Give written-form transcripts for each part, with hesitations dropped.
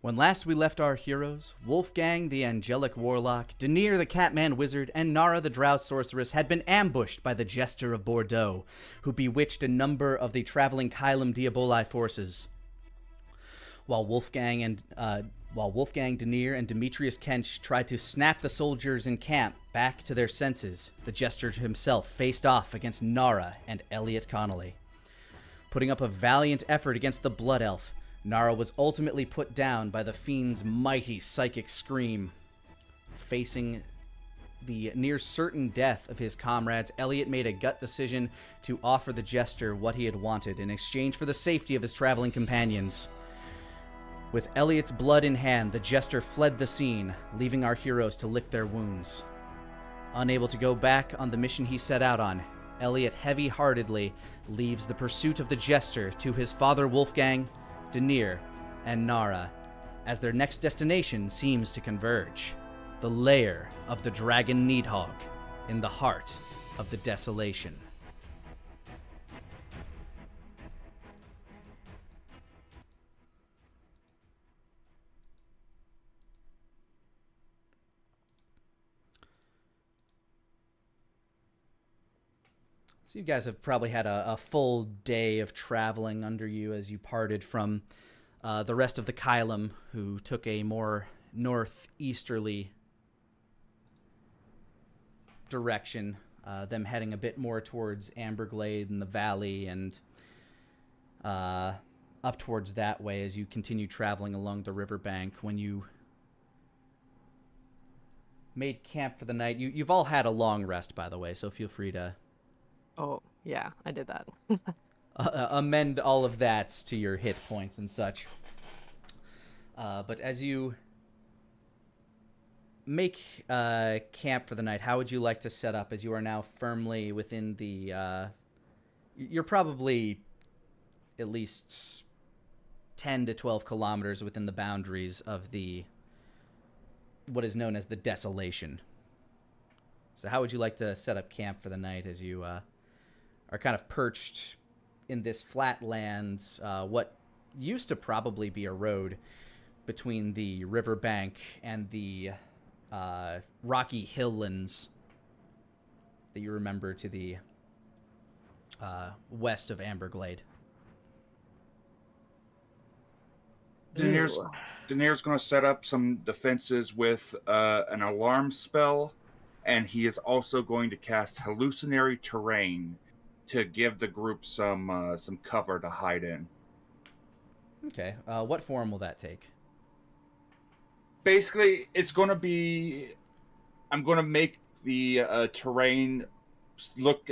When last we left our heroes, Wolfgang the angelic warlock, Danir the Catman wizard, and Nara the drow sorceress had been ambushed by the Jester of Bordeaux, who bewitched a number of the traveling Kylum Diaboli forces. While Wolfgang, Danir, and Demetrius Kench tried to snap the soldiers in camp back to their senses, the Jester himself faced off against Nara and Elliot Connolly. Putting up a valiant effort against the Blood Elf, Nara was ultimately put down by the fiend's mighty psychic scream. Facing the near-certain death of his comrades, Elliot made a gut decision to offer the Jester what he had wanted in exchange for the safety of his traveling companions. With Elliot's blood in hand, the Jester fled the scene, leaving our heroes to lick their wounds. Unable to go back on the mission he set out on, Elliot heavy-heartedly leaves the pursuit of the Jester to his father Wolfgang, Danir, and Nara, as their next destination seems to converge: the lair of the Dragon Needhog in the heart of the Desolation. So you guys have probably had a full day of traveling under you as you parted from the rest of the Kylum, who took a more northeasterly direction, them heading a bit more towards Amberglade and the valley, and up towards that way as you continue traveling along the riverbank. When you made camp for the night, you've all had a long rest, by the way, so feel free to Oh, yeah, I did that. amend all of that to your hit points and such. But as you make camp for the night, how would you like to set up, as you are now firmly within the... you're probably at least 10 to 12 kilometers within the boundaries of the... what is known as the Desolation. So how would you like to set up camp for the night as you... are kind of perched in this flat land, what used to probably be a road between the riverbank and the rocky hilllands that you remember to the west of Amberglade. Daenerys going to set up some defenses with an alarm spell, and he is also going to cast hallucinatory terrain to give the group some cover to hide in. Okay. What form will that take? Basically, it's going to be... I'm going to make the terrain look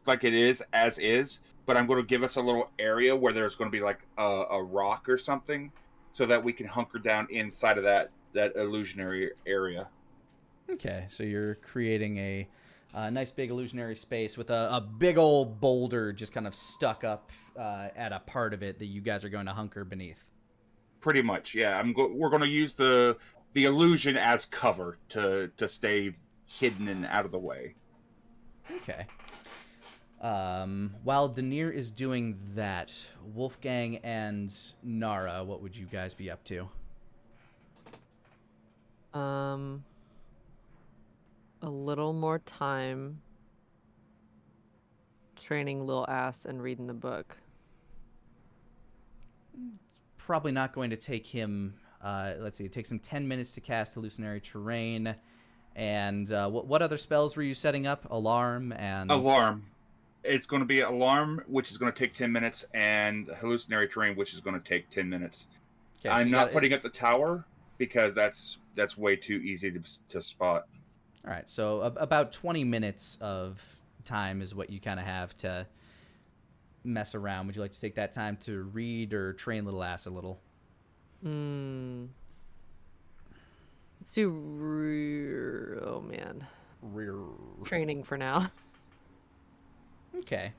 like it is, as is, but I'm going to give us a little area where there's going to be like a rock or something, so that we can hunker down inside of that illusionary area. Okay, so you're creating a nice big illusionary space with a big old boulder just kind of stuck up at a part of it that you guys are going to hunker beneath. Pretty much, yeah. We're going to use the illusion as cover to stay hidden and out of the way. Okay. While Danir is doing that, Wolfgang and Nara, what would you guys be up to? A little more time training Lil Ass and reading the book. It's probably not going to take him, let's see, it takes him 10 minutes to cast Hallucinatory Terrain. And what other spells were you setting up? Alarm and... Alarm. It's going to be Alarm, which is going to take 10 minutes, and Hallucinatory Terrain, which is going to take 10 minutes. Okay, I'm not putting up the tower, because that's way too easy to spot. All right, so about 20 minutes of time is what you kind of have to mess around. Would you like to take that time to read or train Little Ass a little? Let's do oh man, training for now. Okay,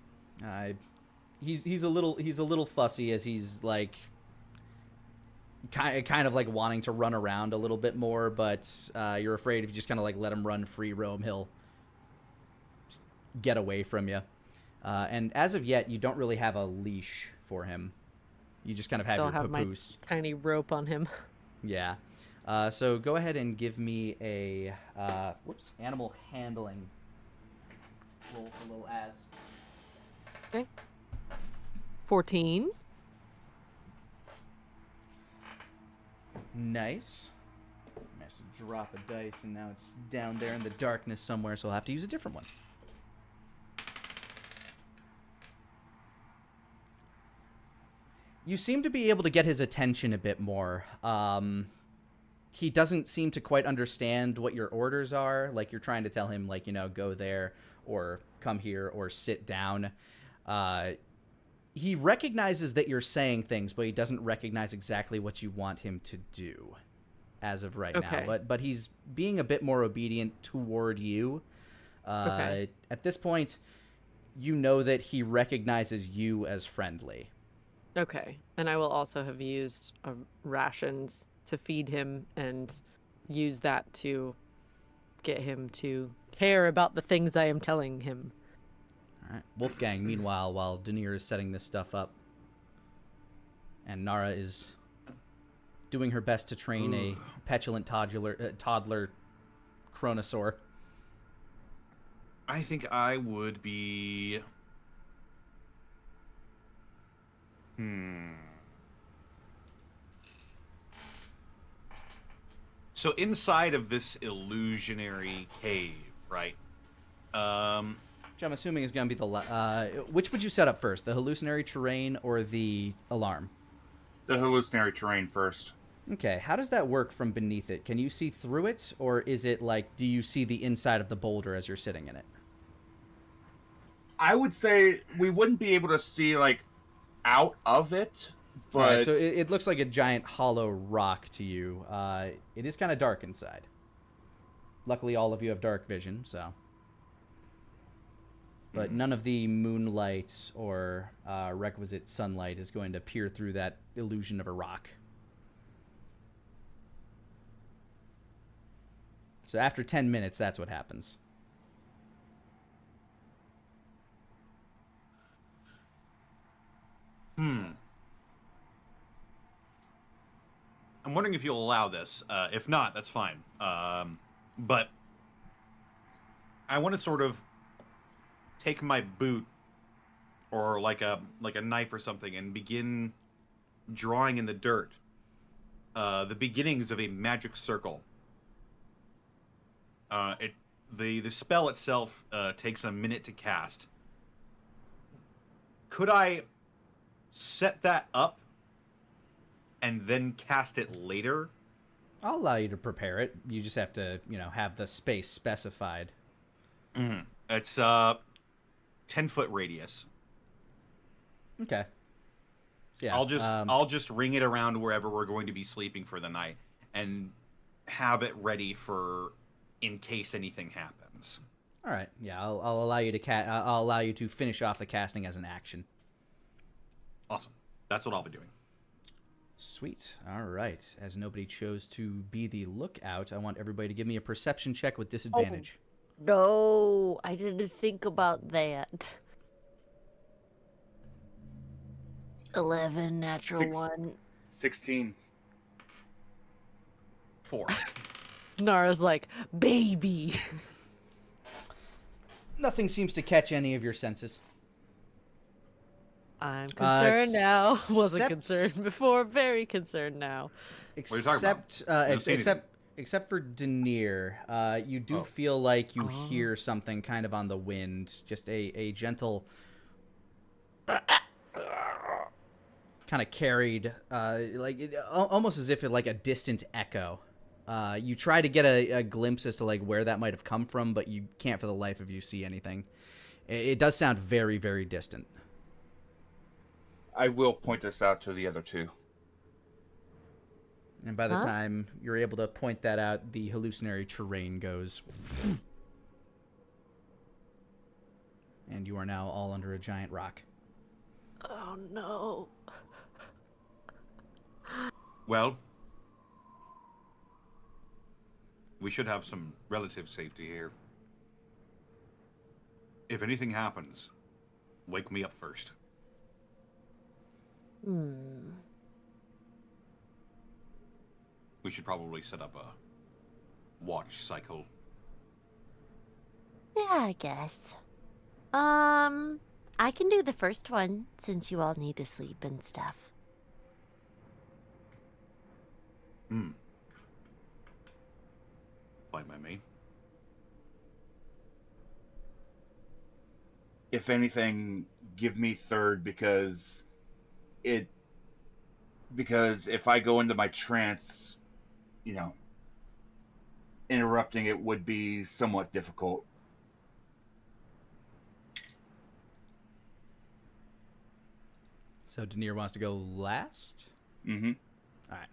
he's a little fussy, as he's like kind of like wanting to run around a little bit more, but you're afraid if you just kind of like let him run free roam, he'll just get away from you. And as of yet, you don't really have a leash for him. You just kind of have your papoose. My tiny rope on him. Yeah. So go ahead and give me a animal handling roll for little Az. Okay. 14. Nice. Managed to drop a dice, and now it's down there in the darkness somewhere, so I'll have to use a different one. You seem to be able to get his attention a bit more. He doesn't seem to quite understand what your orders are. Like, you're trying to tell him, like, go there or come here or sit down. He recognizes that you're saying things, but he doesn't recognize exactly what you want him to do as of right now. But he's being a bit more obedient toward you. At this point, you know that he recognizes you as friendly. Okay. And I will also have used rations to feed him and use that to get him to care about the things I am telling him. All right. Wolfgang, meanwhile, while Dunir is setting this stuff up, and Nara is doing her best to train a petulant toddler Chronosaur. I think I would be... So inside of this illusionary cave, right? Which I'm assuming is going to be the... which would you set up first? The hallucinatory terrain or the alarm? The hallucinatory terrain first. Okay, how does that work from beneath it? Can you see through it, or is it like, do you see the inside of the boulder as you're sitting in it? I would say we wouldn't be able to see, like, out of it, but... All right, so it looks like a giant hollow rock to you. It is kind of dark inside. Luckily, all of you have dark vision, so... But none of the moonlight or requisite sunlight is going to peer through that illusion of a rock. So after 10 minutes, that's what happens. I'm wondering if you'll allow this. If not, that's fine. But I want to sort of take my boot or like a knife or something and begin drawing in the dirt the beginnings of a magic circle. The spell itself takes a minute to cast. Could I set that up and then cast it later? I'll allow you to prepare it. You just have to, have the space specified. It's 10-foot radius. Okay. So yeah, I'll just ring it around wherever we're going to be sleeping for the night and have it ready for in case anything happens. All right. Yeah, I'll allow you to I'll allow you to finish off the casting as an action. Awesome. That's what I'll be doing. Sweet. All right. As nobody chose to be the lookout, I want everybody to give me a perception check with disadvantage. No, I didn't think about that. 11, natural 1. 16. 4. Nara's like, baby. Nothing seems to catch any of your senses. I'm concerned now. Wasn't concerned before. Very concerned now. What are you talking about? Except for Dunir, you do feel like you hear something kind of on the wind. Just a gentle, kind of carried, almost as if it like a distant echo. You try to get a glimpse as to like where that might have come from, but you can't for the life of you see anything. It does sound very, very distant. I will point this out to the other two. And by the time you're able to point that out, the hallucinatory terrain goes. And you are now all under a giant rock. Oh, no. Well, we should have some relative safety here. If anything happens, wake me up first. we should probably set up a watch cycle. Yeah, I guess. I can do the first one since you all need to sleep and stuff. Hmm. Fine by me. If anything, give me third because if I go into my trance, interrupting it would be somewhat difficult. So Denier wants to go last? Mm-hmm. All right.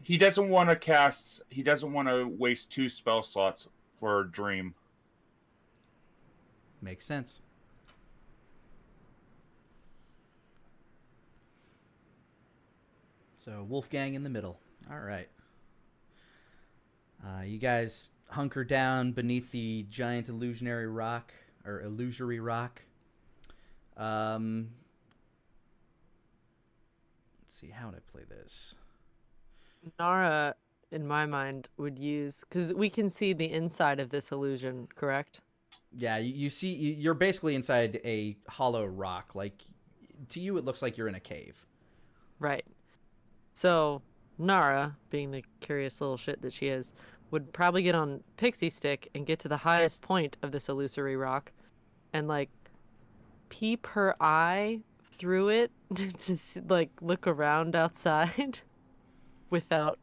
He doesn't want to waste 2 spell slots for Dream. Makes sense. So Wolfgang in the middle. All right. You guys hunker down beneath the giant illusionary rock, or illusory rock. Let's see, how would I play this? Nara, in my mind, would use, because we can see the inside of this illusion, correct? Yeah, you see, you're basically inside a hollow rock. Like, to you, it looks like you're in a cave. Right. So Nara, being the curious little shit that she is, would probably get on Pixie Stick and get to the highest point of this illusory rock and, like, peep her eye through it to like look around outside without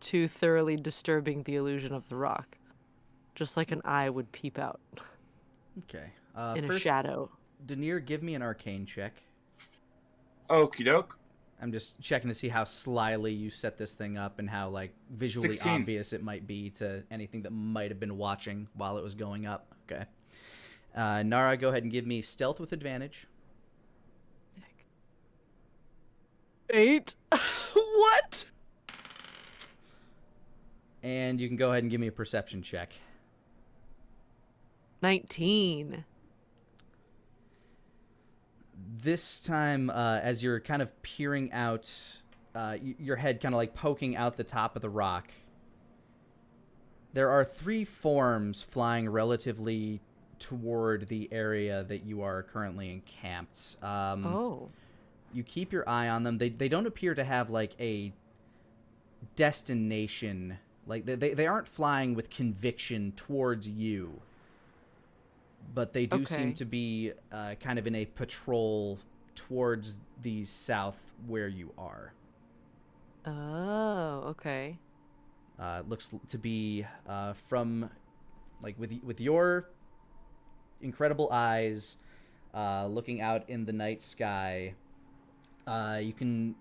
too thoroughly disturbing the illusion of the rock. Just like an eye would peep out Okay. in a First, shadow. Denier, give me an arcane check. Okie doke. I'm just checking to see how slyly you set this thing up and how, like, visually 16. obvious it might be to anything that might have been watching while it was going up. Okay. Nara, go ahead and give me stealth with advantage. 8? What? And you can go ahead and give me a perception check. 19. This time, as you're kind of peering out, your head kind of like poking out the top of the rock, there are 3 forms flying relatively toward the area that you are currently encamped. Oh. You keep your eye on them. They don't appear to have, like, a destination. Like, they aren't flying with conviction towards you. But they do seem to be kind of in a patrol towards the south where you are. Oh, okay. It looks to be from, like, with your incredible eyes, looking out in the night sky, you can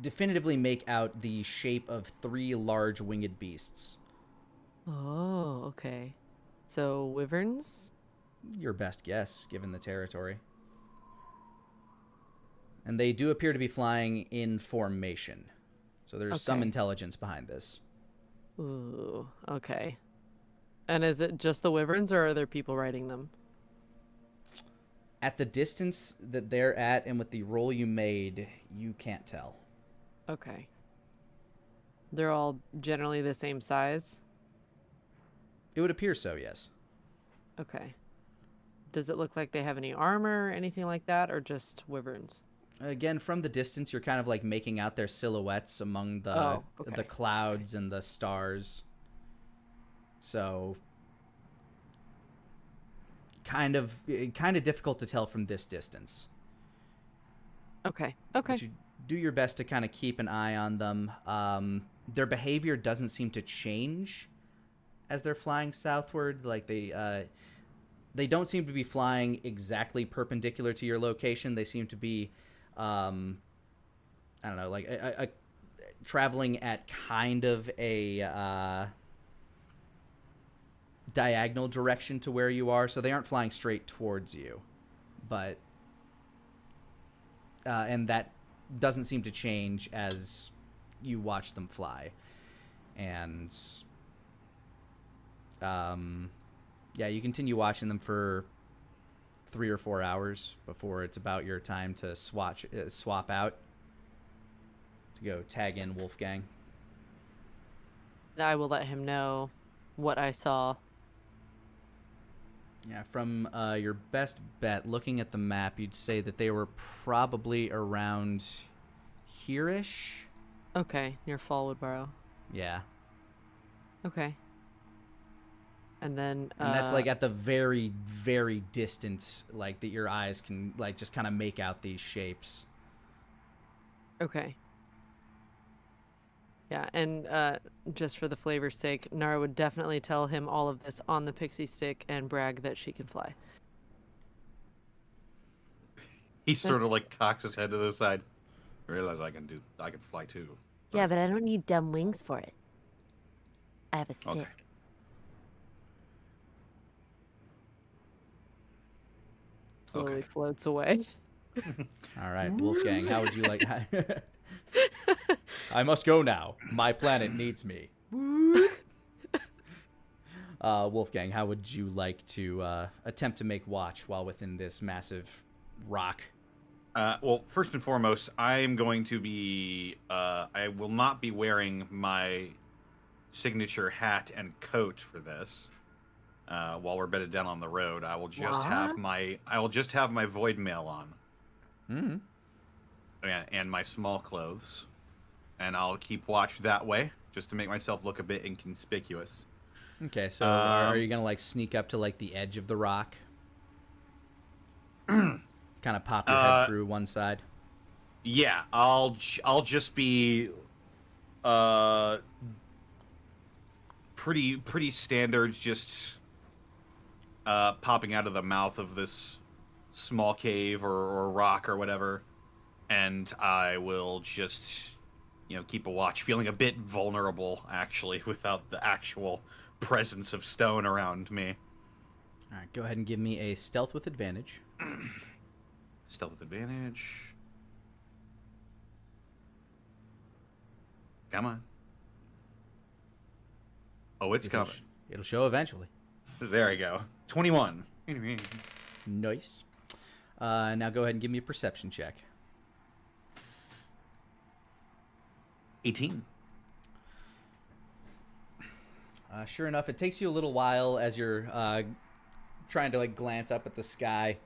definitively make out the shape of 3 large winged beasts. Oh, okay. So, wyverns? Your best guess, given the territory. And they do appear to be flying in formation. So there's some Okay. intelligence behind this. Ooh, okay. And is it just the wyverns, or are there people riding them? At the distance that they're at and with the roll you made, you can't tell. Okay. They're all generally the same size? It would appear so, yes. Okay. Does it look like they have any armor or anything like that, or just wyverns? Again, from the distance, you're kind of like making out their silhouettes among the okay. clouds and the stars. So, kind of difficult to tell from this distance. Okay. Okay. But you do your best to kind of keep an eye on them. Their behavior doesn't seem to change as they're flying southward. Like, they don't seem to be flying exactly perpendicular to your location. They seem to be, I don't know, like traveling at kind of a diagonal direction to where you are. So they aren't flying straight towards you, but and that doesn't seem to change as you watch them fly. And yeah, you continue watching them for 3 or 4 hours before it's about your time to swap out to go tag in Wolfgang. I will let him know what I saw. Yeah, from your best bet, looking at the map, you'd say that they were probably around here-ish? Okay, near Fallwood Barrow. Yeah. Okay. And then And that's like at the very, very distance, like that your eyes can like just kind of make out these shapes. okay. Yeah, and just for the flavor's sake, Nara would definitely tell him all of this on the pixie stick and brag that she can fly. He sort of like cocks his head to the side. I realize I can fly too. Yeah, but I don't need dumb wings for it. I have a stick. Okay. Slowly Okay. floats away. All right, Wolfgang, how would you like... I must go now. My planet needs me. Wolfgang, how would you like to attempt to make watch while within this massive rock? Well, first and foremost, I'm going to be. I will not be wearing my signature hat and coat for this. While we're bedded down on the road, I will just have my. I will just have my void mail on. Mm-hmm. And my small clothes, and I'll keep watch that way, just to make myself look a bit inconspicuous. Okay, so are you gonna like sneak up to like the edge of the rock? Kind of pop your head through one side. Yeah, I'll just be pretty standard, just popping out of the mouth of this small cave or rock or whatever, and I will just keep a watch, feeling a bit vulnerable actually without the actual presence of stone around me. All right, go ahead and give me a stealth with advantage. Stealth with advantage. Come on. Oh, it's coming. It'll show eventually. There we go. 21. Nice. Now go ahead and give me a perception check. 18. Sure enough, it takes you a little while as you're trying to like glance up at the sky.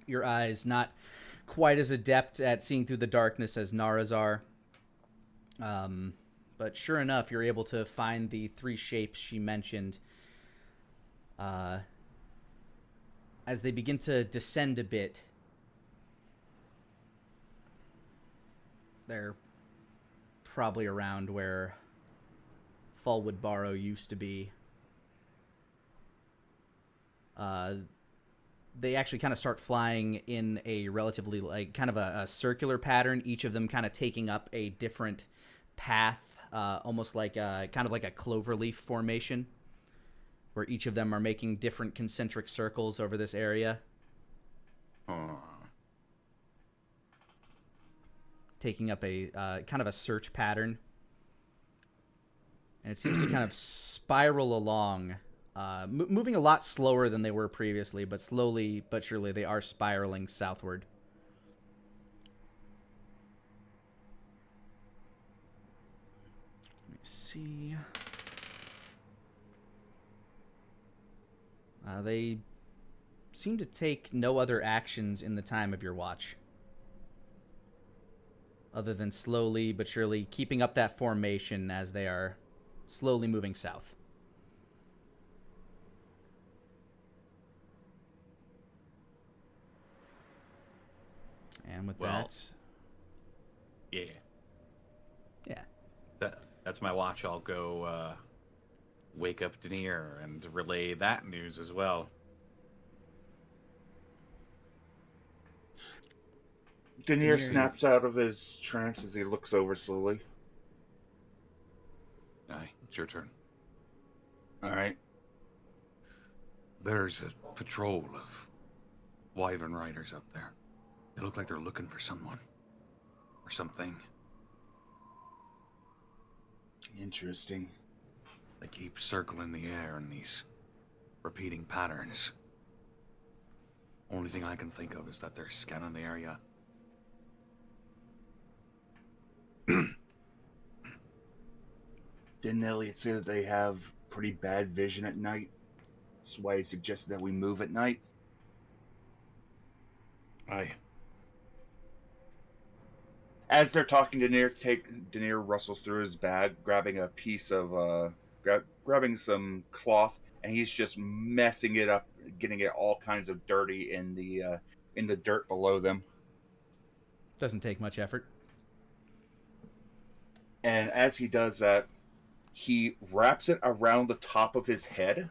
Your eyes not quite as adept at seeing through the darkness as Nara's are. But sure enough, you're able to find the three shapes she mentioned. As they begin to descend a bit, they're probably around where Fallwood Barrow used to be. They actually kind of start flying in a relatively like kind of a circular pattern, each of them kind of taking up a different path, almost like kind of like a cloverleaf formation, where each of them are making different concentric circles over this area. Taking up a kind of a search pattern. And it seems to kind of spiral along, moving a lot slower than they were previously, but slowly but surely they are spiraling southward. Let me see. They seem to take no other actions in the time of your watch, other than slowly but surely keeping up that formation as they are slowly moving south. And with that... Yeah. Yeah. That's my watch. I'll go wake up Denier and relay that news as well. Denier snaps out of his trance as he looks over slowly. Aye, it's your turn. All right. There's a patrol of Wyvern riders up there. They look like they're looking for someone. Or something. Interesting. They keep circling the air in these repeating patterns. Only thing I can think of is that they're scanning the area. Didn't Elliot say that they have pretty bad vision at night? That's why he suggested that we move at night. Aye. As they're talking, Daenerys rustles through his bag, grabbing a piece of grabbing some cloth, and he's just messing it up, getting it all kinds of dirty in the dirt below them. Doesn't take much effort. And as he does that, he wraps it around the top of his head,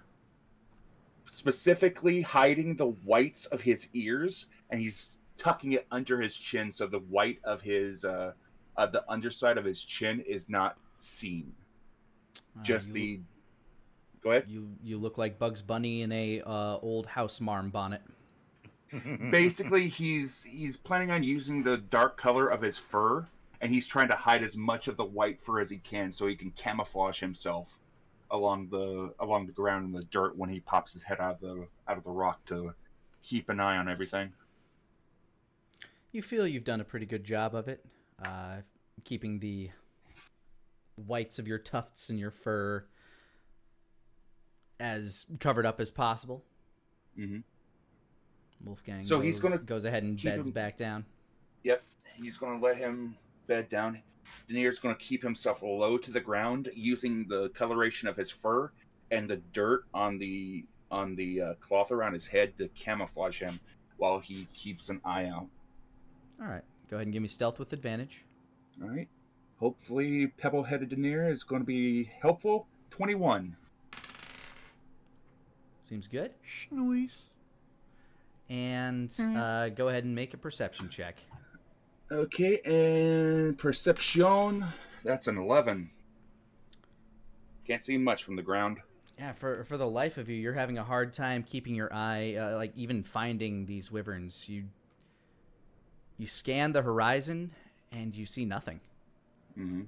specifically hiding the whites of his ears, and he's tucking it under his chin so the white of the underside of his chin is not seen. Just the. Go ahead. You look like Bugs Bunny in a old house marm bonnet. Basically, he's planning on using the dark color of his fur, and he's trying to hide as much of the white fur as he can so he can camouflage himself along the ground in the dirt when he pops his head out of the rock to keep an eye on everything. You feel you've done a pretty good job of it, keeping the whites of your tufts and your fur as covered up as possible. Mm-hmm. Wolfgang So goes ahead and beds back down. Yep, he's going to let him bed down. Daenerys going to keep himself low to the ground using the coloration of his fur and the dirt on the cloth around his head to camouflage him while he keeps an eye out. All right, go ahead and give me stealth with advantage. All right. Hopefully, pebble-headed Daenerys is going to be helpful. 21. Seems good. Nice. And go ahead and make a perception check. Okay, and perception, that's an 11. Can't see much from the ground. Yeah, for the life of you, you're having a hard time keeping your eye, like even finding these wyverns. You scan the horizon and you see nothing. Mm-hmm.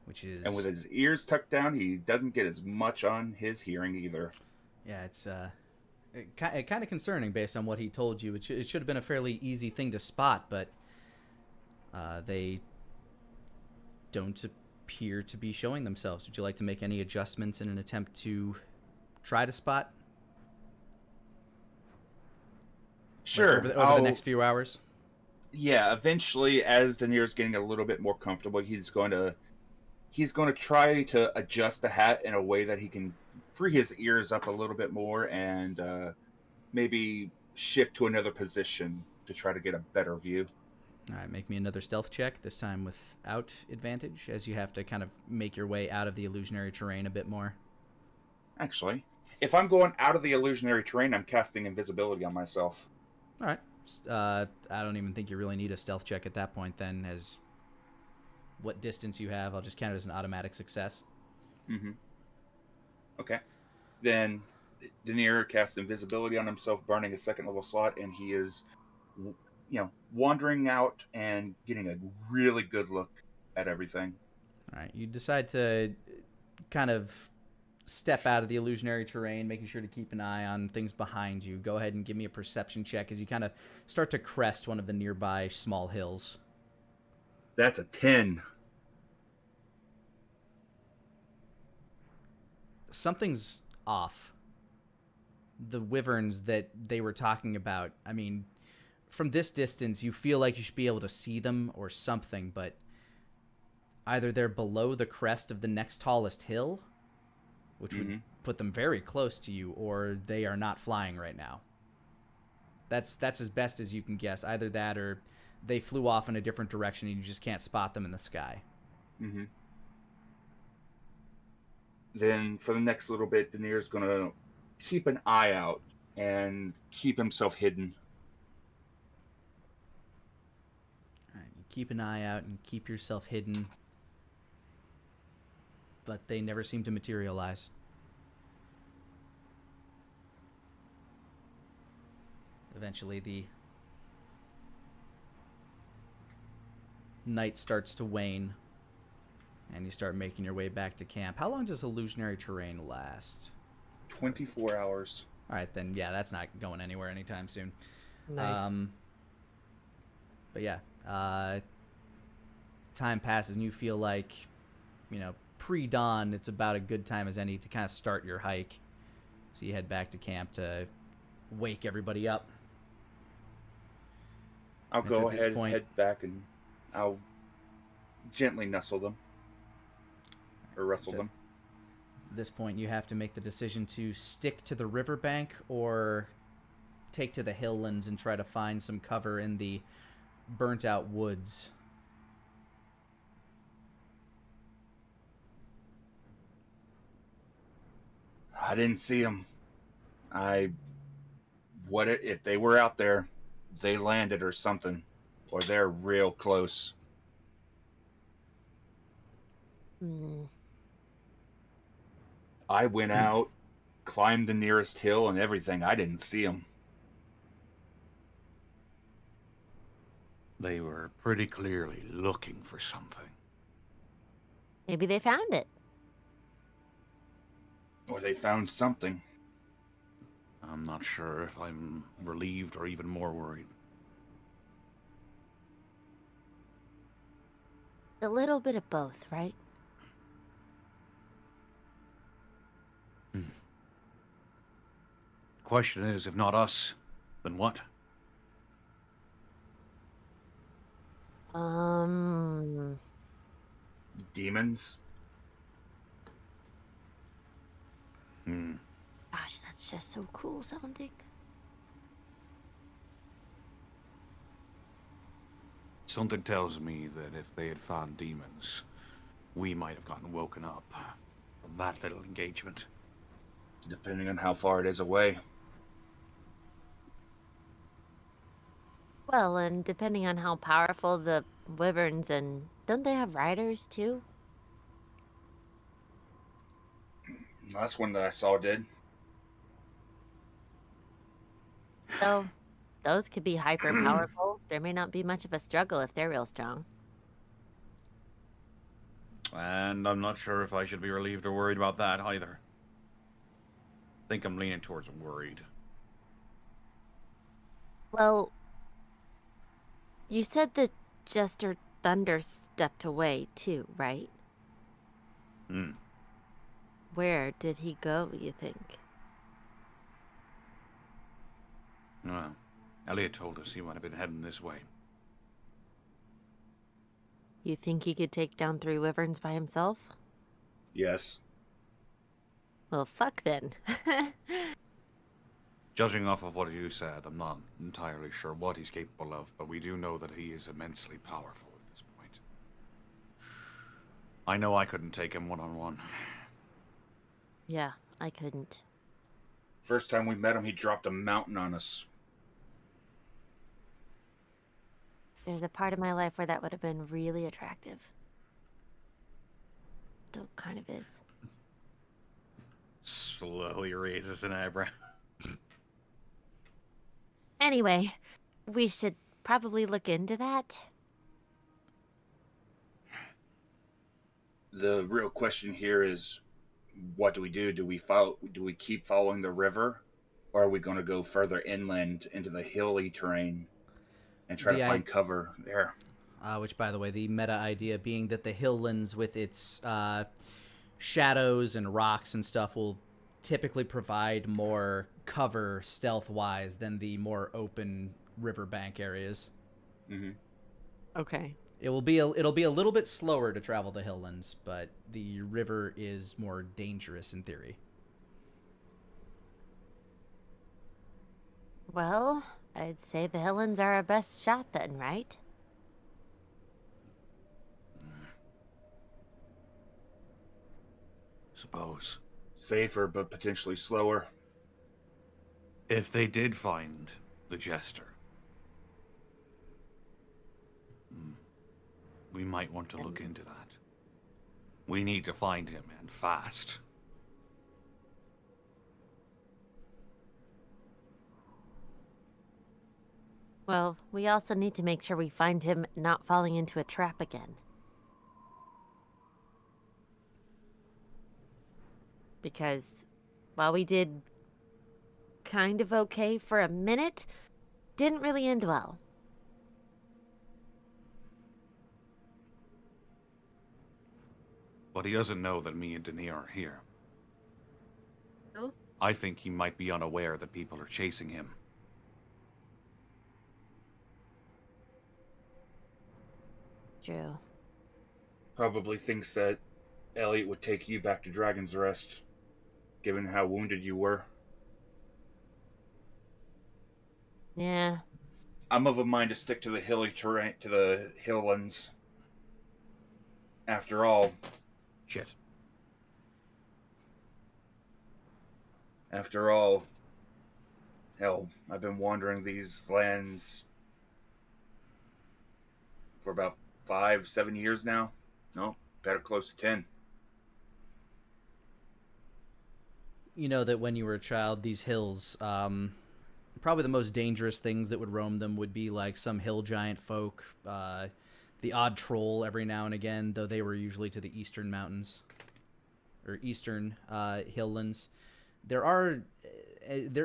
Which is... And with his ears tucked down, he doesn't get as much on his hearing either. Yeah, it's kind of concerning based on what he told you. It should have been a fairly easy thing to spot, but they don't appear to be showing themselves. Would you like to make any adjustments in an attempt to try to spot? Sure. Like over the next few hours? Yeah, eventually, as Daenerys getting a little bit more comfortable, he's going to try to adjust the hat in a way that he can free his ears up a little bit more and maybe shift to another position to try to get a better view. All right, make me another stealth check, this time without advantage, as you have to kind of make your way out of the illusionary terrain a bit more. Actually, if I'm going out of the illusionary terrain, I'm casting invisibility on myself. All right. I don't even think you really need a stealth check at that point then, as what distance you have. I'll just count it as an automatic success. Mm-hmm. Okay. Then Daenerys casts invisibility on himself, burning a second level slot, and he is, wandering out and getting a really good look at everything. All right. You decide to kind of step out of the illusionary terrain, making sure to keep an eye on things behind you. Go ahead and give me a perception check as you kind of start to crest one of the nearby small hills. That's a 10. Something's off. The wyverns that they were talking about, I mean, from this distance, you feel like you should be able to see them or something, but either they're below the crest of the next tallest hill, which would put them very close to you, or they are not flying right now. That's as best as you can guess. Either that or they flew off in a different direction and you just can't spot them in the sky. Mm-hmm. Then for the next little bit, Daenerys is going to keep an eye out and keep himself hidden. All right, you keep an eye out and keep yourself hidden, but they never seem to materialize. Eventually, the night starts to wane, and you start making your way back to camp. How long does illusionary terrain last? 24 hours. All right, then, yeah, that's not going anywhere anytime soon. Nice. But yeah, time passes, and you feel like, pre-dawn, it's about a good time as any to kind of start your hike. So you head back to camp to wake everybody up. I'll It's go at this ahead, point- head back, and I'll gently nestle them. Or wrestle That's it. them. At this point, you have to make the decision to stick to the riverbank or take to the hilllands and try to find some cover in the burnt-out woods. I didn't see them. If they were out there, they landed or something. Or they're real close. Hmm. I went out, climbed the nearest hill and everything. I didn't see them. They were pretty clearly looking for something. Maybe they found it. Or they found something. I'm not sure if I'm relieved or even more worried. A little bit of both, right? Question is, if not us, then what? Demons? Gosh, that's just so cool sounding. Something tells me that if they had found demons, we might have gotten woken up from that little engagement. Depending on how far it is away. Well, and depending on how powerful the wyverns and don't they have riders too? The last one that I saw did. So those could be hyper powerful. There may not be much of a struggle if they're real strong. And I'm not sure if I should be relieved or worried about that either. I think I'm leaning towards worried. Well, you said that Jester Thunder stepped away too, right? Where did he go, you think? Well, Elliot told us he might have been heading this way. You think he could take down 3 wyverns by himself? Yes. Well, fuck then. Judging off of what you said, I'm not entirely sure what he's capable of, but we do know that he is immensely powerful at this point. I know I couldn't take him one-on-one. Yeah, I couldn't. First time we met him, he dropped a mountain on us. There's a part of my life where that would have been really attractive. Still kind of is. Slowly raises an eyebrow. Anyway, we should probably look into that. The real question here is, what do we do? Do we keep following the river, or are we going to go further inland into the hilly terrain and try to find cover there? Which, by the way, the meta idea being that the hilllands with its shadows and rocks and stuff will typically provide more cover stealth-wise than the more open riverbank areas. Mm-hmm. Okay. It'll be a little bit slower to travel the hilllands, but the river is more dangerous in theory. Well, I'd say the Hillens are our best shot then, right? Suppose. Safer, but potentially slower. If they did find the Jester, we might want to look into that. We need to find him, and fast. Well, we also need to make sure we find him not falling into a trap again. Because while we did kind of okay for a minute, didn't really end well. But he doesn't know that me and Denier are here. No? I think he might be unaware that people are chasing him. True. Probably thinks that Elliot would take you back to Dragon's Rest, given how wounded you were. Yeah. I'm of a mind to stick to the hilly terrain, to the hilllands. After all, Shit. hell, I've been wandering these lands for about 5-7 years now. No, better close to 10. You know that when you were a child, these hills, probably the most dangerous things that would roam them would be like some hill giant folk, the odd troll every now and again, though they were usually to the eastern mountains or eastern hilllands. There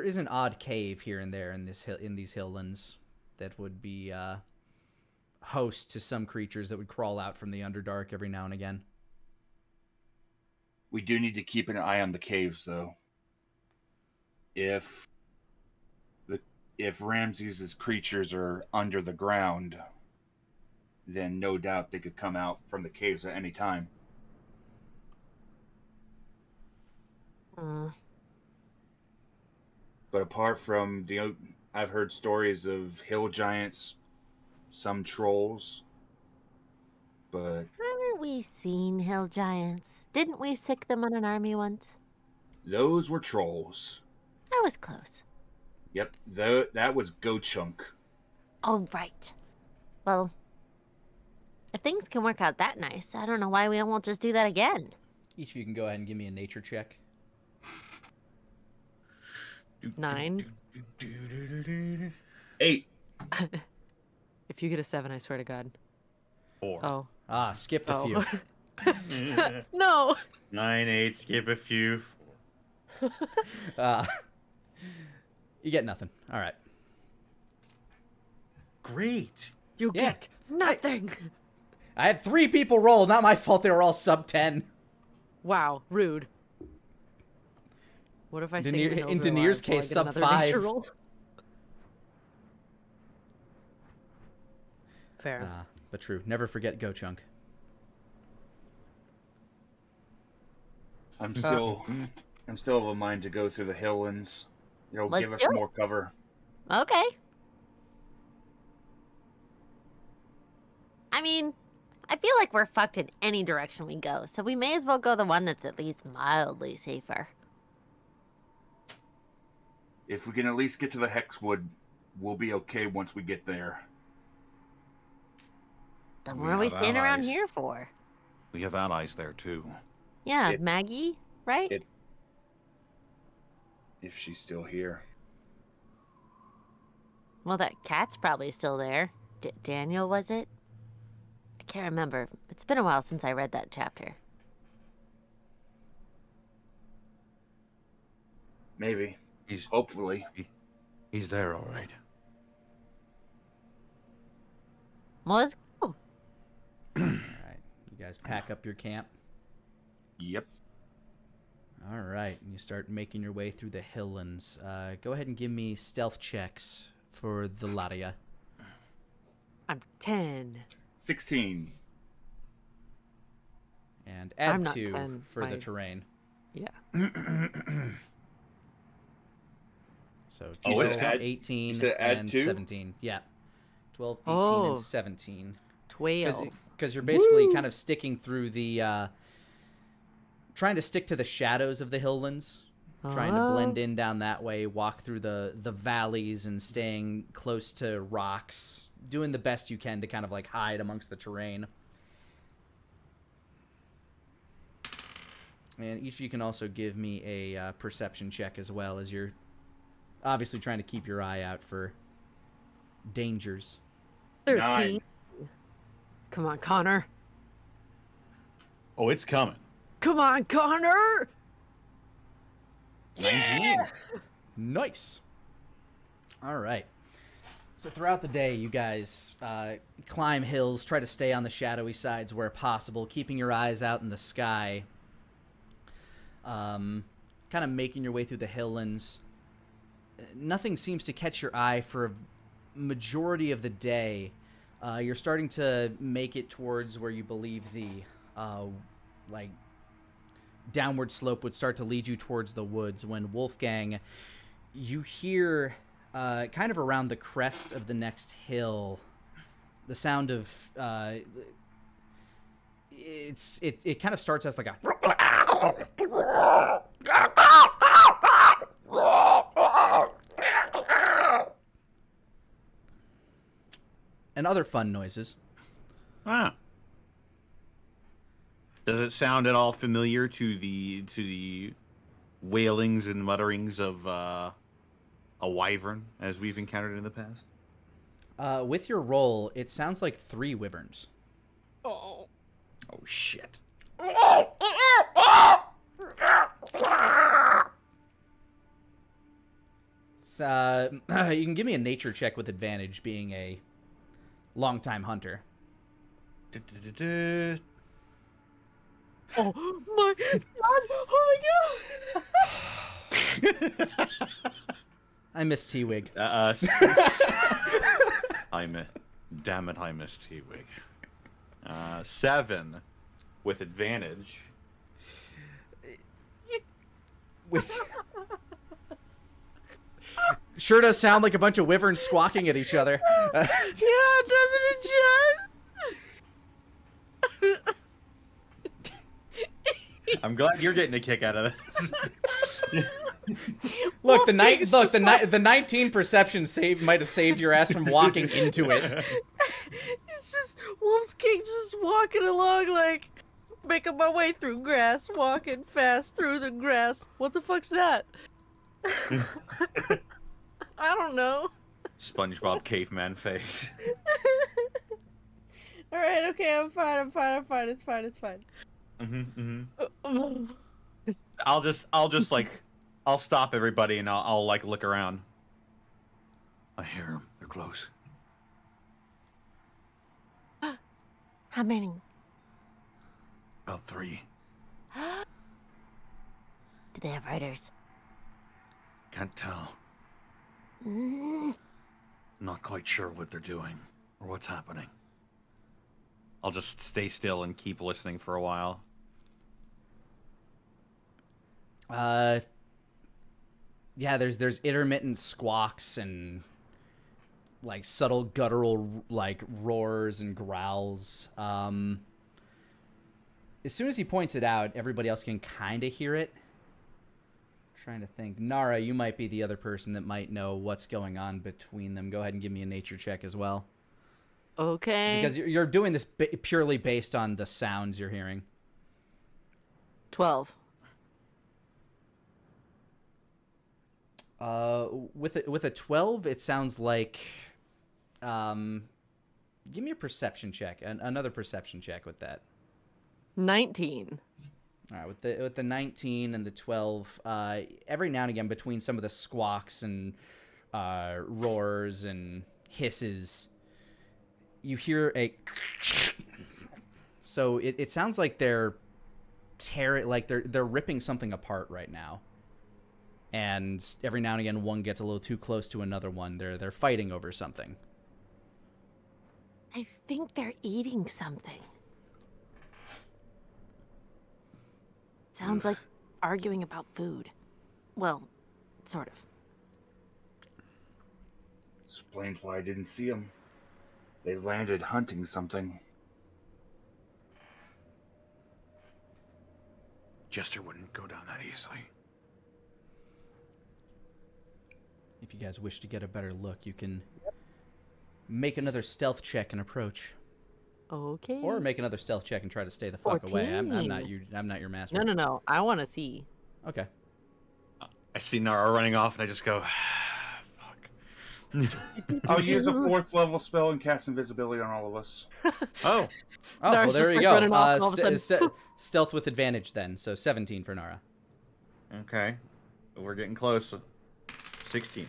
is an odd cave here and there in these hilllands that would be host to some creatures that would crawl out from the Underdark every now and again. We do need to keep an eye on the caves, though. If Ramses' creatures are under the ground, then no doubt they could come out from the caves at any time. But apart from I've heard stories of hill giants, some trolls, but Haven't we seen hill giants? Didn't we sick them on an army once? those were trolls. That was close. Yep, that was Go-Chunk. Oh, right. Well, if things can work out that nice, I don't know why we won't just do that again. Each of you can go ahead and give me a nature check. 9. 8. If you get a 7, I swear to God. 4. Oh. Ah, skipped a few. No! 9, 8, skip a few. You get nothing. All right. Great. You Yeah. get nothing! I had 3 people roll. Not my fault. They were all sub 10. Wow, rude. What if I sing Denier- the Hills in Are Denier's Alive while I case, get sub another 5. nature roll? Fair. But true. Never forget Go-Chunk. I'm still of a mind to go through the hilllands. Let's Give us do it. more cover. Okay. I mean, I feel like we're fucked in any direction we go, so we may as well go the one that's at least mildly safer. If we can at least get to the Hexwood, we'll be okay once we get there. Then We what are we have standing around allies. here for? We have allies there too. Yeah, It's- Maggie, right? If she's still here. Well, that cat's probably still there. Daniel, was it? I can't remember. It's been a while since I read that chapter. Maybe. He's Hopefully. he's there, all right. Well, let's go. All right. You guys pack up your camp. Yep. All right. And you start making your way through the hilllands. Go ahead and give me stealth checks for the Ladia. I'm 10. 16. And I'm add not 2 10, for the my- terrain. Yeah. So Oh, 12, it's add- 18, you said add and 2? 17. Yeah. 12, 18, Oh. and 17. 12. Because you're basically kind of sticking through the... trying to stick to the shadows of the hilllands. Trying to blend in down that way, walk through the valleys and staying close to rocks. Doing the best you can to kind of like hide amongst the terrain. And each of you can also give me a perception check as well, as you're obviously trying to keep your eye out for dangers. 13. 9. Come on, Connor. Oh, it's coming. Come on, Connor! 19. Nice. All right. So throughout the day, you guys climb hills, try to stay on the shadowy sides where possible, keeping your eyes out in the sky. Kind of making your way through the highlands. Nothing seems to catch your eye for a majority of the day. You're starting to make it towards where you believe the downward slope would start to lead you towards the woods when Wolfgang, you hear kind of around the crest of the next hill the sound of it kind of starts as like a and other fun noises. Ah. Does it sound at all familiar to the wailings and mutterings of a wyvern as we've encountered in the past? With your roll, it sounds like 3 wyverns. Oh. Oh shit. You can give me a nature check with advantage, being a longtime hunter. Oh my god! Oh my god! I miss T-Wig. I damn it, I missed T-Wig. 7 with advantage. With sure does sound like a bunch of wyverns squawking at each other. Yeah, doesn't it just? I'm glad you're getting a kick out of this. Look, the 19 perception save might have saved your ass from walking into it. It's just Wolf's King just walking along, like making my way through grass, walking fast through the grass. What the fuck's that? I don't know. SpongeBob caveman face. All right, okay, I'm fine. It's fine. I'll just like, I'll stop everybody and I'll like look around. I hear them. They're close. How many? About 3. Do they have riders? Can't tell. Mm. Not quite sure what they're doing or what's happening. I'll just stay still and keep listening for a while. Yeah, there's intermittent squawks and like subtle guttural like roars and growls. As soon as he points it out, everybody else can kind of hear it. Trying to think. Nara, you might be the other person that might know what's going on between them. Go ahead and give me a nature check as well. Okay. Because you're doing this purely based on the sounds you're hearing. 12. With a 12, it sounds like. Give me a perception check. Another perception check with that. 19. All right, with the 19 and the 12, every now and again between some of the squawks and roars and hisses, you hear a. So it sounds like they're they're ripping something apart right now. And every now and again, one gets a little too close to another one. They're fighting over something. I think they're eating something. Sounds like arguing about food. Well, sort of. Explains why I didn't see them. They landed hunting something. Jester wouldn't go down that easily. If you guys wish to get a better look, you can make another stealth check and approach. Okay. Or make another stealth check and try to stay the fuck away. I'm not your master. No. I want to see. Okay. I see Nara running off and I just go, fuck. I'll use a 4th level spell and cast invisibility on all of us. Oh. Oh, Nara's well, there just, you like, go. running off and all of a sudden- Stealth with advantage then. So 17 for Nara. Okay. We're getting close. 16.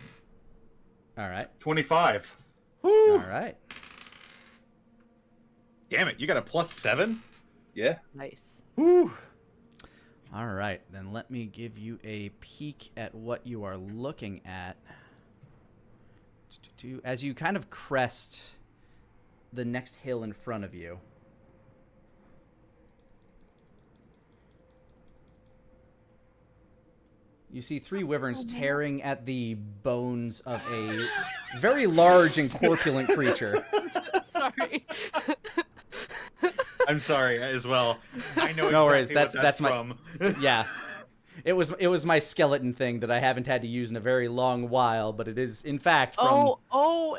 All right. 25. Woo! All right. Damn it, you got a +7? Yeah. Nice. Woo! All right, then let me give you a peek at what you are looking at. As you kind of crest the next hill in front of you, you see 3 wyverns tearing at the bones of a very large and corpulent creature. Sorry. I'm sorry as well. I know No exactly worries, what that's my- from. Yeah. It was my skeleton thing that I haven't had to use in a very long while, but it is in fact from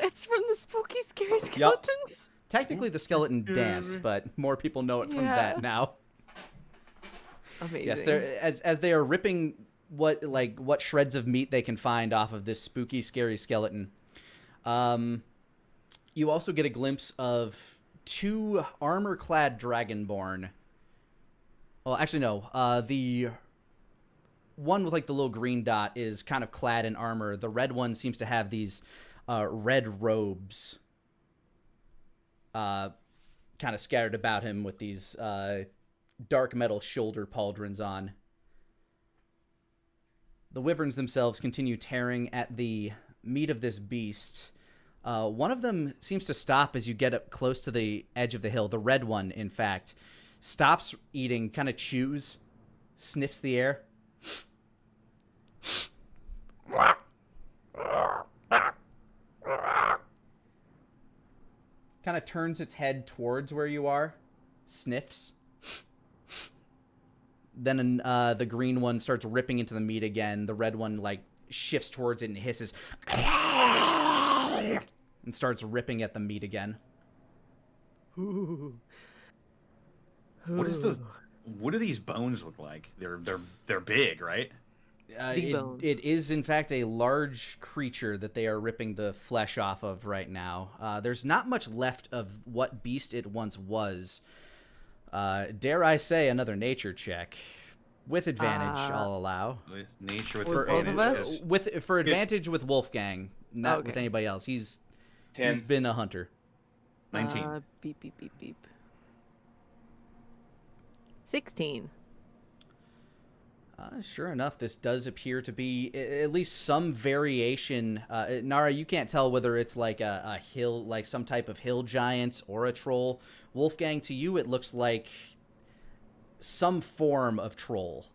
It's from the spooky, scary skeletons. technically the skeleton dance, but more people know it from Yeah. that now. Amazing. Yes, they're as they are ripping what shreds of meat they can find off of this spooky, scary skeleton. You also get a glimpse of 2 armor-clad dragonborn. Well, actually, no. The one with the little green dot is kind of clad in armor. The red one seems to have these red robes, kind of scattered about him with these dark metal shoulder pauldrons on. The wyverns themselves continue tearing at the meat of this beast. One of them seems to stop as you get up close to the edge of the hill. The red one, in fact, stops eating, kind of chews, sniffs the air. Kind of turns its head towards where you are, sniffs. Then the green one starts ripping into the meat again. The red one shifts towards it and hisses and starts ripping at the meat again. Ooh. What do these bones look like? They're big, right? Big bone. It is in fact a large creature that they are ripping the flesh off of right now. There's not much left of what beast it once was. Dare I say another nature check. With advantage, I'll allow. Nature with With both of us? For advantage with Wolfgang, not with Okay. anybody else. He's 10. been a hunter. 19. Beep, beep, beep, beep. 16. Sure enough, this does appear to be at least some variation. Nara, you can't tell whether it's like a hill, like some type of hill giant or a troll. Wolfgang, to you, it looks like some form of troll.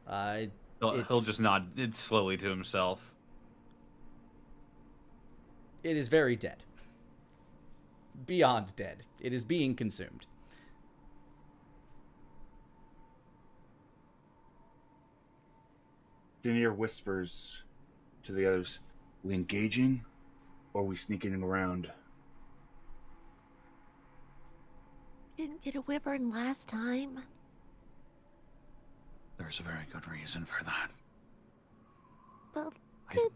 He'll just nod slowly to himself. It is very dead. Beyond dead. It is being consumed. Denier whispers to the others, "We engaging, or we sneaking around?" Didn't get a wyvern last time. There's a very good reason for that. Well, I good.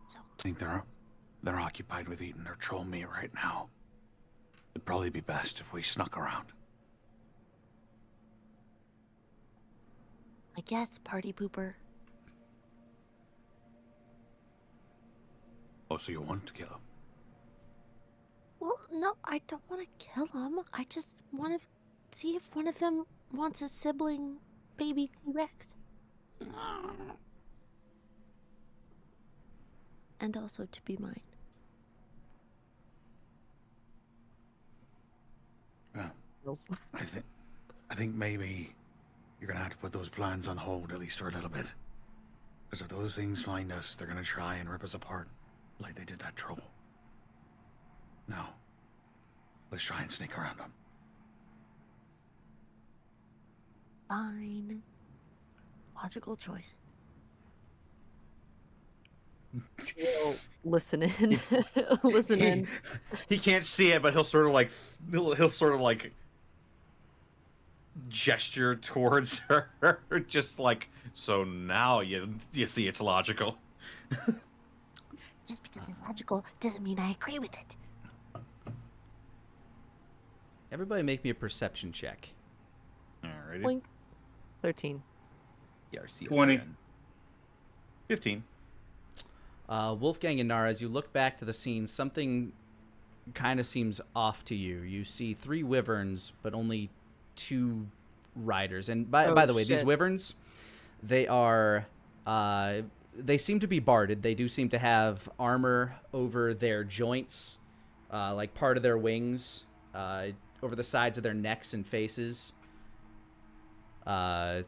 So think they're occupied with eating their troll meat right now. It'd probably be best if we snuck around. I guess, party pooper. Oh, so you want to kill him? Well, no, I don't want to kill them. I just want to see if one of them wants a sibling baby T-Rex. And also to be mine. Well, I think maybe you're gonna have to put those plans on hold at least for a little bit. Because if those things find us, they're gonna try and rip us apart, like they did that troll. Now, let's try and sneak around them. Fine. Logical choices. Listen in. Listen in. He can't see it, but he'll sort of like gesture towards her, just like, so now you see it's logical. Just because it's logical doesn't mean I agree with it. Everybody make me a perception check. Alrighty. Boink. 13. Yeah, I see it 20. again. 15. Wolfgang and Nara, as you look back to the scene, something kind of seems off to you. You see 3 wyverns, but only 2 riders. And by the way, these shit. wyverns, they are they seem to be barded. They do seem to have armor over their joints, like part of their wings, over the sides of their necks and faces. The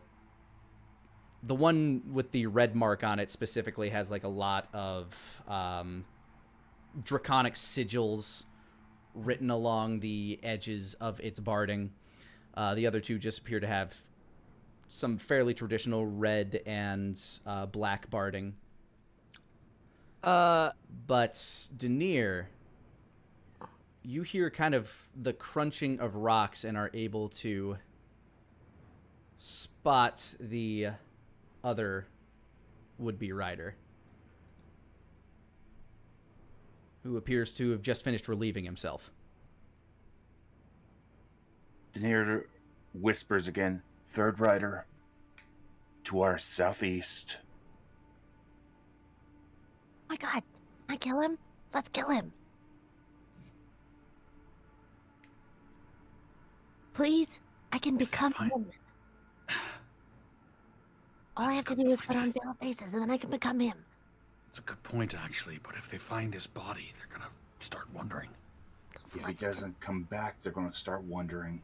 one with the red mark on it specifically has like a lot of draconic sigils written along the edges of its barding. The other 2 just appear to have some fairly traditional red and black barding. But Denier, you hear kind of the crunching of rocks and are able to spot the other would-be rider, who appears to have just finished relieving himself. Denier whispers again. 3rd rider to our southeast. My God, can I kill him? Let's kill him. Please, I can become fine. him. All I have to do is put on veiled faces, and then I can become him. It's a good point, actually, but if they find his body, they're gonna start wondering. If he doesn't come back, they're going to start wondering.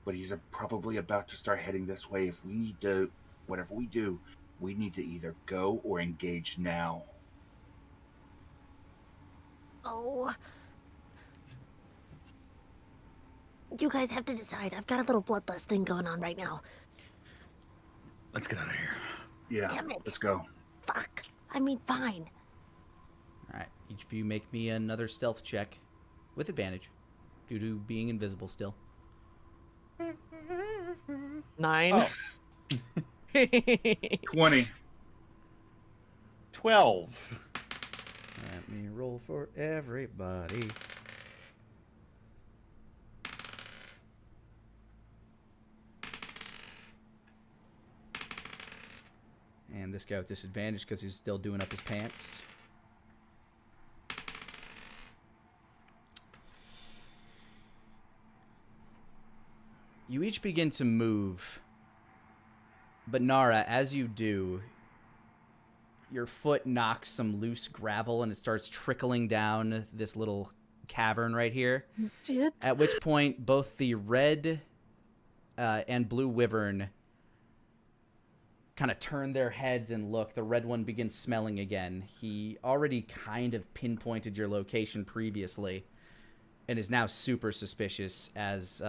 But he's probably about to start heading this way. If we need to, whatever we do, we need to either go or engage now. Oh. You guys have to decide. I've got a little bloodlust thing going on right now. Let's get out of here. Yeah, Damn it. let's go. Fuck. I mean, fine. All right, each of you make me another stealth check with advantage due to being invisible still. 9. 20. 12. Let me roll for everybody. And this guy with disadvantage because he's still doing up his pants. You each begin to move. But Nara, as you do, your foot knocks some loose gravel and it starts trickling down this little cavern right here. Shit. At which point, both the red and blue wyvern kind of turn their heads and look. The red one begins smelling again. He already kind of pinpointed your location previously and is now super suspicious as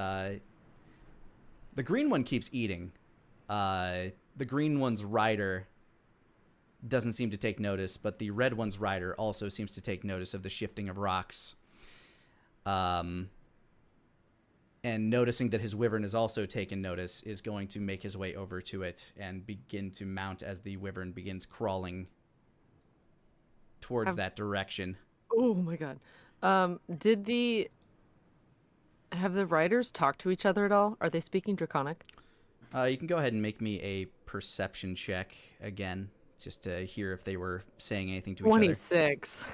the green one keeps eating. The green one's rider doesn't seem to take notice, but the red one's rider also seems to take notice of the shifting of rocks. And noticing that his wyvern has also taken notice, is going to make his way over to it and begin to mount as the wyvern begins crawling towards that direction. Oh my god. Have the riders talked to each other at all? Are they speaking Draconic? You can go ahead and make me a perception check again, just to hear if they were saying anything to each 26.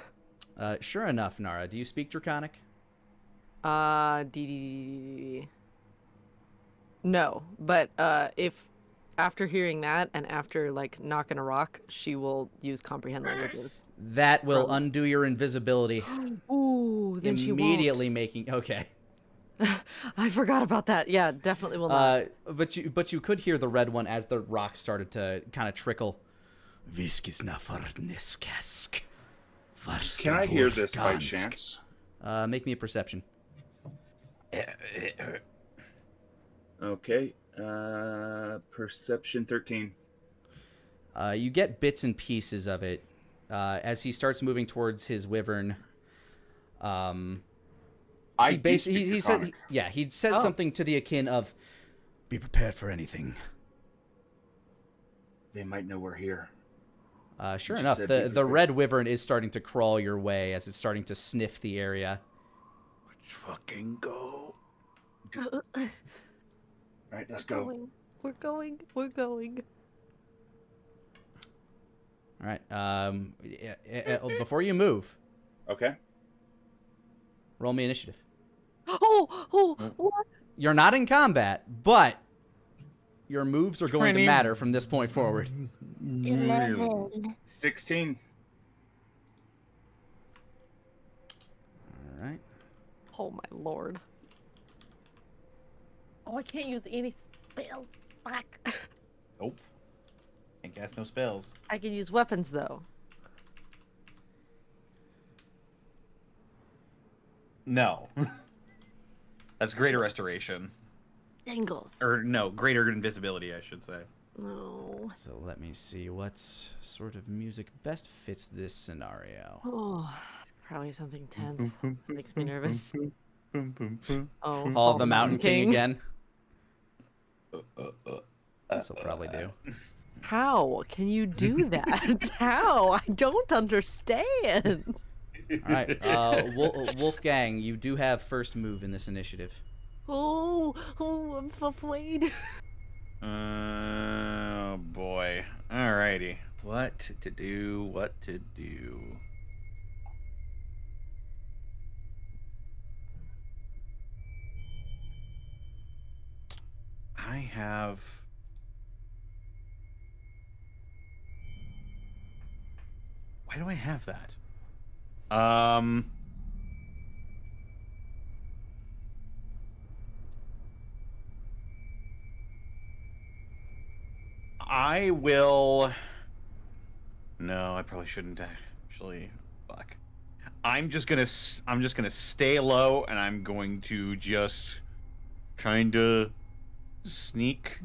other. Sure enough, Nara, do you speak Draconic? No, but if after hearing that and after like knocking a rock, she will use comprehend languages. That will undo your invisibility. Ooh, then she immediately won't. making okay. I forgot about that. Yeah, definitely will not. But you could hear the red one as the rock started to kind of trickle. Can I hear this by chance? Make me a perception. Okay. Perception 13. You get bits and pieces of it as he starts moving towards his wyvern. He said, he says something to the akin of, "Be prepared for anything." They might know we're here. Sure enough, the red wyvern is starting to crawl your way as it's starting to sniff the area. Let's fucking go. All right, let's go. We're going. All All right. Before you move, Okay. roll me initiative. What? You're not in combat, but your moves are going to 20. matter from this point forward. 11. 16. All right. Oh my lord. Oh, I can't use any spells. Fuck. Nope. Can't cast no spells. I can use weapons though. No. That's greater restoration. Angles. Or no, greater invisibility, I should say. No. So let me see what sort of music best fits this scenario. Oh, probably something tense. Makes me nervous. Oh, All the Mountain King again. Uh, This will probably do. How can you do that? How? I don't understand. All right. Wolfgang, you do have first move in this initiative. Oh, I'm afraid. Oh boy. Alrighty. What to do? What to do? I have. Why do I have that? I will. No, I probably shouldn't actually. Fuck. I'm just gonna stay low, and I'm going to just kind of sneak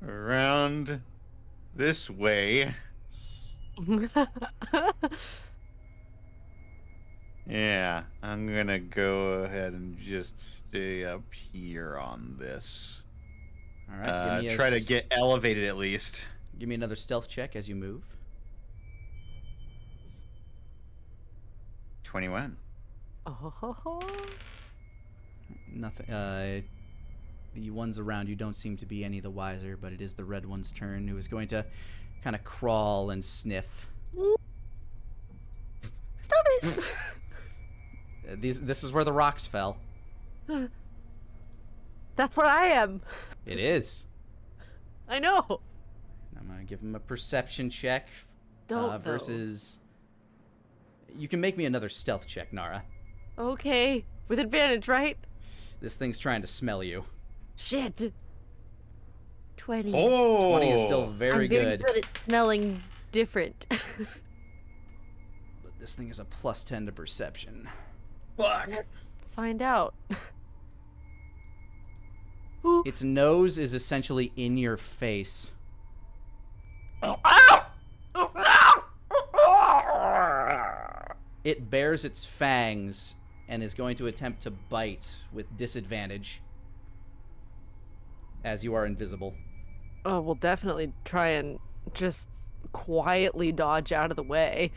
around this way. Yeah, I'm gonna go ahead and just stay up here on this. All right. Try to get elevated at least. Give me another stealth check as you move. 21. Oh. Nothing. The ones around you don't seem to be any the wiser, but it is the red one's turn, who is going to kind of crawl and sniff. Stop it! This is where the rocks fell. That's where I am. It is. I know. I'm gonna give him a perception check. Don't though. Versus. You can make me another stealth check, Nara. Okay, with advantage, right? This thing's trying to smell you. Shit. 20. Oh! 20 is still very I'm very good. good at smelling different. But this thing is a plus 10 to perception. Fuck. Find out. Its nose is essentially in your face. It bares its fangs and is going to attempt to bite with disadvantage, as you are invisible. Oh, we'll definitely try and just quietly dodge out of the way.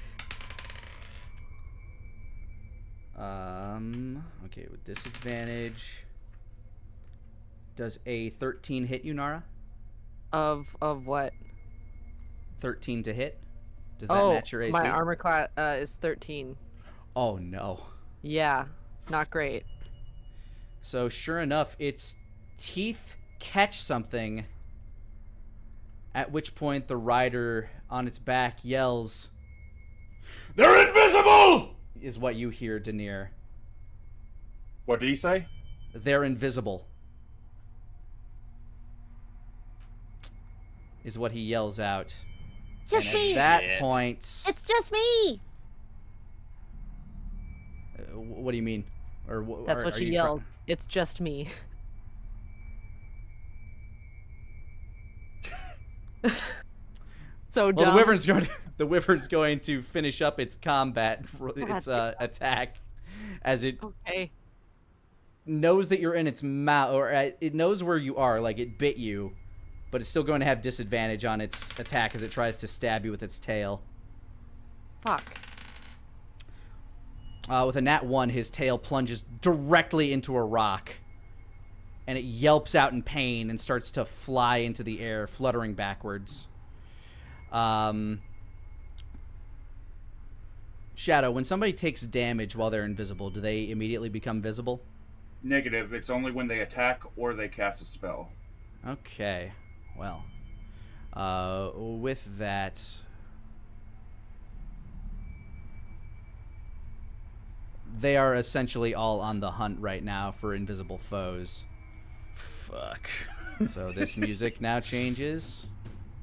Okay, with disadvantage. Does a 13 hit you, Nara? Of what? 13 to hit? Does that match your AC? My armor class is 13. Oh, no. Yeah, not great. So, sure enough, its teeth catch something, at which point the rider on its back yells, "They're invisible!" is what you hear, Denier. What did he say? They're invisible. Is what he yells out. Just and me! at that Shit. point... It's just me! What do you mean? Or That's what are she you yells. It's just me. So Well, dumb. the wyvern's going to finish up its combat, its attack, as it Okay. knows that you're in its mouth, or it knows where you are, like it bit you, but it's still going to have disadvantage on its attack as it tries to stab you with its tail. Fuck. With a nat 1, his tail plunges directly into a rock, and it yelps out in pain and starts to fly into the air, fluttering backwards. Shadow, when somebody takes damage while they're invisible, do they immediately become visible? Negative. It's only when they attack or they cast a spell. Okay. Well, with that, they are essentially all on the hunt right now for invisible foes. Fuck. So this music now changes.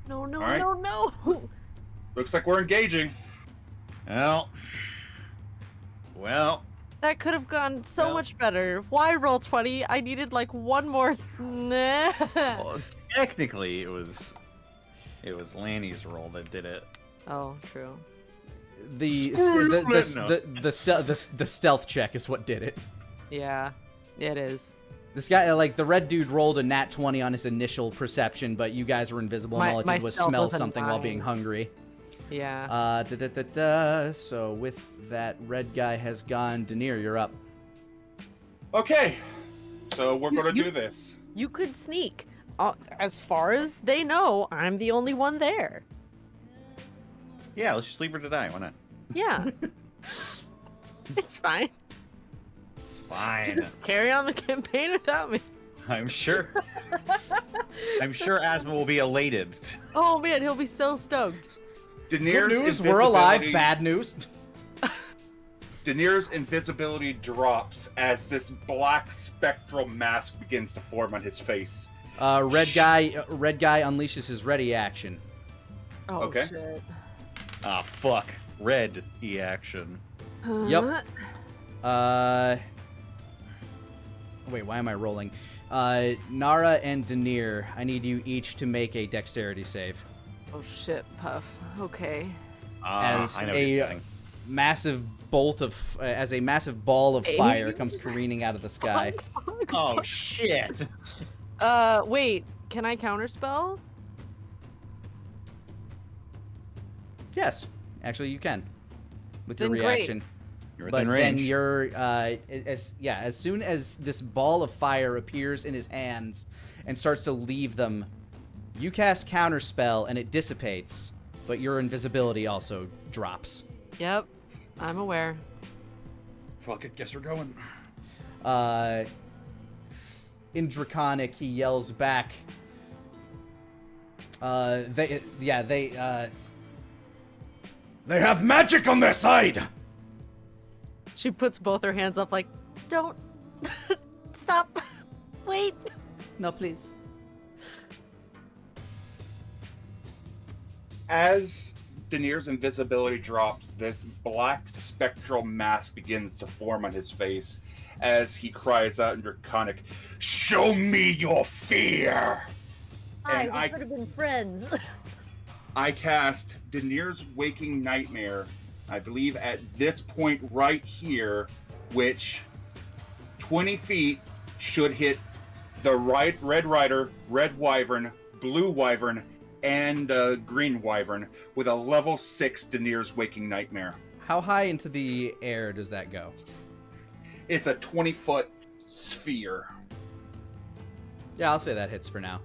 No, All right. no. Looks like we're engaging. Well. That could have gone so Well. much better. Why roll 20? I needed like one more. Nah. Well, technically, it was Lani's roll that did it. Oh, true. The stealth check is what did it. Yeah, it is. This guy, like, the red dude rolled a nat 20 on his initial perception, but you guys were invisible, and all it My did was stealth smell was a something while 9. being hungry. Yeah. So with that, red guy has gone. Denier, you're up. Okay. So we're going to do this. You could sneak. As far as they know, I'm the only one there. Yeah, let's just leave her to die. Why not? Yeah. It's fine. It's fine. Carry on the campaign without me. I'm sure. I'm sure Asma will be elated. Oh man, he'll be so stoked. Daenerys' Good news, we're alive. invisibility- Bad news. Daenerys' invisibility drops as this black spectral mask begins to form on his face. Red guy unleashes his ready action. Oh Okay. shit. Ah, fuck. Red E-action. Yep. Wait, why am I rolling? Nara and Denier, I need you each to make a dexterity save. Oh shit, Puff. Okay. As I know what you're saying. Massive bolt of, as a massive ball of fire comes careening out of the sky. Oh, shit. Wait. Can I counterspell? Yes, actually you can, with your Then great. reaction. You're But within then range. you're, as soon as this ball of fire appears in his hands and starts to leave them, you cast counterspell and it dissipates, but your invisibility also drops. Yep. I'm aware. Fuck it, guess we're going. In Draconic, he yells back. They have magic on their side. She puts both her hands up like, don't. Stop. Wait. No, please. As Daenerys' invisibility drops, this black spectral mask begins to form on his face as he cries out in Draconic, "Show me your fear!" And we could have been friends. I cast Daenerys' Waking Nightmare, I believe at this point right here, which 20 feet should hit the Red Rider, Red Wyvern, Blue Wyvern, and Green Wyvern with a level 6 Daenerys' Waking Nightmare. How high into the air does that go? It's a 20-foot sphere. Yeah, I'll say that hits for now.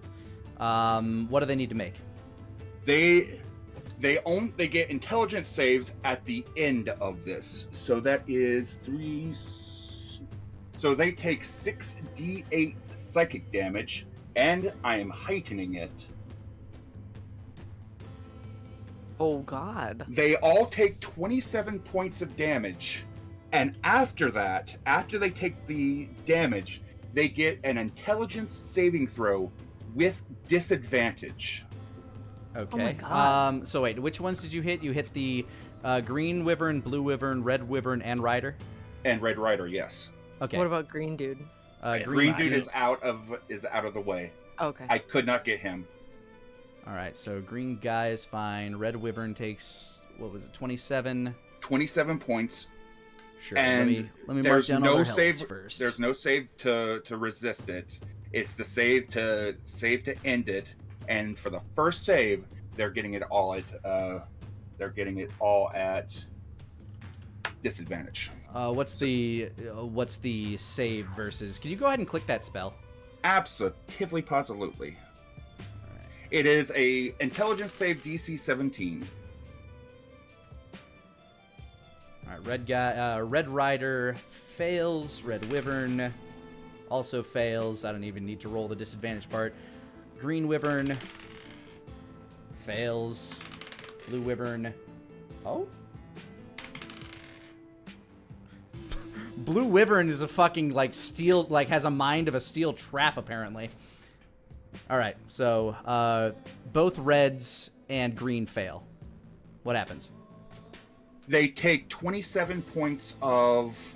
What do they need to make? They get intelligence saves at the end of this, so that is 3. So they take 6d8 psychic damage, and I am heightening it. Oh god. They all take 27 points of damage, and after that, after they take the damage, they get an intelligence saving throw with disadvantage. Okay. God. So wait, which ones did you hit? You hit the Green Wyvern, Blue Wyvern, Red Wyvern, and Rider? And Red Rider, yes. Okay. What about green dude? Green dude is out of the way. Okay. I could not get him. All right, so green guy is fine. Red Wyvern takes, what was it, 27? 27 points. Sure. And let me mark there's down all no their save. healths first. There's no save to resist it. It's the save to end it. And for the first save, they're getting it all at disadvantage. What's the save versus? Can you go ahead and click that spell? Absolutely, positively. It is a intelligence save DC 17. All right, Red Rider fails. Red Wyvern also fails. I don't even need to roll the disadvantage part. Green Wyvern fails. Blue Wyvern. Oh? Blue Wyvern is a fucking, like, steel, like, has a mind of a steel trap, apparently. Alright, so, both reds and green fail. What happens? They take 27 points of...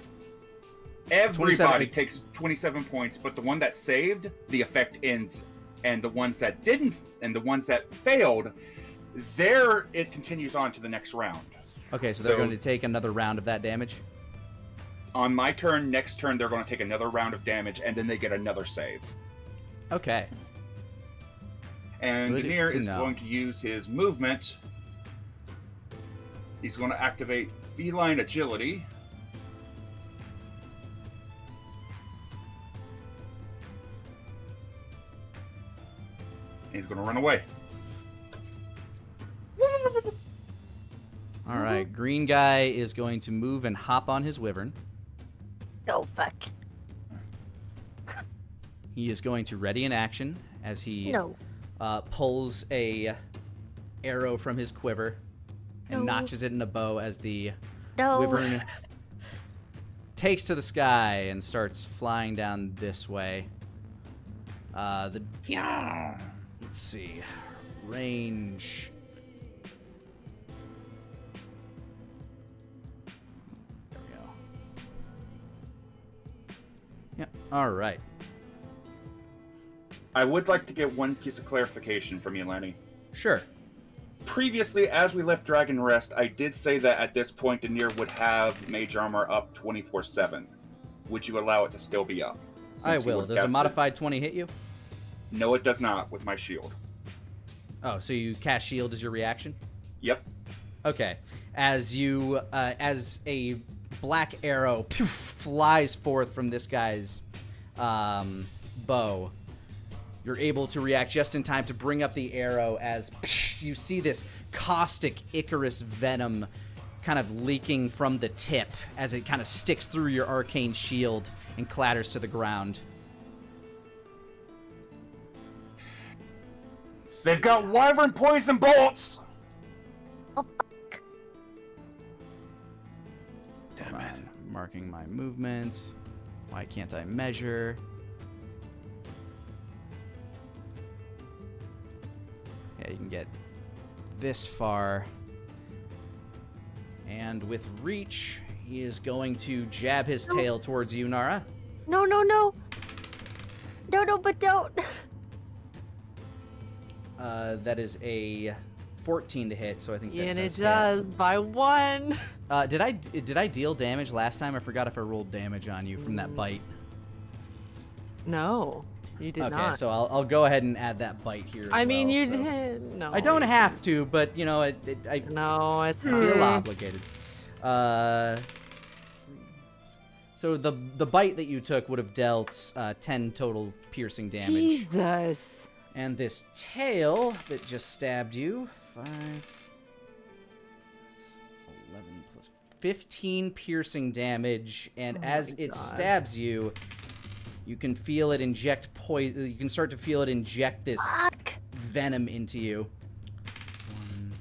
Everybody 27. takes 27 points, but the one that saved, the effect ends. And the ones that didn't, and the ones that failed, it continues on to the next round. Okay, so they're going to take another round of that damage? On my turn, next turn, they're going to take another round of damage, and then they get another save. Okay. And Good Denier to is know. going to use his movement. He's going to activate Feline Agility. And he's going to run away. All right, green guy is going to move and hop on his wyvern. Oh, fuck. He is going to ready an action as he No. pulls a arrow from his quiver and No. notches it in a bow as the No. wyvern takes to the sky and starts flying down this way. Let's see, range. There we go. Yep. All right. I would like to get one piece of clarification from you, Lani. Sure. Previously, as we left Dragon Rest, I did say that at this point, Denier would have Mage Armor up 24/7. Would you allow it to still be up? I Since you will. would Does a cast it? modified 20 hit you? No, it does not with my shield. Oh, so you cast shield as your reaction? Yep. Okay. As you, as a black arrow flies forth from this guy's bow, you're able to react just in time to bring up the arrow as you see this caustic Icarus venom kind of leaking from the tip as it kind of sticks through your arcane shield and clatters to the ground. They've got Wyvern poison bolts! Oh, fuck. Damn it. Marking my movements. Why can't I measure? Yeah, you can get this far. And with reach, he is going to jab his tail towards you, Nara. No, no, no. No, no, but don't. That is a 14 to hit, so I think that And it does hit. does by 1. Did I deal damage last time? I forgot if I rolled damage on you from that bite. No, you did Okay, not. so I'll go ahead and add that bite here. I mean, well, you so. did. No. I don't you have to, but you know, I No, it's feel fine. obligated. So the bite that you took would have dealt 10 total piercing damage. Jesus. And this tail that just stabbed you, 5, that's 11 plus 15 piercing damage, and Oh as my it God. stabs you, you can feel it inject poison. You can start to feel it inject this Fuck. venom into you. 1,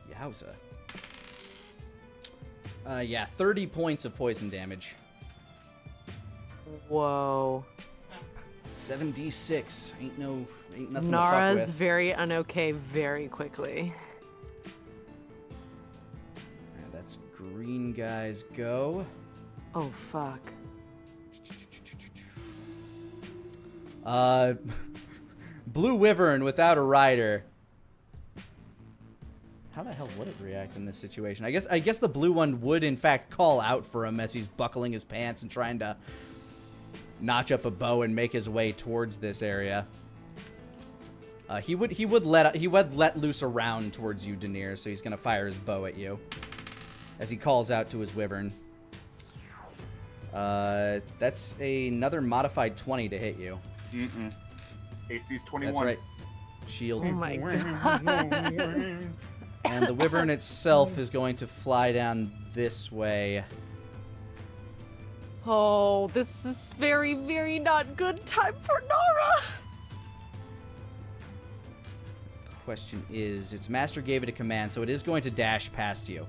3. Yowza. Yeah, 30 points of poison damage. Whoa. 7d6. Ain't nothing to Nara's fuck with. very unokay very quickly. That's green guy's go. Oh, fuck. Blue Wyvern without a rider. How the hell would it react in this situation? I guess the blue one would in fact call out for him as he's buckling his pants and trying to notch up a bow and make his way towards this area. He would let loose a round towards you, Denier, so he's gonna fire his bow at you as he calls out to his wyvern. That's another modified 20 to hit you. Mm-mm. AC's 21. That's right. Shield. Oh my god. And the wyvern itself is going to fly down this way. Oh, this is very, very not good time for Nara. Question is, its master gave it a command, so it is going to dash past you.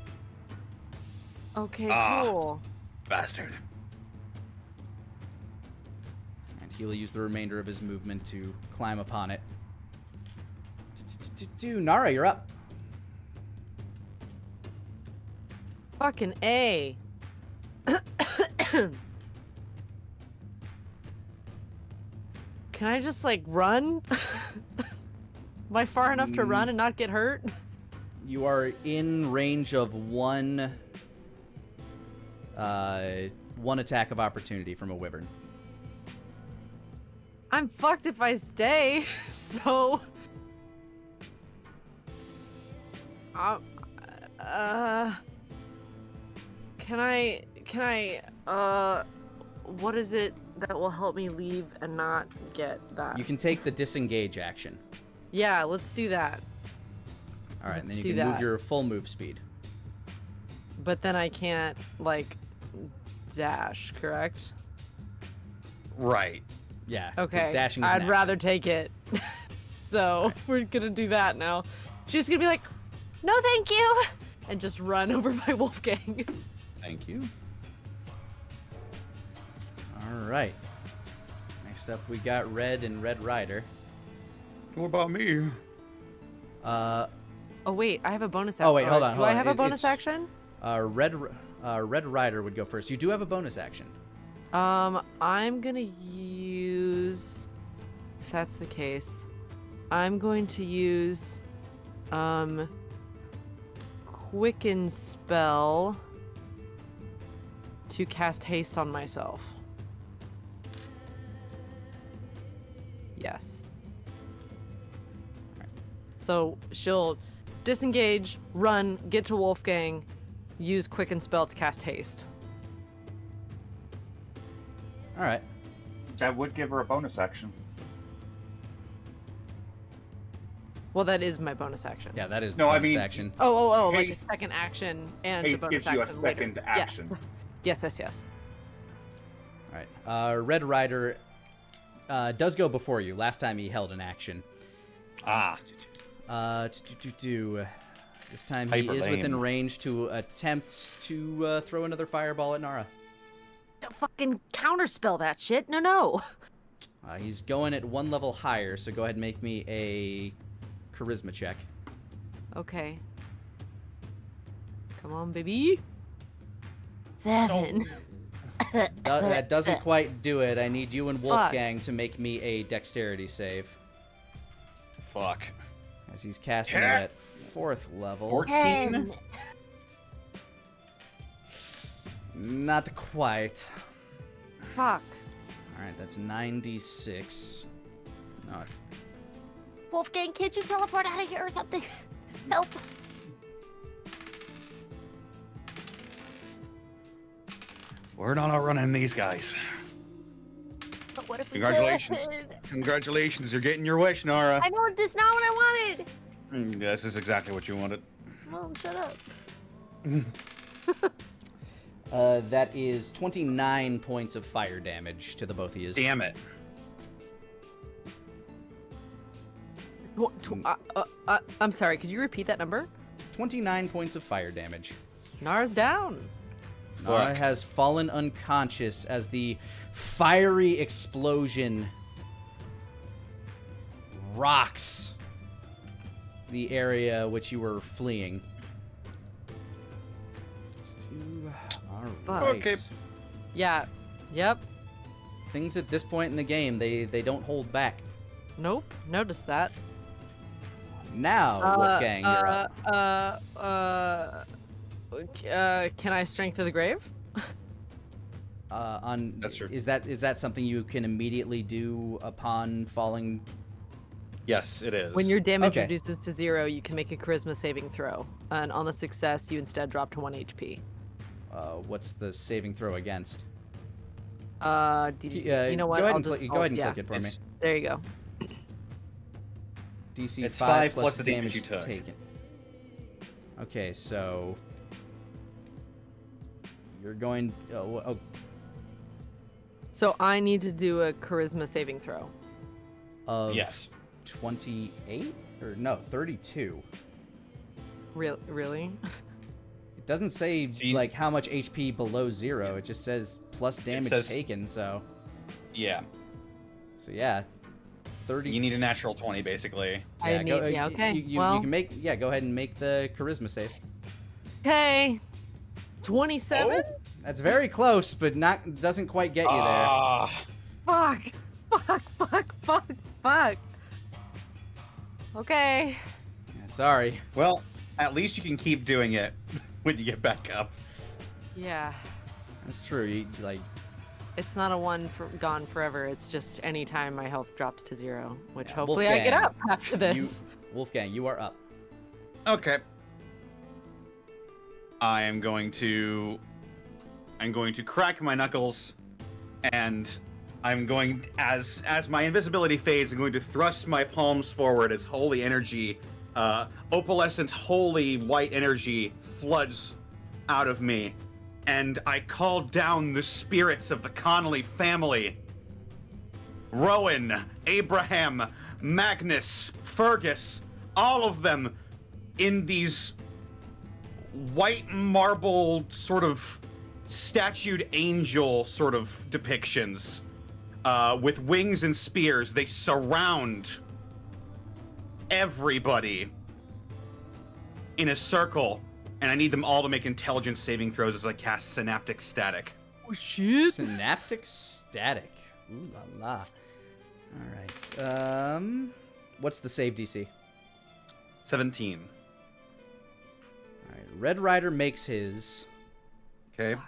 Okay, Ah. cool. Bastard. And he will use the remainder of his movement to climb upon it. Nara, you're up. Fucking A. Can I just, like, run? Am I far enough to run and not get hurt? You are in range of one attack of opportunity from a wyvern. I'm fucked if I stay, so... what is it that will help me leave and not get that? You can take the disengage action. Yeah, let's do that. All right, and then Let's you do can move that. your full move speed. But then I can't, like, dash, correct? Right. Yeah. 'cause Okay, dashing is an I'd action. rather take it. So, we're gonna do that now. She's gonna be like, no thank you! And just run over my Wolfgang. Thank you. All right. Next up, we got Red and Red Rider. What about me? Oh wait, I have a bonus action. Oh, wait, hold on, Do hold I on. have a It's- bonus it's- action? Red Rider would go first. You do have a bonus action. I'm gonna use... If that's the case, I'm going to use, Quicken Spell to cast haste on myself. Yes. So she'll disengage, run, get to Wolfgang, use Quicken Spell to cast haste. All right. That would give her a bonus action. Well, that is my bonus action. Yeah, that is No, the I bonus mean- action. Oh, like a Haste- second action and Haste the bonus gives you a action later. second action. Yes. Yes. All right. Red Rider does go before you. Last time he held an action. Ah. This time he Hyper is within lame. range to attempt to throw another fireball at Nara. Don't fucking counterspell that shit. No. He's going at one level higher, so go ahead and make me a charisma check. Okay. Come on, baby. 7. That doesn't quite do it. I need you and Wolfgang to make me a dexterity save. Fuck. As he's casting it at 4th level. 10. Not quite. Fuck. Alright, that's 96. No, Wolfgang, can't you teleport out of here or something? Help. We're not outrunning these guys. But what if we Congratulations. did? Congratulations, you're getting your wish, Nara. I know this is not what I wanted. This is exactly what you wanted. Well, shut up. that is 29 points of fire damage to the both of you. Damn it. I'm sorry, could you repeat that number? 29 points of fire damage. Nara's down. Nara Fuck. has fallen unconscious as the fiery explosion rocks the area which you were fleeing. All Fuck. right. Okay. Yeah. Yep. Things at this point in the game, they don't hold back. Nope. Noticed that. Now, Wolfgang, you're up. Can I strength to the grave? That's true. Is that something you can immediately do upon falling? Yes, it is. When your damage Okay. reduces to 0, you can make a charisma saving throw. And on the success, you instead drop to 1 HP. What's the saving throw against? You know what? Go ahead I'll and just click, go ahead and yeah. click it for me. There you go. DC It's 5 5 plus the damage you took. taken. Okay, so you're going. Oh, So I need to do a charisma saving throw. of Yes. 28 or no 32. Really? It doesn't say See- like how much HP below 0. It just says plus damage says- taken. So Yeah. yeah, 30. You need a natural 20, basically. I need. Yeah. Okay. You well. can make. Yeah, go ahead and make the charisma save. Okay. 27. That's very close, but doesn't quite get you there. Ah. Fuck. Okay. Yeah, sorry. Well, at least you can keep doing it when you get back up. Yeah. That's true. You, like, It's not a one for gone forever. It's just any time my health drops to 0, which Yeah, hopefully I get Wolfgang, up after this. Wolfgang, you are up. Okay. I'm going to crack my knuckles, and I'm going as my invisibility fades. I'm going to thrust my palms forward as holy energy, opalescent holy white energy floods out of me, and I call down the spirits of the Connolly family. Rowan, Abraham, Magnus, Fergus, all of them in these white marble sort of statued angel sort of depictions with wings and spears. They surround everybody in a circle, and I need them all to make intelligence saving throws as I cast Synaptic Static. Oh shit! Synaptic static. Ooh la la. All right. What's the save DC? 17. All right. Red Rider makes his. Okay. I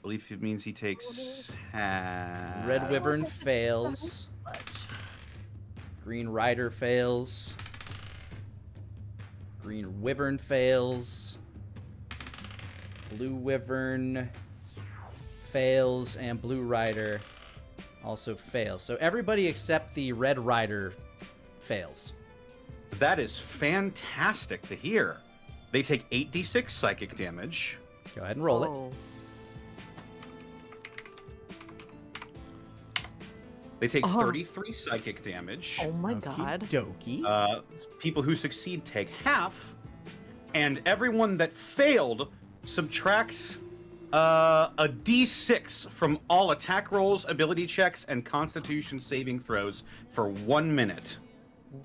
believe it means he takes half. Red Wyvern fails. Green Rider fails. Green Wyvern fails. Blue Wyvern fails, and Blue Rider also fails. So everybody except the Red Rider fails. That is fantastic to hear. They take 8d6 psychic damage. Go ahead and roll it. Oh. They take Oh. 33 psychic damage. Oh my god. Dokie. People who succeed take half, and everyone that failed subtracts a d6 from all attack rolls, ability checks, and constitution saving throws for 1 minute.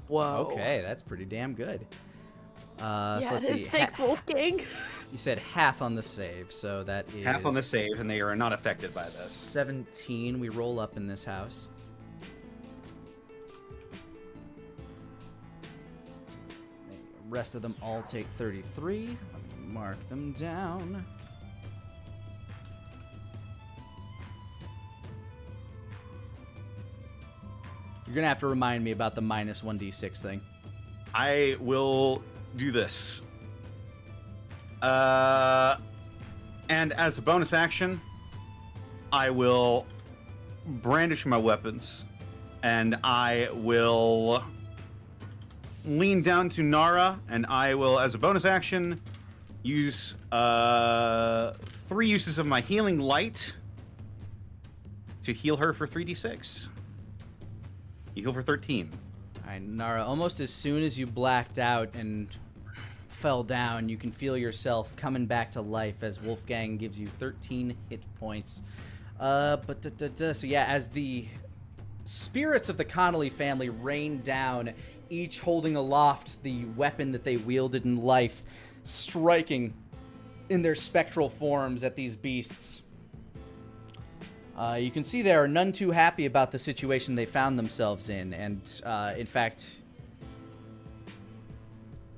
Whoa. Okay, that's pretty damn good. So Yeah, let's it is. see. Thanks, Wolfgang. You said half on the save, so that is Half on the save, and they are not affected by this. 17. We roll up in this house. The rest of them all take 33. Let me mark them down. You're gonna have to remind me about the minus 1d6 thing. I will do this. And as a bonus action, I will brandish my weapons, and I will lean down to Nara, and I will, as a bonus action, use 3 uses of my healing light to heal her for 3d6. You heal for 13. All right, Nara, almost as soon as you blacked out and fell down, you can feel yourself coming back to life as Wolfgang gives you 13 hit points. So yeah, as the spirits of the Connolly family rain down, each holding aloft the weapon that they wielded in life, striking in their spectral forms at these beasts. You can see they are none too happy about the situation they found themselves in, and in fact,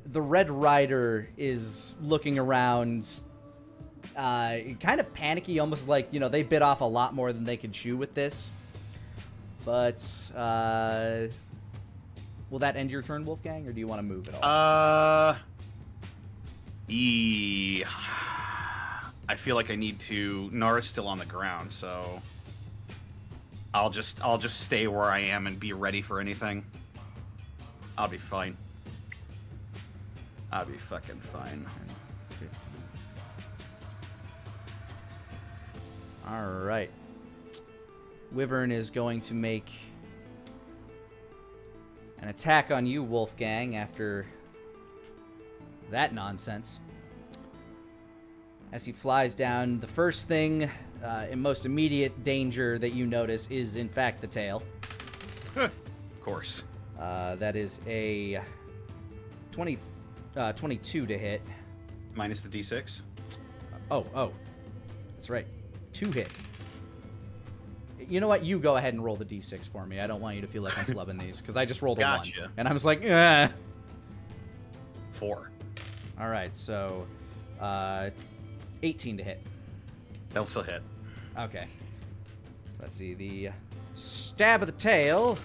the Red Rider is looking around, kind of panicky, almost like, you know, they bit off a lot more than they could chew with this. But, will that end your turn, Wolfgang, or do you want to move at all? I feel like I need to. Nara's still on the ground, so I'll just stay where I am and be ready for anything. I'll be fine. I'll be fucking fine. 15. All right. Wyvern is going to make an attack on you, Wolfgang, after that nonsense. As he flies down, the first thing in most immediate danger that you notice is, in fact, the tail. Of course. That is a 22 to hit. Minus the d6. Oh. That's right. 2 hit. You know what? You go ahead and roll the d6 for me. I don't want you to feel like I'm flubbing these, because I just rolled a 1. Gotcha. And I was like, eh. 4. All right, so 18 to hit. That'll still hit. Okay. Let's see. The stab of the tail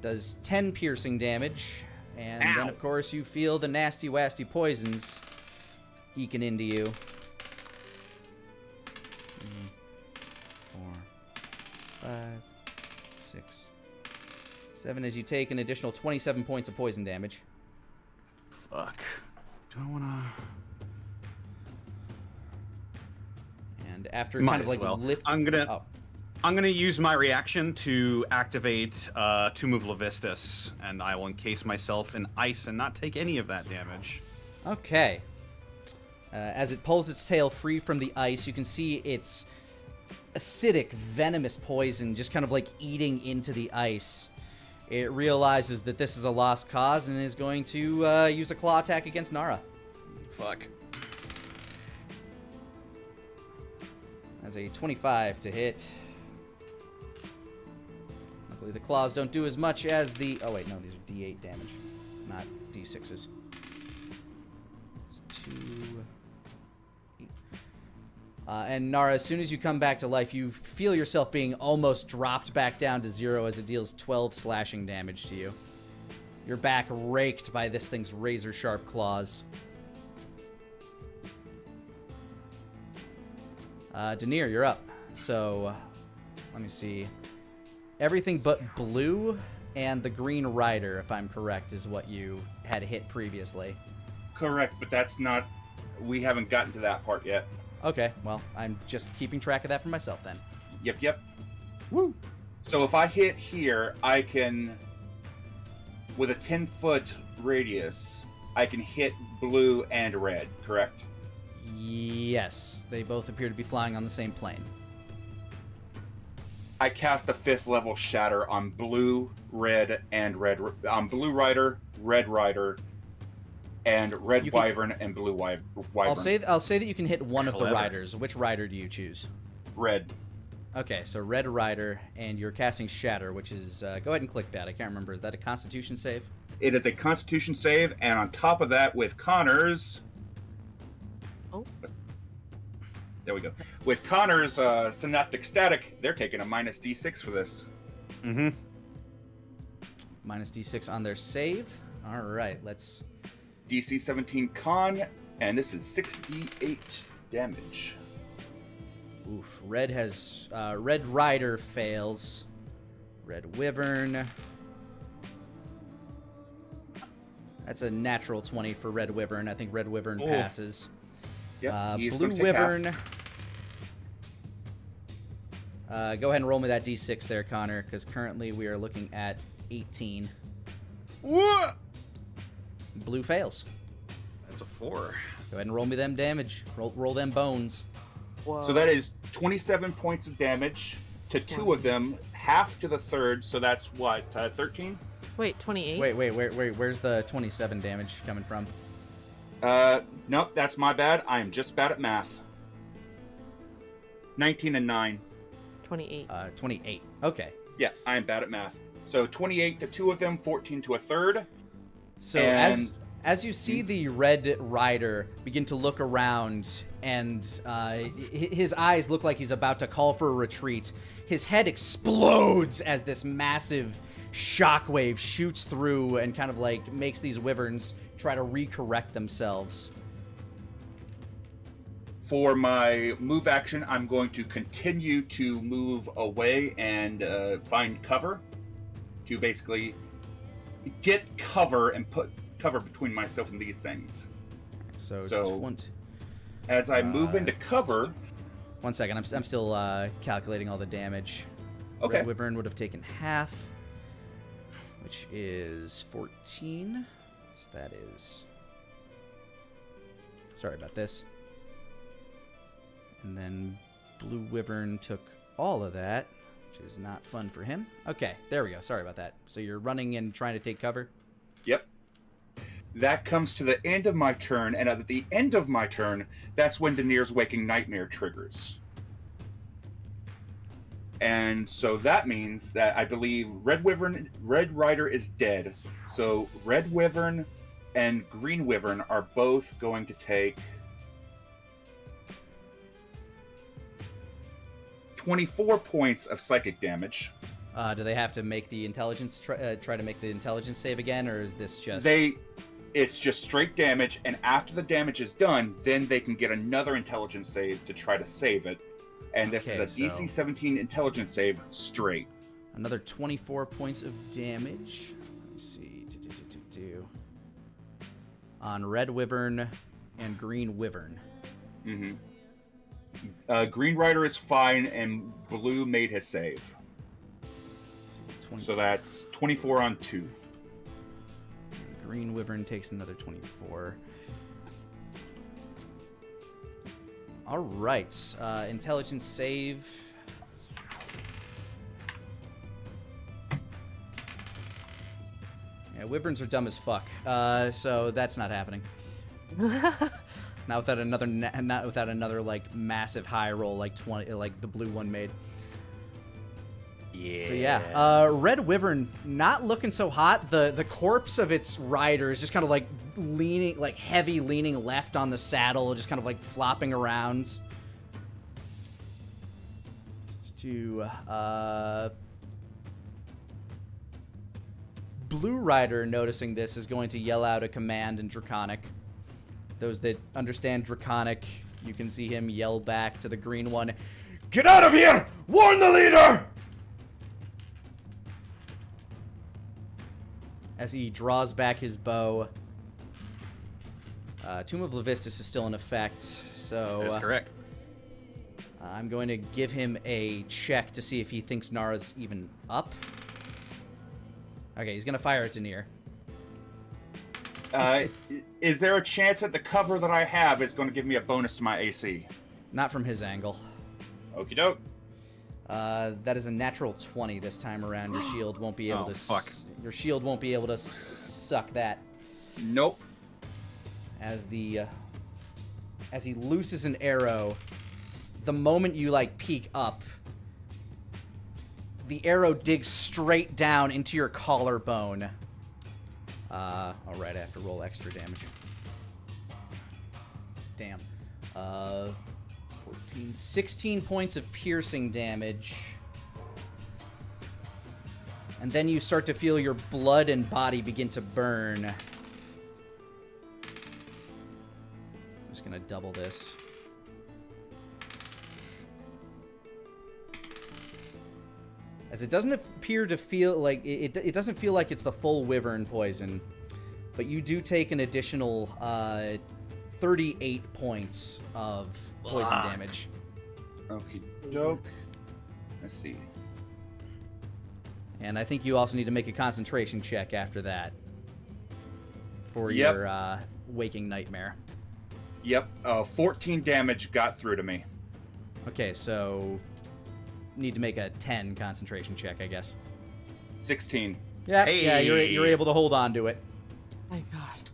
does 10 piercing damage. And Ow. then, of course, you feel the nasty, wasty poisons eking into you. 4, 5, 6, 7, as you take an additional 27 points of poison damage. Fuck. Do I wanna... And after Might kind of as like well. lift... I'm gonna Oh. I'm gonna use my reaction to activate Tomb of Levistus, and I will encase myself in ice and not take any of that damage. Okay. As it pulls its tail free from the ice, you can see its acidic, venomous poison just kind of like eating into the ice. It realizes that this is a lost cause and is going to use a claw attack against Nara. Fuck. As a 25 to hit. Luckily the claws don't do as much as the... Oh wait, no, these are D8 damage, not D6s. It's 2... 8. And Nara, as soon as you come back to life, you feel yourself being almost dropped back down to 0 as it deals 12 slashing damage to you. Your back raked by this thing's razor-sharp claws. Denier, you're up. So, let me see. Everything but blue and the green rider, if I'm correct, is what you had hit previously. Correct, but that's not... We haven't gotten to that part yet. Okay, well, I'm just keeping track of that for myself then. Yep. Woo! So if I hit here, I can... With a 10-foot radius, I can hit blue and red, correct? Yes, they both appear to be flying on the same plane. I cast a 5th level shatter on blue, red, and red. On blue rider, red rider, and red wyvern and blue wyvern. I'll say that you can hit one of the Clever. riders. Which rider do you choose? Red. Okay, so red rider, and you're casting shatter, which is go ahead and click that. I can't remember. Is that a Constitution save? It is a Constitution save, and on top of that, with Connor's... Oh. There we go. With Connor's Synaptic Static, they're taking a minus D6 for this. Mm-hmm. Minus D6 on their save. All right, let's... DC 17 Con, and this is 6d8 damage. Oof. Red has... Red Rider fails. Red Wyvern... That's a natural 20 for Red Wyvern. I think Red Wyvern Oh. passes. Yep, he's Blue gonna take Wyvern... half. go ahead and roll me that D6 there, Connor, because currently we are looking at 18. What? Blue fails. That's a 4. Go ahead and roll me them damage. Roll them bones. Whoa. So that is 27 points of damage to 2 of them, half to the third, so that's what, 13? Wait, 28? Wait, where's the 27 damage coming from? Nope, that's my bad. I am just bad at math. 19 and 9. 28. 28. Okay. Yeah, I am bad at math. So 28 to 2 of them, 14 to a third. So And- as you see the Red Rider begin to look around, and his eyes look like he's about to call for a retreat, his head explodes as this massive shockwave shoots through and kind of like makes these wyverns try to recorrect themselves. For my move action, I'm going to continue to move away and find cover to basically get cover and put cover between myself and these things. So as I move into cover... 1 second, I'm still calculating all the damage. Okay. Red Wyvern would have taken half, which is 14. So that is... Sorry about this. And then Blue Wyvern took all of that, which is not fun for him. Okay, there we go. Sorry about that. So you're running and trying to take cover? Yep. That comes to the end of my turn, and at the end of my turn, that's when Daenerys' Waking Nightmare triggers. And so that means that I believe Red Rider is dead. So Red Wyvern and Green Wyvern are both going to take 24 points of psychic damage. Do they have to make the intelligence try to make the intelligence save again, or is this just It's just straight damage, and after the damage is done, then they can get another intelligence save to try to save it. And this is a DC 17 intelligence save straight. Another 24 points of damage. Let me see. On Red Wyvern and Green Wyvern. Mm-hmm. Green Rider is fine, and Blue made his save. So that's 24 on 2. Green Wyvern takes another 24. All right. Intelligence save. Yeah, Wyverns are dumb as fuck. So that's not happening. Not without another like massive high roll like 20, like the blue one made. Yeah. So yeah, Red Wyvern not looking so hot. The corpse of its rider is just kind of like leaning, like heavy leaning left on the saddle, just kind of like flopping around. Blue Rider, noticing this, is going to yell out a command in Draconic. Those that understand Draconic, you can see him yell back to the green one, "Get out of here! Warn the leader!" As he draws back his bow. Tomb of Levistus is still in effect, so... That's correct. I'm going to give him a check to see if he thinks Nara's even up. Okay, he's going to fire at Daenerys. Is there a chance that the cover that I have is going to give me a bonus to my AC? Not from his angle. Okie doke. That is a natural 20 this time around. Your shield won't be able your shield won't be able to suck that. Nope. As he looses an arrow, the moment you like peek up, the arrow digs straight down into your collarbone. All right, I have to roll extra damage. Damn. 14, 16 points of piercing damage. And then you start to feel your blood and body begin to burn. I'm just gonna double this. As it doesn't appear to feel like it doesn't feel like it's the full wyvern poison, but you do take an additional 38 points of poison damage. Okie doke. Let's see. And I think you also need to make a concentration check after that for your waking nightmare. Yep. 14 damage got through to me. Okay, so need to make a 10 concentration check, I guess. 16. Yeah, Hey. yeah, you're able to hold on to it. My God.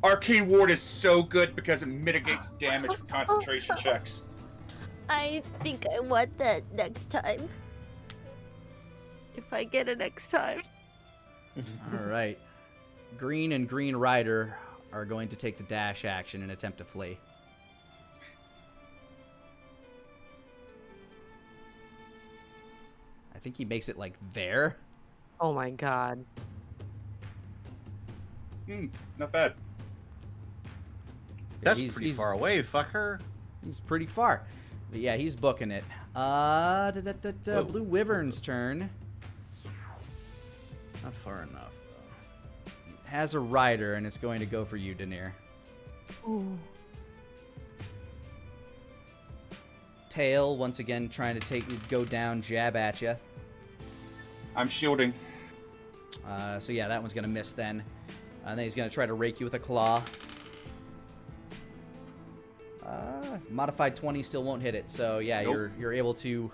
Arcane Ward is so good because it mitigates damage for concentration checks. I think I want that next time. If I get it next time. All right. Green and Green Rider are going to take the dash action and attempt to flee. I think he makes it like there. Oh my God. Not bad. That's he's pretty far away, fucker. He's pretty far. But yeah, he's booking it. Blue Wyvern's turn. Not far enough. Has a rider, and it's going to go for you, Daenerys. Ooh. Tail, once again, trying to go down, jab at you. I'm shielding. So yeah, that one's going to miss then. And then he's going to try to rake you with a claw. Modified 20 still won't hit it. So yeah, Nope. you're able to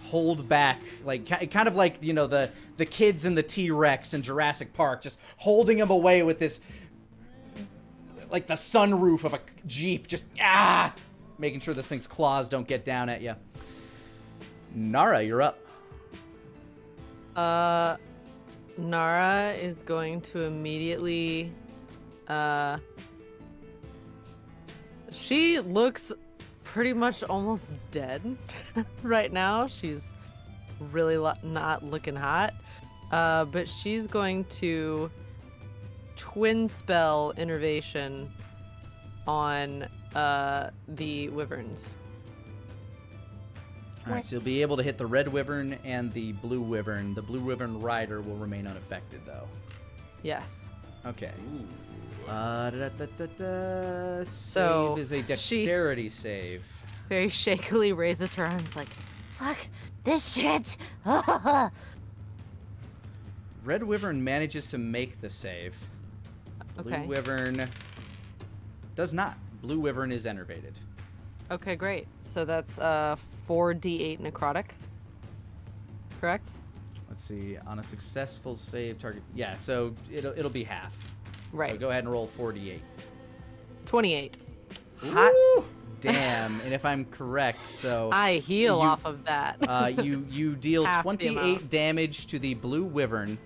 hold back, like kind of like, you know, the kids in the T-Rex in Jurassic Park, just holding him away with this, like the sunroof of a Jeep, just making sure this thing's claws don't get down at you. Nara, you're up. Nara is going to immediately, she looks pretty much almost dead right now. She's really not looking hot. But she's going to twin spell Innervation on the Wyverns. All right, so you'll be able to hit the red wyvern and the blue wyvern. The blue wyvern rider will remain unaffected, though. Yes. Okay. So, Save is a dexterity save. Very shakily raises her arms like, Fuck this shit. Red wyvern manages to make the save. Blue okay. wyvern does not. Blue wyvern is enervated. Okay, great. So that's 4d8 necrotic. Correct? Let's see. On a successful save target. Yeah, so it'll be half. Right. So go ahead and roll 4d8. 28. Hot damn. And if I'm correct, so I heal off of that. you deal Half the 28 amount. damage to the blue wyvern,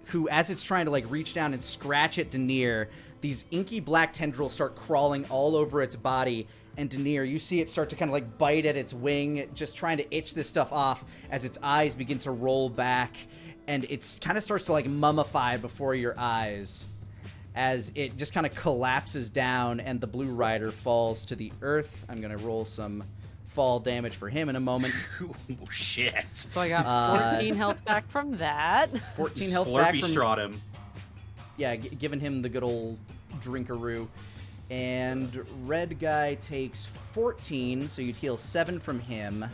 who, as it's trying to like reach down and scratch at Daenerys, these inky black tendrils start crawling all over its body. And Daenerys, you see it start to kind of like bite at its wing, just trying to itch this stuff off as its eyes begin to roll back, and it kind of starts to like mummify before your eyes as it just kind of collapses down and the blue rider falls to the earth. I'm going to roll some fall damage for him in a moment. Oh, shit. So I got 14 health back from that. 14 health back Slurpee from... straught him. Yeah, giving him the good old drinkaroo. And red guy takes 14, so you'd heal 7 from him.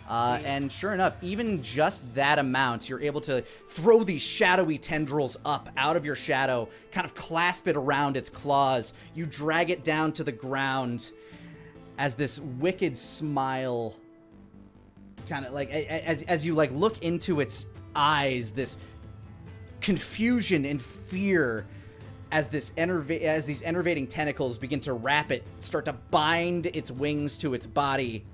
And sure enough, even just that amount, you're able to throw these shadowy tendrils up out of your shadow, kind of clasp it around its claws. You drag it down to the ground as this wicked smile, kind of like, as you like look into its eyes, this confusion and fear as these enervating tentacles begin to wrap it, start to bind its wings to its body.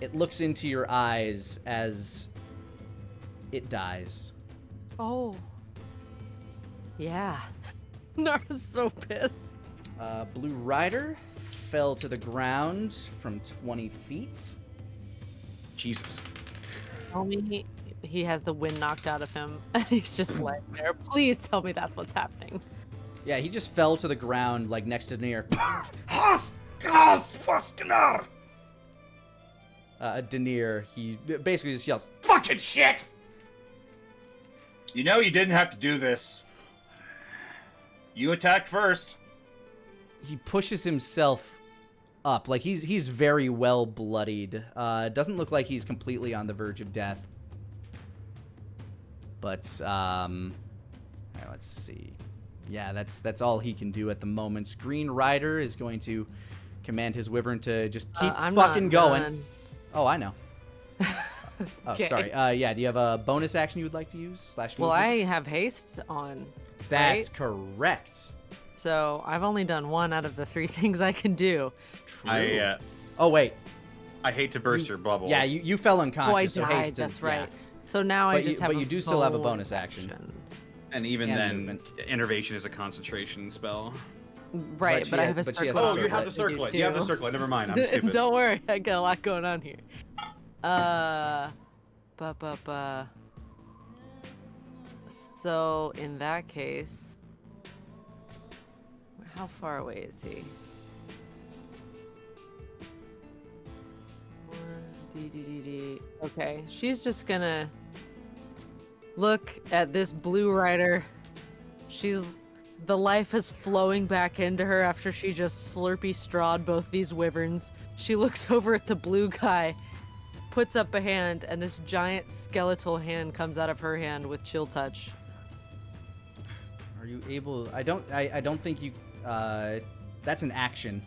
It looks into your eyes as it dies. Oh. Yeah. Nara's so pissed. Blue Rider fell to the ground from 20 feet. Jesus. Tell me he has the wind knocked out of him. He's just laying there. Please tell me that's what's happening. Yeah, he just fell to the ground, like next to Daenerys. Daenerys, he basically just yells, "Fucking shit!" You know you didn't have to do this. You attacked first. He pushes himself up, like he's very well bloodied. Doesn't look like he's completely on the verge of death. But all right, let's see. Yeah, that's all he can do at the moment. Green Rider is going to command his wyvern to just keep I'm fucking not going. done. Oh, I know. Okay. Sorry. Yeah, do you have a bonus action you would like to use? Well, /movement? I have haste on. That's right? correct. So I've only done 1 out of the 3 things I can do. True. Oh wait. I hate to burst your bubble. Yeah, you fell Oh, I unconscious. So died. haste That's is, right. yeah. So now I But just you- have. but you do still have a bonus action. And even And then, movement. Innervation is a concentration spell. Right, But but she I had- have a but she has circlet. the Oh, you have circlet. the circlet. You have the too. circlet. Never mind. I'm stupid. Don't worry, I got a lot going on here. So in that case, How far away is he? Okay, she's just gonna look at this blue rider. The life is flowing back into her after she just slurpy strawed both these wyverns. She looks over at the blue guy, puts up a hand, and this giant skeletal hand comes out of her hand with chill touch. Are you able? I don't think you. That's an action.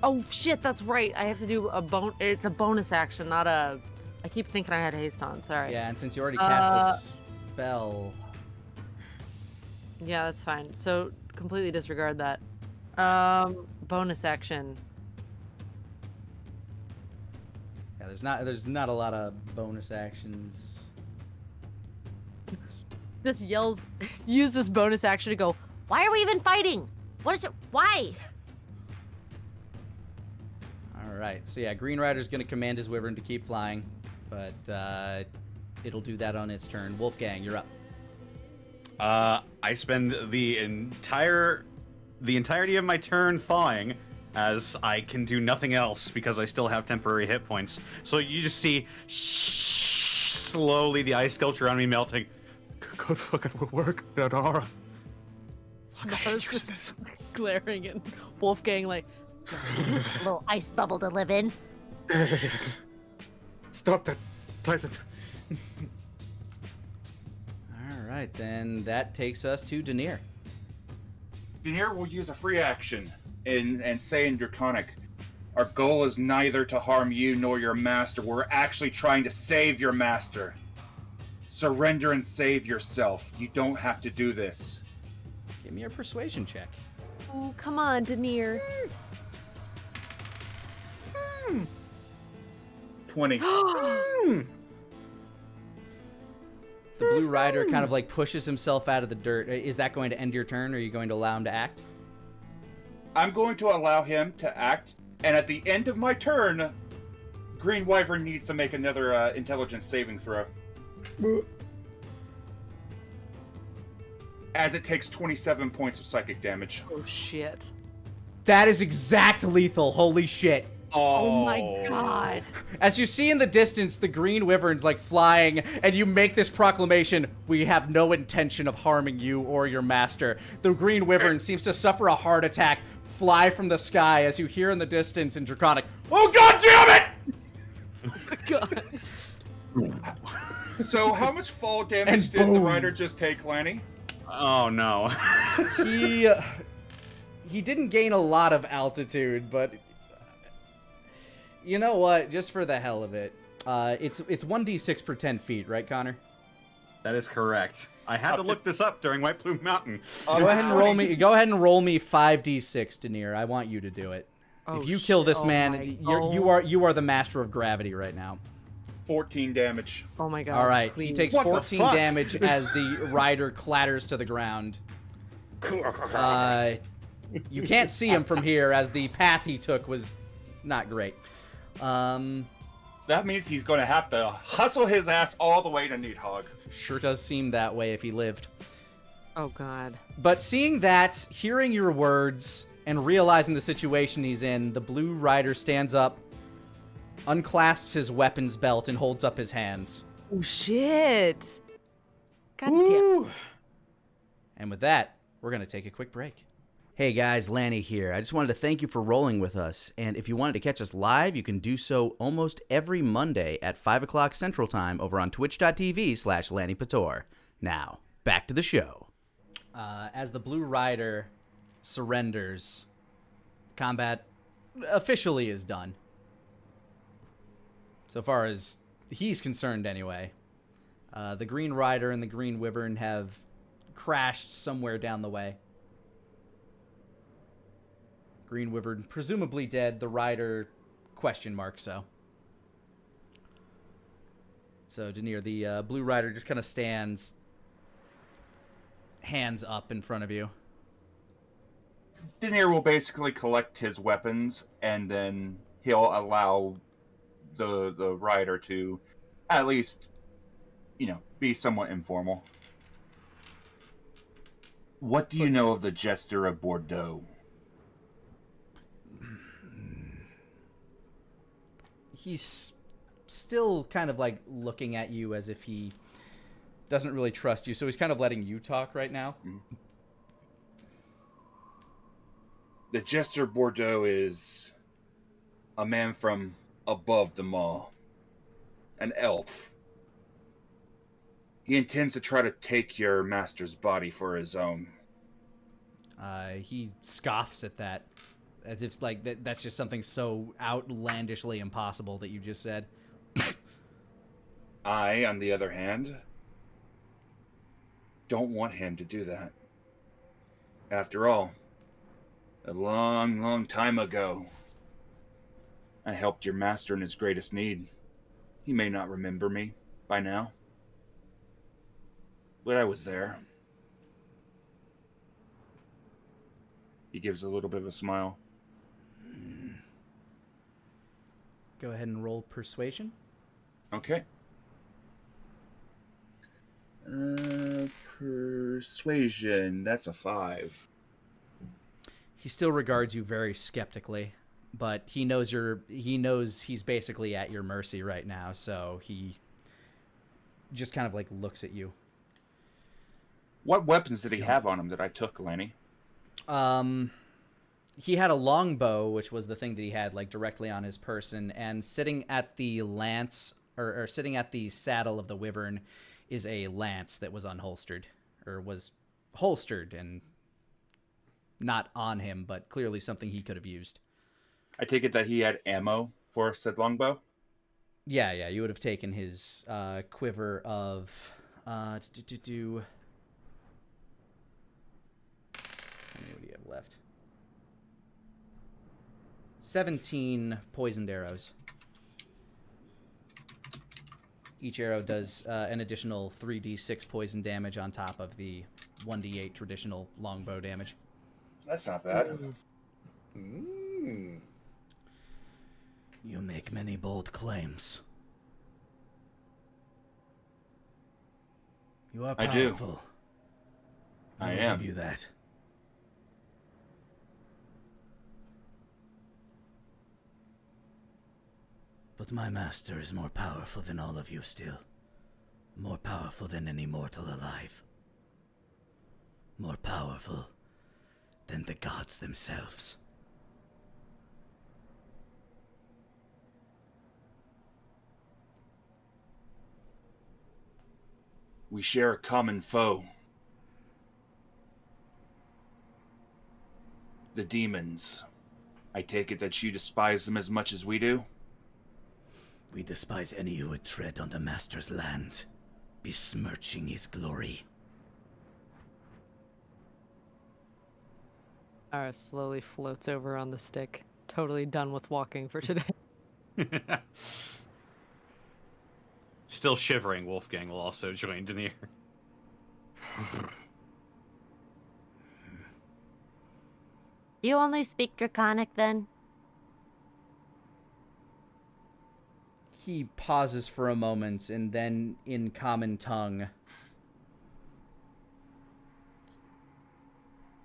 Oh shit, that's right. I have to do it's a bonus action, not a. I keep thinking I had haste on. Sorry. Yeah, and since you already cast a spell. Yeah, that's fine. So completely disregard that. Bonus action. Yeah, there's not a lot of bonus actions. Just yells, uses bonus action to go. Why are we even fighting? What is it? Why? All right. So yeah, Green Rider's gonna command his wyvern to keep flying, but it'll do that on its turn. Wolfgang, you're up. I spend the entirety of my turn thawing, as I can do nothing else because I still have temporary hit points. So you just see slowly the ice sculpture around me melting. Good fucking work, Nara. Fuck, I hate using this. Glaring at Wolfgang like, Little ice bubble to live in. Stop that, pleasant. All right, then that takes us to Denier. Denier will use a free action and say in Draconic, our goal is neither to harm you nor your master. We're actually trying to save your master. Surrender and save yourself. You don't have to do this. Give me a persuasion check. oh, come on, Denier. 20. The Blue Rider kind of like pushes himself out of the dirt. Is that going to end your turn, or are you going to allow him to act? I'm going to allow him to act, and at the end of my turn, Green Wyvern needs to make another intelligence saving throw. As it takes 27 points of psychic damage. Oh shit. That is exact lethal. Holy shit. Oh my god. As you see in the distance, the green wyvern's like flying, and you make this proclamation, we have no intention of harming you or your master. The green wyvern seems to suffer a heart attack, fly from the sky as you hear in the distance in Draconic, oh god damn it! God. So how much fall And damage did the boom. rider just take, Lani? Oh no. He didn't gain a lot of altitude, but you know what? Just for the hell of it, it's 1d6 per 10 feet, right, Connor? That is correct. I had to look this up during White Plume Mountain. Go ahead and roll me. Go ahead and roll me 5d6, Denier. I want you to do it. Oh, if you kill this shit. man, you are the master of gravity right now. 14 damage. Oh my god. All right, please. he takes What the 14 fuck? damage as the rider clatters to the ground. You can't see him from here, as the path he took was not great. That means he's going to have to hustle his ass all the way to Needhog. Sure does seem that way if he lived. Oh god. But seeing that, hearing your words, and realizing the situation he's in, the blue rider stands up, unclasps his weapons belt, and holds up his hands. Oh shit. God damn. And with that, we're going to take a quick break. Hey guys, Lani here. I just wanted to thank you for rolling with us. And if you wanted to catch us live, you can do so almost every Monday at 5 o'clock Central Time over on twitch.tv/Lanipator. Now, back to the show. As the Blue Rider surrenders, combat officially is done. So far as he's concerned anyway. The Green Rider and the Green Wyvern have crashed somewhere down the way. Green Wyvern presumably dead, the Rider question mark so. So Denier, the Blue Rider just kind of stands hands up in front of you. Denier will basically collect his weapons, and then he'll allow the rider to at least, be somewhat informal. What do you know of the Jester of Bordeaux? He's still kind of like looking at you as if he doesn't really trust you, so he's kind of letting you talk right now. The Jester of Bordeaux is a man from above the mall. An elf. He intends to try to take your master's body for his own. He scoffs at that, as if like that's just something so outlandishly impossible that you just said. I, on the other hand, don't want him to do that. After all, a long, long time ago, I helped your master in his greatest need. He may not remember me by now, but I was there. He gives a little bit of a smile. Go ahead and roll persuasion. Okay. Persuasion. That's a 5. He still regards you very skeptically, but he knows he's basically at your mercy right now, so he just kind of like looks at you. What weapons did he have on him that I took, Lani? He had a longbow, which was the thing that he had like directly on his person, and sitting at the lance or sitting at the saddle of the Wyvern is a lance that was unholstered or was holstered and not on him, but clearly something he could have used. I take it that he had ammo for said longbow? Yeah, you would have taken his quiver of how many would you have left? 17 poisoned arrows. Each arrow does an additional 3d6 poison damage on top of the 1d8 traditional longbow damage. That's not bad. Mm. You make many bold claims. You are I powerful. do. I will am. give you that. But my master is more powerful than all of you still. More powerful than any mortal alive. More powerful than the gods themselves. We share a common foe. The demons. I take it that you despise them as much as we do? We despise any who would tread on the master's land, besmirching his glory. Ara slowly floats over on the stick, totally done with walking for today. Still shivering, Wolfgang will also join Denier. Do you only speak Draconic then? He pauses for a moment, and then, in common tongue,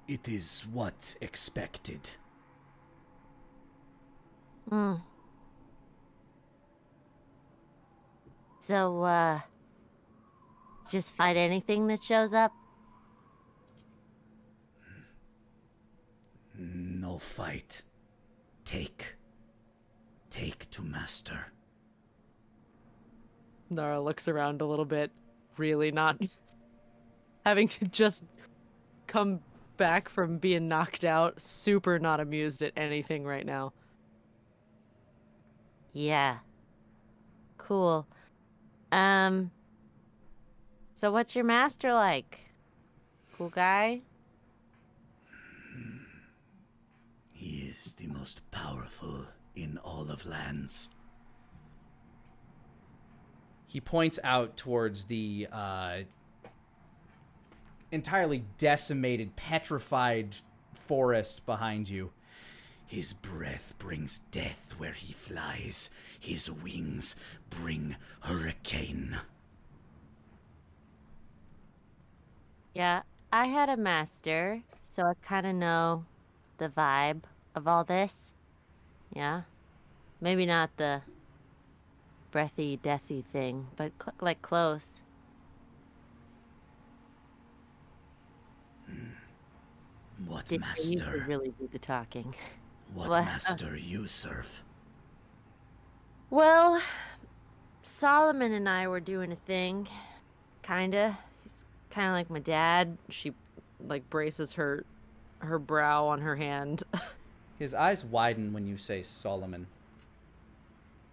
it is what expected. Hmm. So, just fight anything that shows up? No fight. Take to master. Nara looks around a little bit, really not having to just come back from being knocked out, super not amused at anything right now. Yeah. Cool. So what's your master like? Cool guy? He is the most powerful in all of lands. He points out towards the entirely decimated, petrified forest behind you. His breath brings death where he flies. His wings bring hurricane. Yeah. I had a master, so I kind of know the vibe of all this. Yeah. Maybe not the breathy, deathy thing, but like close. What You master? could really do the talking. What What? master you serve? Well, Solomon and I were doing a thing. Kinda. He's kind of like my dad. She like braces her brow on her hand. His eyes widen when you say Solomon.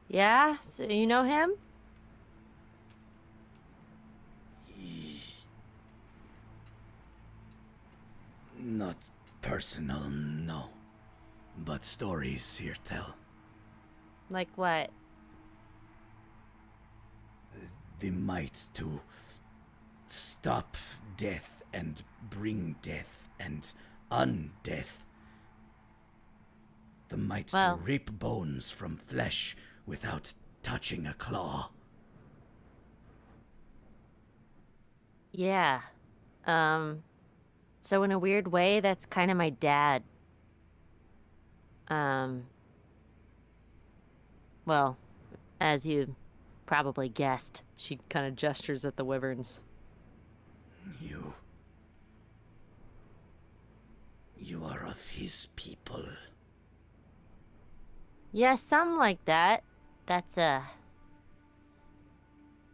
Yeah? So you know him? Not personal, no. But stories here tell. Like what? The might to stop death and bring death and undeath. The might Well- to rip bones from flesh without touching a claw. Yeah. So in a weird way, that's kind of my dad. Well, as you probably guessed. She kind of gestures at the wyverns. You are of his people. Yeah, something like that. That's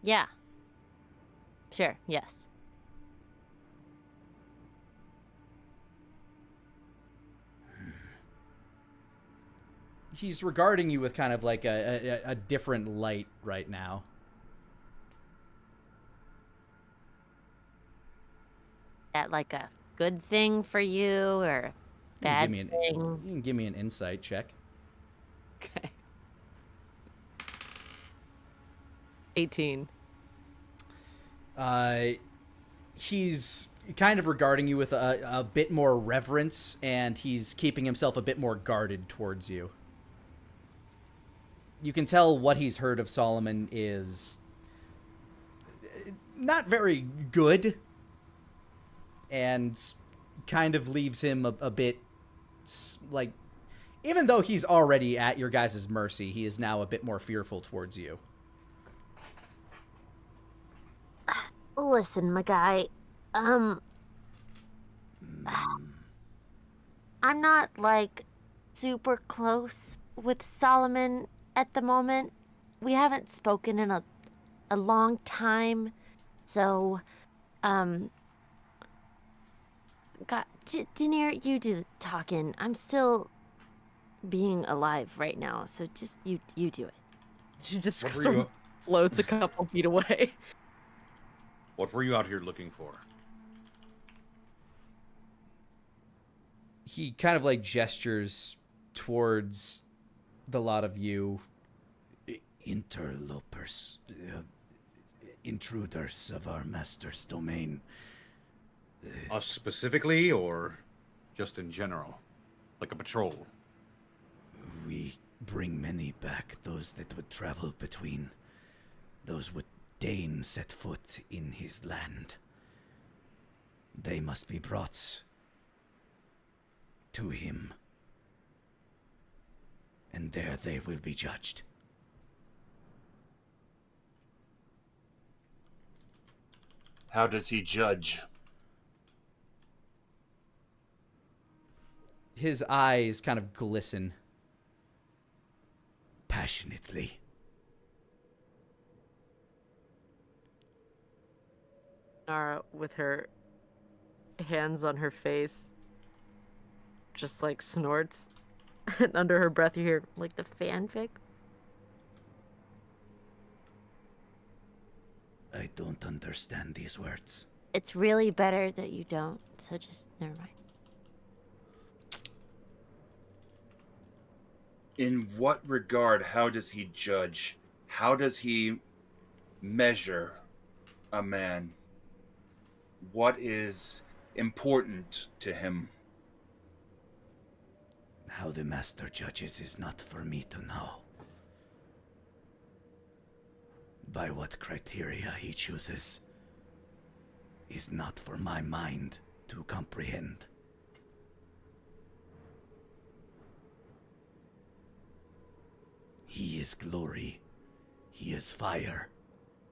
yeah. Sure, yes. He's regarding you with kind of like a different light right now. That like a good thing for you or bad You thing? can give me an insight check. Okay. 18. He's kind of regarding you with a bit more reverence, and he's keeping himself a bit more guarded towards you. You can tell what he's heard of Solomon is not very good, and kind of leaves him a bit like, even though he's already at your guys' mercy, he is now a bit more fearful towards you. Listen, my guy, I'm not like super close with Solomon at the moment. We haven't spoken in a long time, so God, Daenerys, you do the talking. I'm still being alive right now, so just you do it. She just What were sort you- of floats a couple feet away. What were you out here looking for? He kind of like gestures towards the lot of you. Interlopers. Intruders of our master's domain. Us specifically, or just in general? Like a patrol? We bring many back, those that would travel between. Those would deign set foot in his land. They must be brought to him. And there they will be judged. How does he judge? His eyes kind of glisten. Passionately. Nara, with her hands on her face, just like snorts. And under her breath, you hear, Like the fanfic. I don't understand these words. It's really better that you don't, so just never mind. In what regard, how does he judge? How does he measure a man? What is important to him? How the master judges is not for me to know. By what criteria he chooses is not for my mind to comprehend. He is glory. He is fire.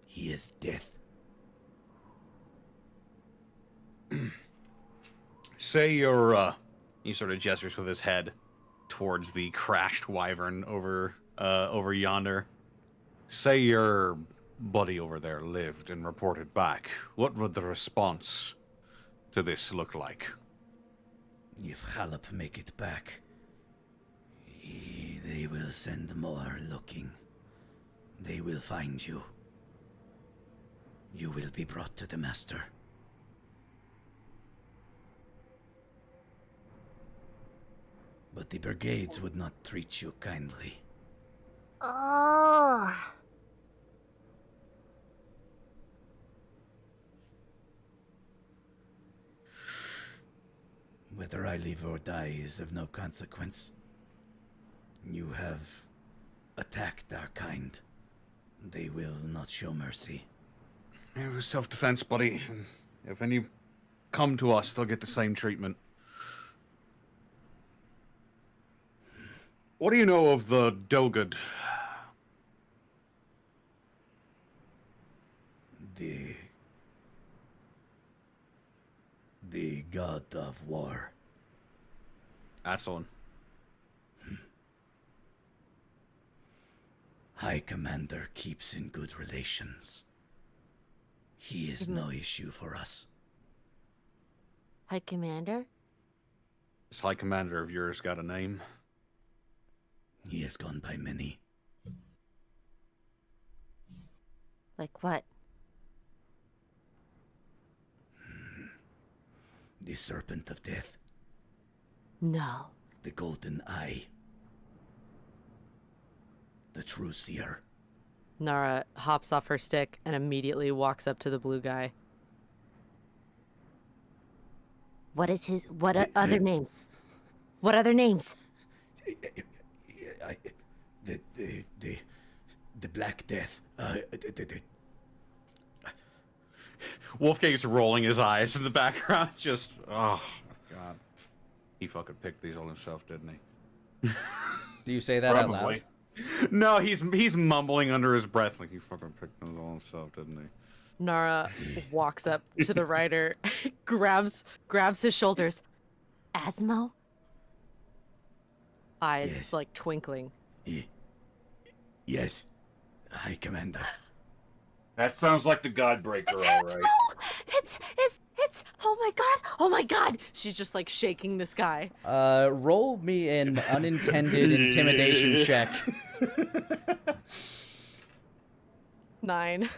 He is death. Say you're, he sort of gestures with his head towards the crashed wyvern over yonder. Say your buddy over there lived and reported back. What would the response to this look like? If Halep make it back, they will send more looking. They will find you. You will be brought to the Master. But the brigades would not treat you kindly. Oh. Whether I live or die is of no consequence. You have attacked our kind. They will not show mercy. It was self-defense, buddy. If any come to us, they'll get the same treatment. What do you know of the Dogud? The god of war. That's on. High Commander keeps in good relations. He is no issue for us. High Commander? This High Commander of yours got a name? He has gone by many. Like what? The Serpent of Death. No. The Golden Eye. The True Seer. Nara hops off her stick and immediately walks up to the blue guy. What is his... What are other names? What other names? The Black Death. Wolfgang's rolling his eyes in the background, just... Oh, God. He fucking picked these on himself, didn't he? Do you say that out loud? Probably. No, he's mumbling under his breath like he fucking picked them all himself, didn't he? Nara walks up to the rider, grabs his shoulders. Asmo? Eyes Yes. like twinkling. Yes, High Commander. That sounds like the Godbreaker, all right. It's oh my god. She's just like shaking this guy. Roll me an unintended intimidation check. 9.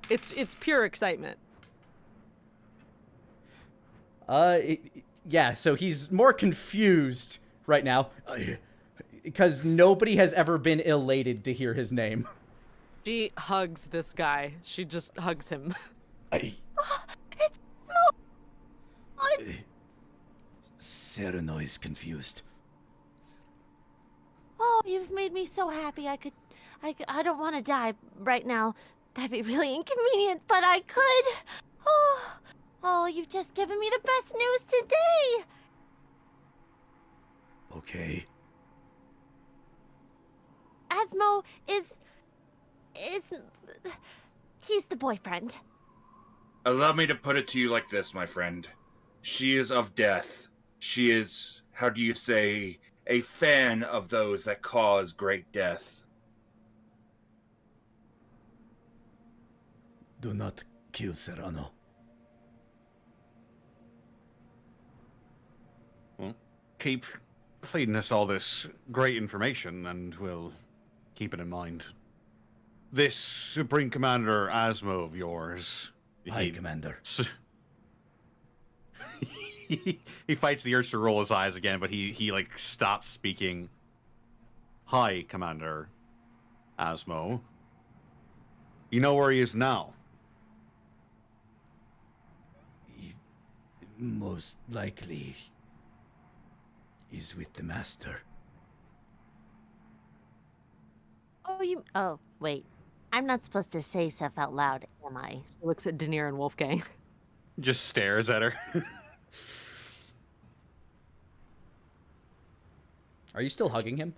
It's pure excitement. Yeah, so he's more confused right now because nobody has ever been elated to hear his name. She hugs this guy. She just hugs him. Sereno is confused. Oh, you've made me so happy. I don't want to die right now. That'd be really inconvenient, but I could. Oh, you've just given me the best news today. Okay. Asmo is he's the boyfriend. Allow me to put it to you like this, my friend. She is of death. She is, how do you say, a fan of those that cause great death. Do not kill Serrano. Well, keep feeding us all this great information, and we'll keep it in mind. This Supreme Commander Asmo of yours... High Commander. He fights the urge to roll his eyes again, but he like stops speaking. Hi, Commander Asmo. You know where he is now? He most likely is with the Master. Oh, wait. I'm not supposed to say stuff out loud, am I? She looks at Denier and Wolfgang. Just stares at her. Are you still hugging him?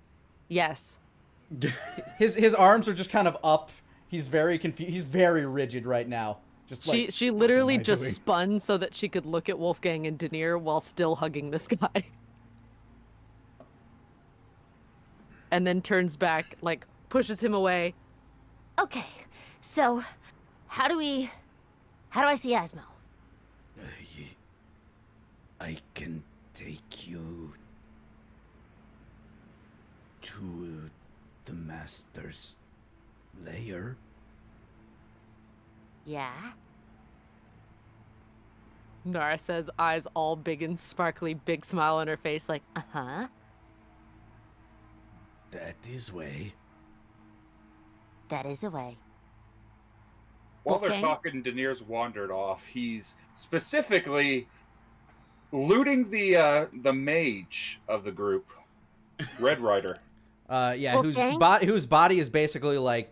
Yes. His arms are just kind of up. He's very confused. He's very rigid right now. Just like She literally what am I just doing? spun so that she could look at Wolfgang and Denier while still hugging this guy. And then turns back, like, pushes him away. Okay, so how do I see Asmo? I can take you to the Master's lair. Yeah. Nara says, eyes all big and sparkly, big smile on her face, like, Uh-huh. That is way. That is a way. While they're Wolfgang? talking, Daenerys wandered off. He's specifically looting the mage of the group, Red Rider. Yeah, Wolfgang? whose body is basically like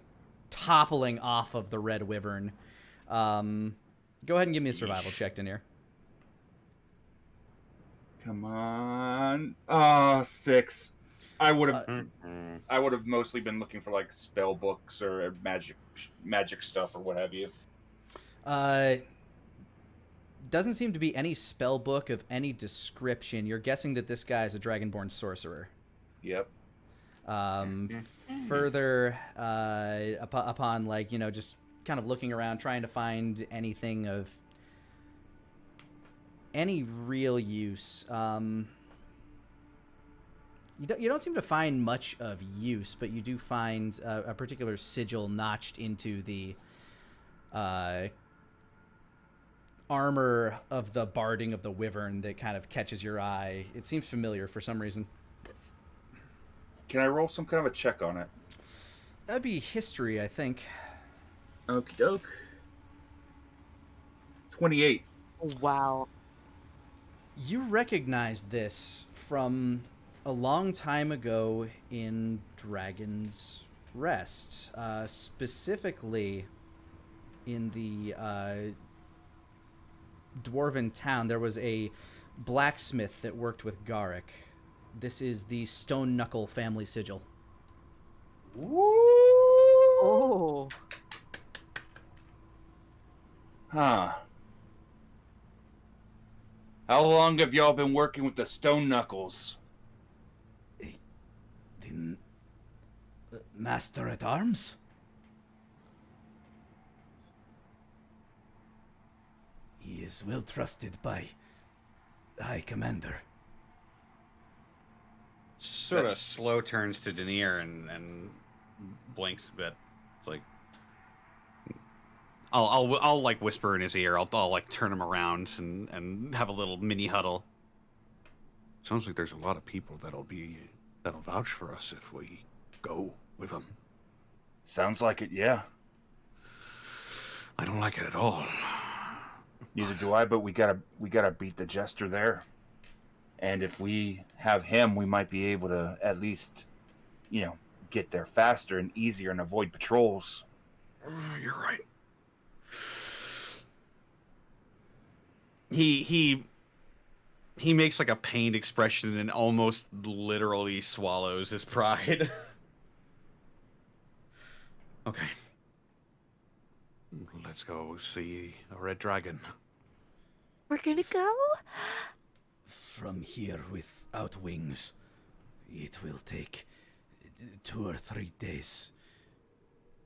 toppling off of the red wyvern. Go ahead and give me a survival check, Denier. Come on. 6. I would have mostly been looking for like spell books or magic stuff or what have you. Doesn't seem to be any spell book of any description. You're guessing that this guy is a dragonborn sorcerer. Yep. Further, upon like, you know, just kind of looking around, trying to find anything of any real use. You don't seem to find much of use, but you do find a particular sigil notched into the armor of the barding of the wyvern that kind of catches your eye. It seems familiar for some reason. Can I roll some kind of a check on it? That'd be history, I think. Okie doke. 28. wow. You recognize this from a long time ago in Dragon's Rest, specifically in the dwarven town. There was a blacksmith that worked with Garrick. This is the Stone Knuckle family sigil. Oh. Huh. How long have y'all been working with the Stone Knuckles? The Master at Arms? He is well trusted by the High Commander. Sort of slow turns to Denier and blinks a bit. It's like I'll like whisper in his ear. I'll like turn him around and have a little mini huddle. Sounds like there's a lot of people that'll vouch for us if we go with them. Sounds like it, yeah. I don't like it at all. Neither do I, but we gotta beat the Jester there. And if we have him, we might be able to at least, you know, get there faster and easier and avoid patrols. You're right. He makes like a pained expression and almost literally swallows his pride. Okay. Let's go see a red dragon. We're gonna go? From here without wings, it will take 2 or 3 days.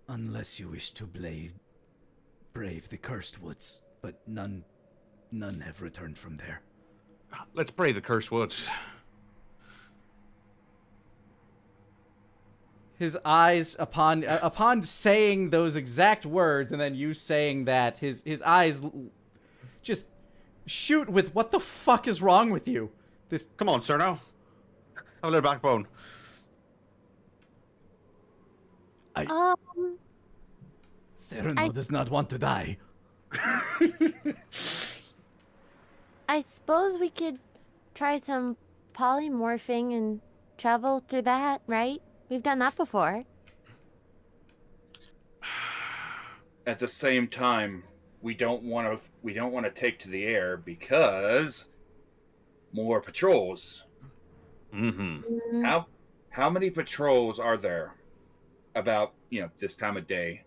Unless you wish to brave the cursed woods, but none have returned from there. Let's brave the cursed woods. His eyes, upon saying those exact words, and then you saying that, his eyes just shoot with, what the fuck is wrong with you? This. Come on, Cerno. Have a little backbone. Cyrano does not want to die. I suppose we could try some polymorphing and travel through that, right? We've done that before. At the same time, we don't want to take to the air because more patrols. Mm-hmm. How many patrols are there about, this time of day?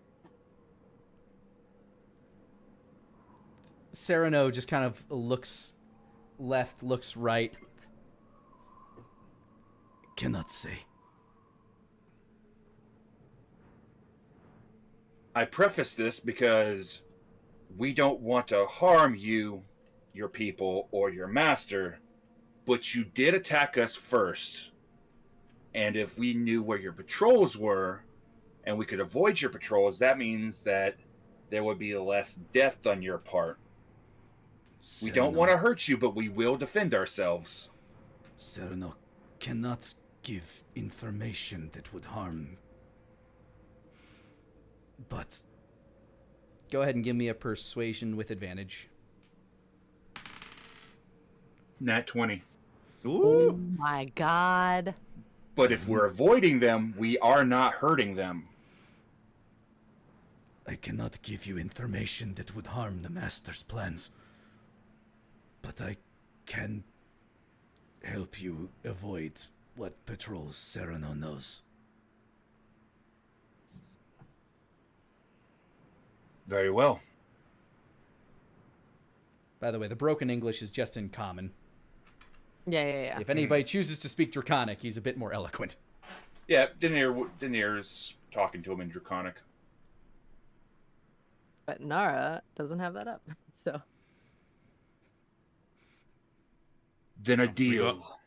Cyrano just kind of looks left, looks right. Cannot say. I preface this because we don't want to harm you, your people, or your master, but you did attack us first. And if we knew where your patrols were, and we could avoid your patrols, that means that there would be less death on your part. We don't want to hurt you, but we will defend ourselves. Cyrano cannot give information that would harm. But Go ahead and give me a persuasion with advantage. Nat 20. Oh my god. But if we're avoiding them, we are not hurting them. I cannot give you information that would harm the Master's plans. But I can help you avoid what patrols Cyrano knows. Very well. By the way, the broken English is just in common. Yeah. If anybody chooses to speak Draconic, he's a bit more eloquent. Yeah, Daenerys talking to him in Draconic. But Nara doesn't have that up, so. Then a deal.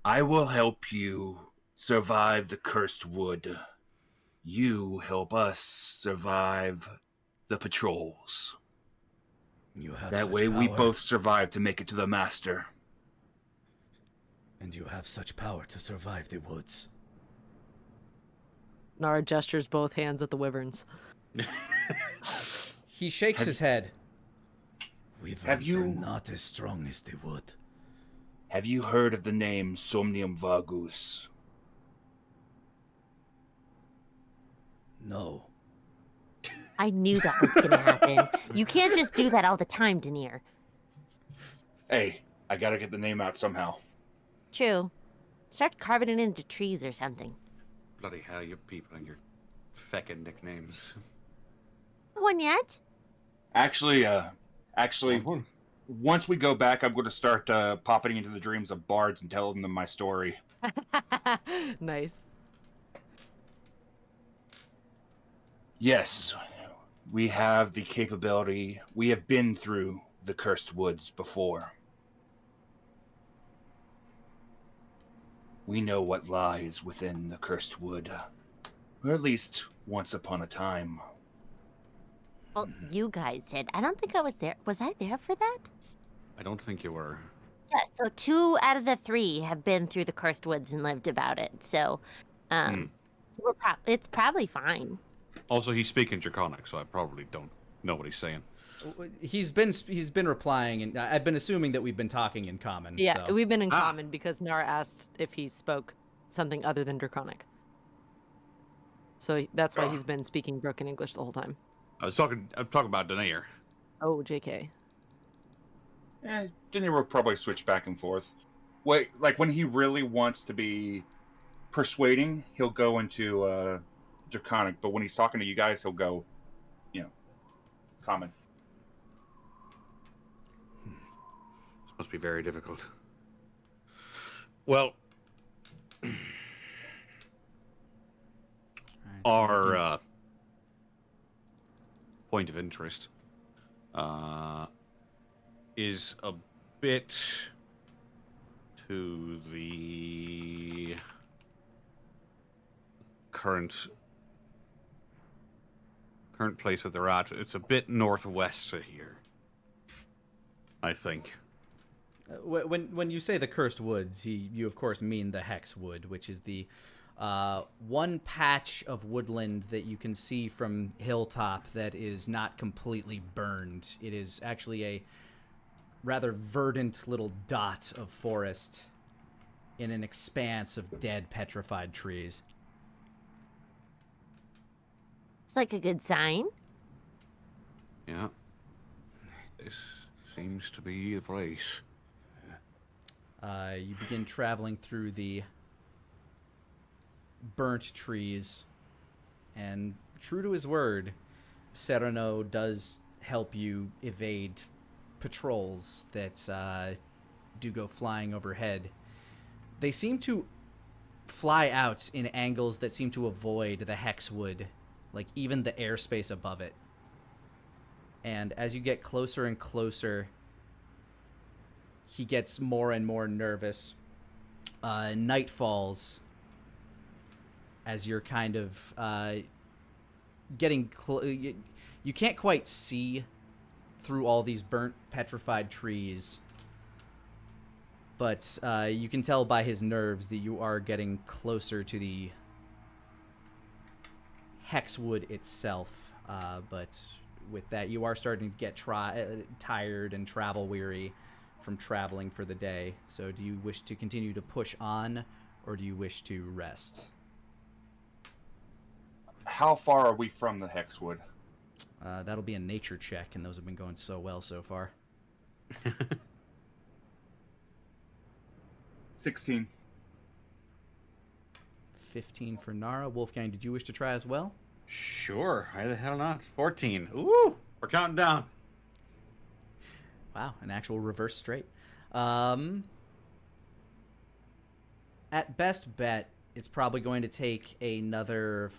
I will help you survive the cursed wood. You help us survive the patrols. You have That such way we power, both survive to make it to the master. and you have such power to survive the woods. Nara gestures both hands at the wyverns. He shakes his head. Wyverns are not as strong as the wood. Have you heard of the name Somnium Vagus? No. I knew that was going to happen. You can't just do that all the time, Denier. Hey, I gotta get the name out somehow. True. Start carving it into trees or something. Bloody hell, you people and your feckin' nicknames. One yet? Actually, once we go back, I'm going to start popping into the dreams of bards and telling them my story. Nice. Yes, we have the capability. We have been through the cursed woods before. We know what lies within the cursed wood. Or at least once upon a time. Well, you guys did. I don't think I was there. Was I there for that? I don't think you were. Yeah, so 2 out of the 3 have been through the cursed woods and lived about it. So, it's probably fine. Also, he's speaking Draconic, so I probably don't know what he's saying. He's been replying, and I've been assuming that we've been talking in common. Yeah, so. we've been in common because Nara asked if he spoke something other than Draconic. So that's why he's been speaking broken English the whole time. I'm talking about Denier. Oh, JK. Didn't will probably switch back and forth. Wait, like when he really wants to be persuading, he'll go into Draconic, but when he's talking to you guys, he'll go, common. This must be very difficult. Well, our point of interest is a bit to the current place that they're at. It's a bit northwest of here, I think. When you say the cursed woods, you of course mean the Hexwood, which is the one patch of woodland that you can see from Hilltop that is not completely burned. It is actually a rather verdant little dot of forest in an expanse of dead, petrified trees. It's like a good sign. Yeah. This seems to be the place. You begin traveling through the burnt trees, and true to his word, Sereno does help you evade patrols that do go flying overhead. They seem to fly out in angles that seem to avoid the hexwood, like even the airspace above it. And as you get closer and closer, he gets more and more nervous. Night falls as you're kind of getting you can't quite see through all these burnt, petrified trees, but you can tell by his nerves that you are getting closer to the hexwood itself. But with that, you are starting to get tired and travel weary from traveling for the day. So do you wish to continue to push on, or do you wish to rest? How far are we from the hexwood? That'll be a nature check, and those have been going so well so far. 16. 15 for Nara. Wolfgang, did you wish to try as well? Sure. Why the hell not? 14. Ooh, we're counting down. Wow, an actual reverse straight. At best bet, it's probably going to take another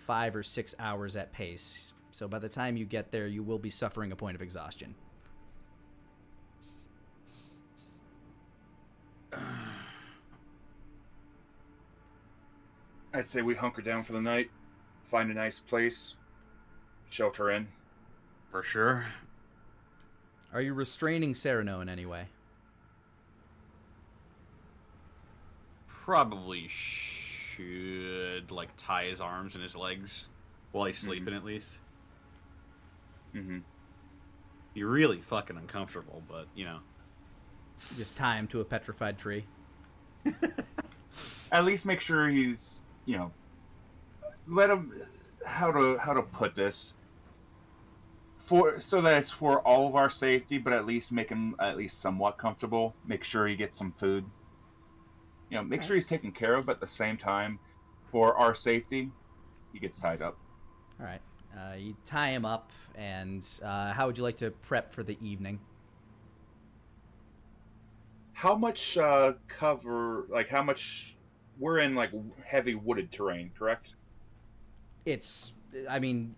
5 or 6 hours at pace. So by the time you get there, you will be suffering a point of exhaustion. I'd say we hunker down for the night, find a nice place, shelter in. For sure. Are you restraining Sereno in any way? Probably should, like, tie his arms and his legs while he's sleeping, at least. Mm-hmm. You're really fucking uncomfortable, but, you know. Just tie him to a petrified tree. At least make sure he's, you know, let him, how to put this, so that it's for all of our safety, but at least make him at least somewhat comfortable. Make sure he gets some food. You know, make sure he's taken care of, but at the same time, for our safety, he gets tied up. All right. You tie him up, and how would you like to prep for the evening? How much cover, like how much, we're in like heavy wooded terrain, correct? I mean,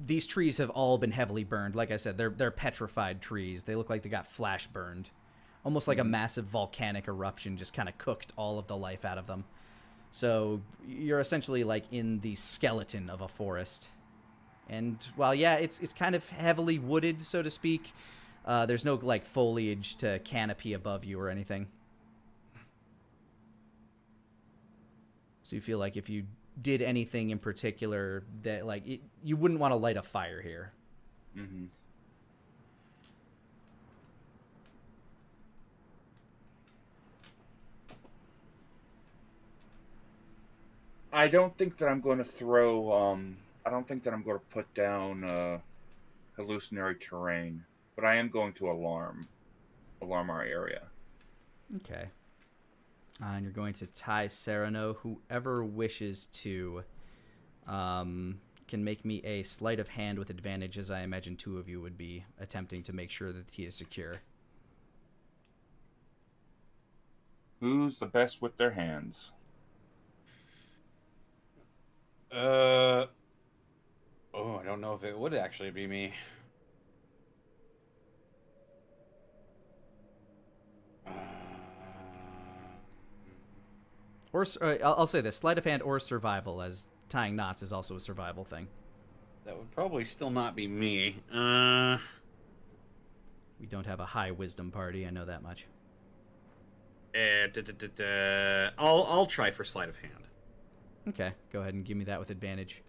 these trees have all been heavily burned. Like I said, they're petrified trees. They look like they got flash burned. Almost like a massive volcanic eruption just kind of cooked all of the life out of them. So you're essentially like in the skeleton of a forest. And while, yeah, it's kind of heavily wooded, so to speak, there's no like foliage to canopy above you or anything. So you feel like if you did anything in particular that like you wouldn't want to light a fire here. Mm-hmm. I don't think that I'm going to throw. I don't think that I'm going to put down hallucinatory terrain, but I am going to alarm our area. Okay. And you're going to tie Sereno. Whoever wishes to can make me a sleight of hand with advantage, as I imagine two of you would be attempting to make sure that he is secure. Who's the best with their hands? Oh, I don't know if it would actually be me. Or I'll say this: sleight of hand or survival, as tying knots is also a survival thing. That would probably still not be me. We don't have a high wisdom party, I know that much. I'll try for sleight of hand. Okay, go ahead and give me that with advantage.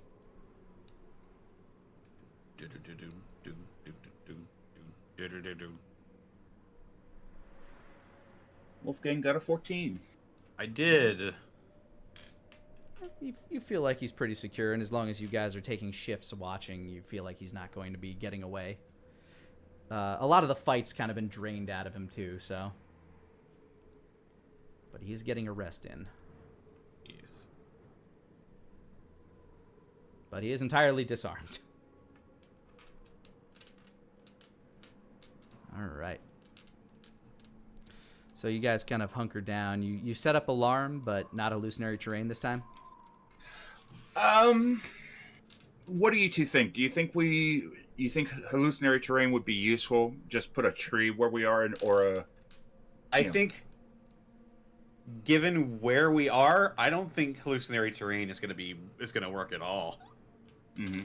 Wolfgang got a 14. I did. You feel like he's pretty secure, and as long as you guys are taking shifts watching, you feel like he's not going to be getting away. A lot of the fight's kind of been drained out of him too, so. But he's getting a rest in. Yes. But he is entirely disarmed. All right. So you guys kind of hunker down. You set up alarm, but not hallucinatory terrain this time? What do you two think? Do you think you think hallucinatory terrain would be useful? Just put a tree where we are, or a. I think, given where we are, I don't think hallucinatory terrain is going to work at all. Mm-hmm.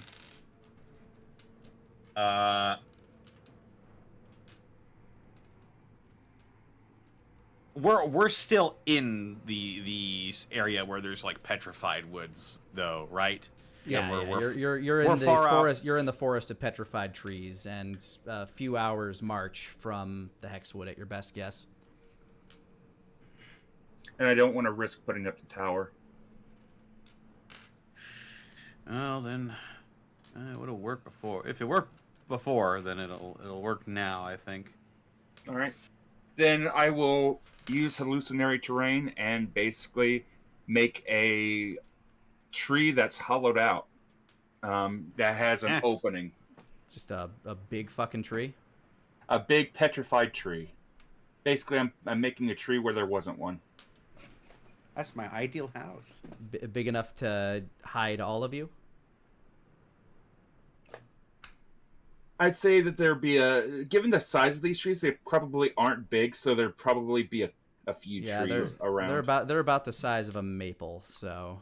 We're still in the area where there's like petrified woods, though, right? Yeah, And you're in the forest. You're in the forest of petrified trees, and a few hours march from the Hexwood at your best guess. And I don't want to risk putting up the tower. Well, then it would have worked before. If it worked before, then it'll work now, I think. All right. Then I will use hallucinatory terrain and basically make a tree that's hollowed out, that has an opening. Just a big fucking tree? A big petrified tree. Basically, I'm making a tree where there wasn't one. That's my ideal house. Big enough to hide all of you? I'd say that there'd be given the size of these trees, they probably aren't big, so there'd probably be a few trees around. They're about the size of a maple, so.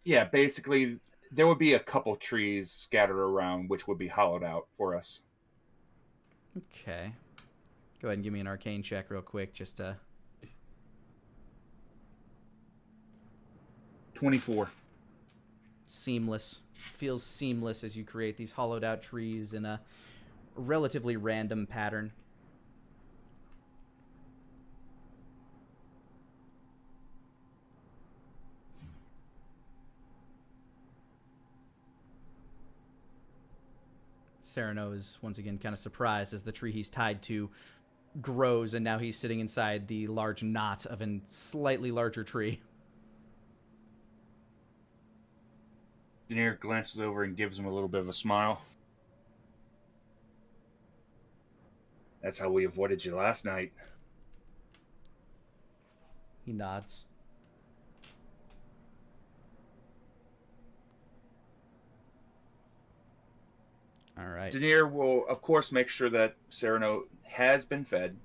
Yeah, basically, there would be a couple trees scattered around, which would be hollowed out for us. Okay. Go ahead and give me an arcane check real quick, just to. 24. Seamless. Feels seamless as you create these hollowed out trees in a relatively random pattern. Sereno is once again kind of surprised as the tree he's tied to grows, and now he's sitting inside the large knot of a slightly larger tree. Daenerys glances over and gives him a little bit of a smile. That's how we avoided you last night. He nods. All right. Daenerys will, of course, make sure that Sereno has been fed,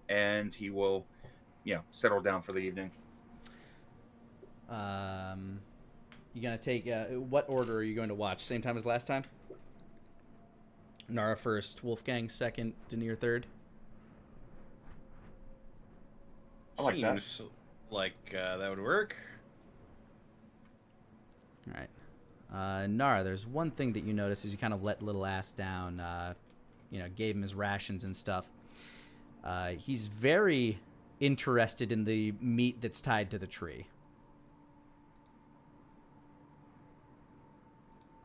and he will, settle down for the evening. You gonna take what order are you going to watch? Same time as last time? Nara first, Wolfgang second, Daenerys third. I like that. Seems like that would work. All right. Nara, there's one thing that you notice as you kind of let little ass down, gave him his rations and stuff. He's very interested in the meat that's tied to the tree.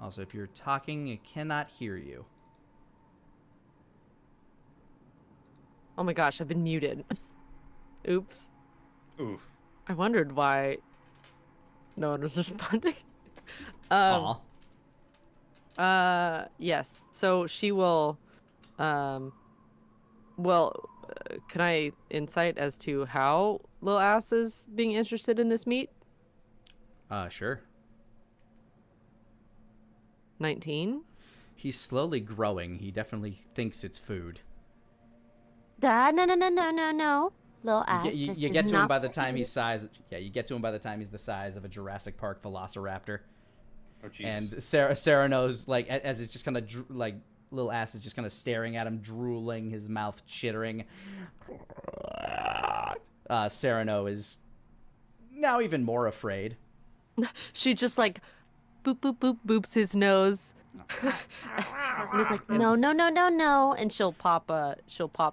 Also, if you're talking, it cannot hear you. Oh my gosh, I've been muted. Oops. Oof. I wondered why no one was responding. Aw. Yes. So she will, can I insight as to how Lil Ass is being interested in this meat? Sure. 19? He's slowly growing. He definitely thinks it's food. Dad, no. Little ass. You get to him by the time he's size. Yeah, you get to him by the time he's the size of a Jurassic Park Velociraptor. Oh, Jesus. And Sarah knows, like, as it's just kind of like little ass is just kind of staring at him, drooling, his mouth chittering. Sereno is now even more afraid. She just like boop boop boop boops his nose. And he's like, no, and she'll pop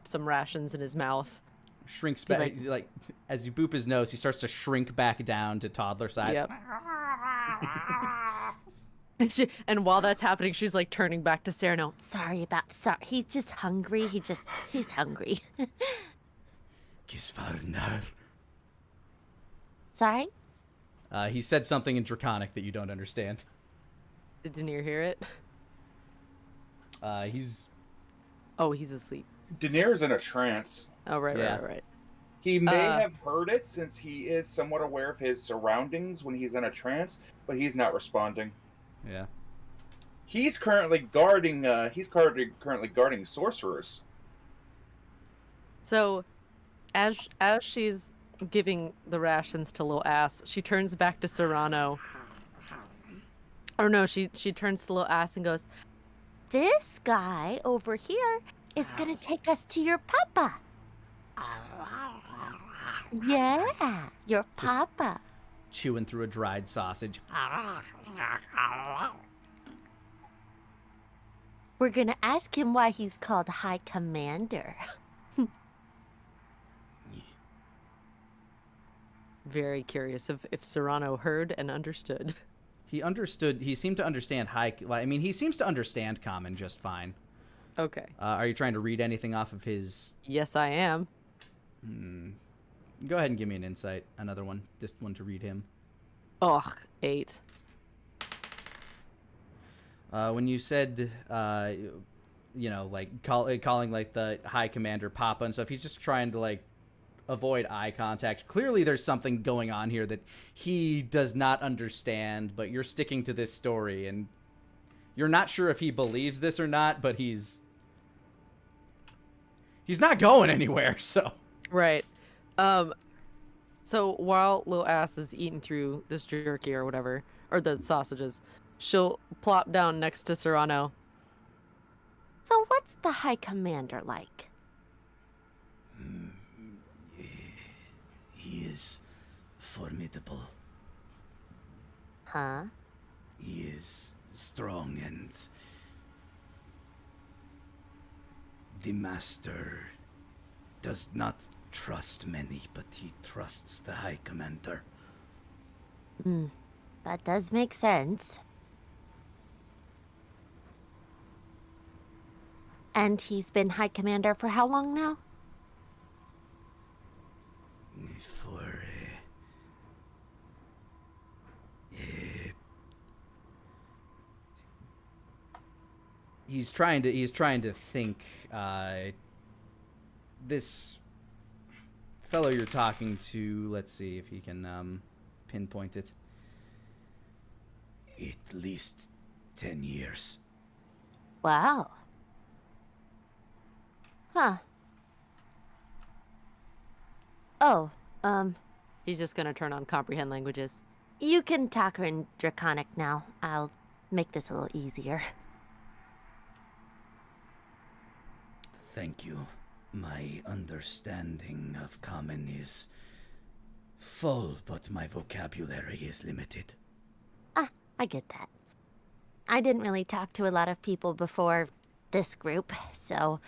some rations in his mouth. Shrinks back, like as you boop his nose, he starts to shrink back down to toddler size. Yep. And while that's happening, she's like turning back to Cyrano. Sorry. He's just hungry. He's hungry. Kisvarnar. Sorry? He said something in Draconic that you don't understand. Did Daenerys hear it? He's Oh, he's asleep. Daenerys in a trance. Oh, right, Yeah. right. He may have heard it since he is somewhat aware of his surroundings when he's in a trance, but he's not responding. yeah. He's currently guarding. Currently guarding sorcerers. So, as she's giving the rations to Lil Ass, she turns back to Serrano. Or no, she turns to Lil Ass and goes, This guy over here is gonna take us to your papa. Yeah, your papa. Chewing through a dried sausage. We're gonna ask him why he's called High Commander. very curious if Serrano heard and understood. He understood. He seemed to understand he seems to understand Common just fine. Okay. Are you trying to read anything off of his? Yes, I am. Go ahead and give me an insight. Another one. This one to read him. Oh, 8. When you said, calling like the High Commander Papa and stuff, he's just trying to like avoid eye contact. Clearly, there's something going on here that he does not understand. But you're sticking to this story, and you're not sure if he believes this or not. But he's not going anywhere. So Right. So while Lil Ass is eating through this jerky or whatever, or the sausages, she'll plop down next to Serrano. So what's the High Commander like? He is formidable. Huh? He is strong, and the Master does not trust many, but he trusts the High Commander. That does make sense. And he's been High Commander for how long now? For he's trying to think. This fellow you're talking to. Let's see if he can pinpoint it. at least 10 years. Wow. Huh. Oh, She's just gonna turn on comprehend languages. you can talk her in Draconic now. I'll make this a little easier. Thank you. My understanding of Common is full, but my vocabulary is limited. Ah, I get that. I didn't really talk to a lot of people before this group, so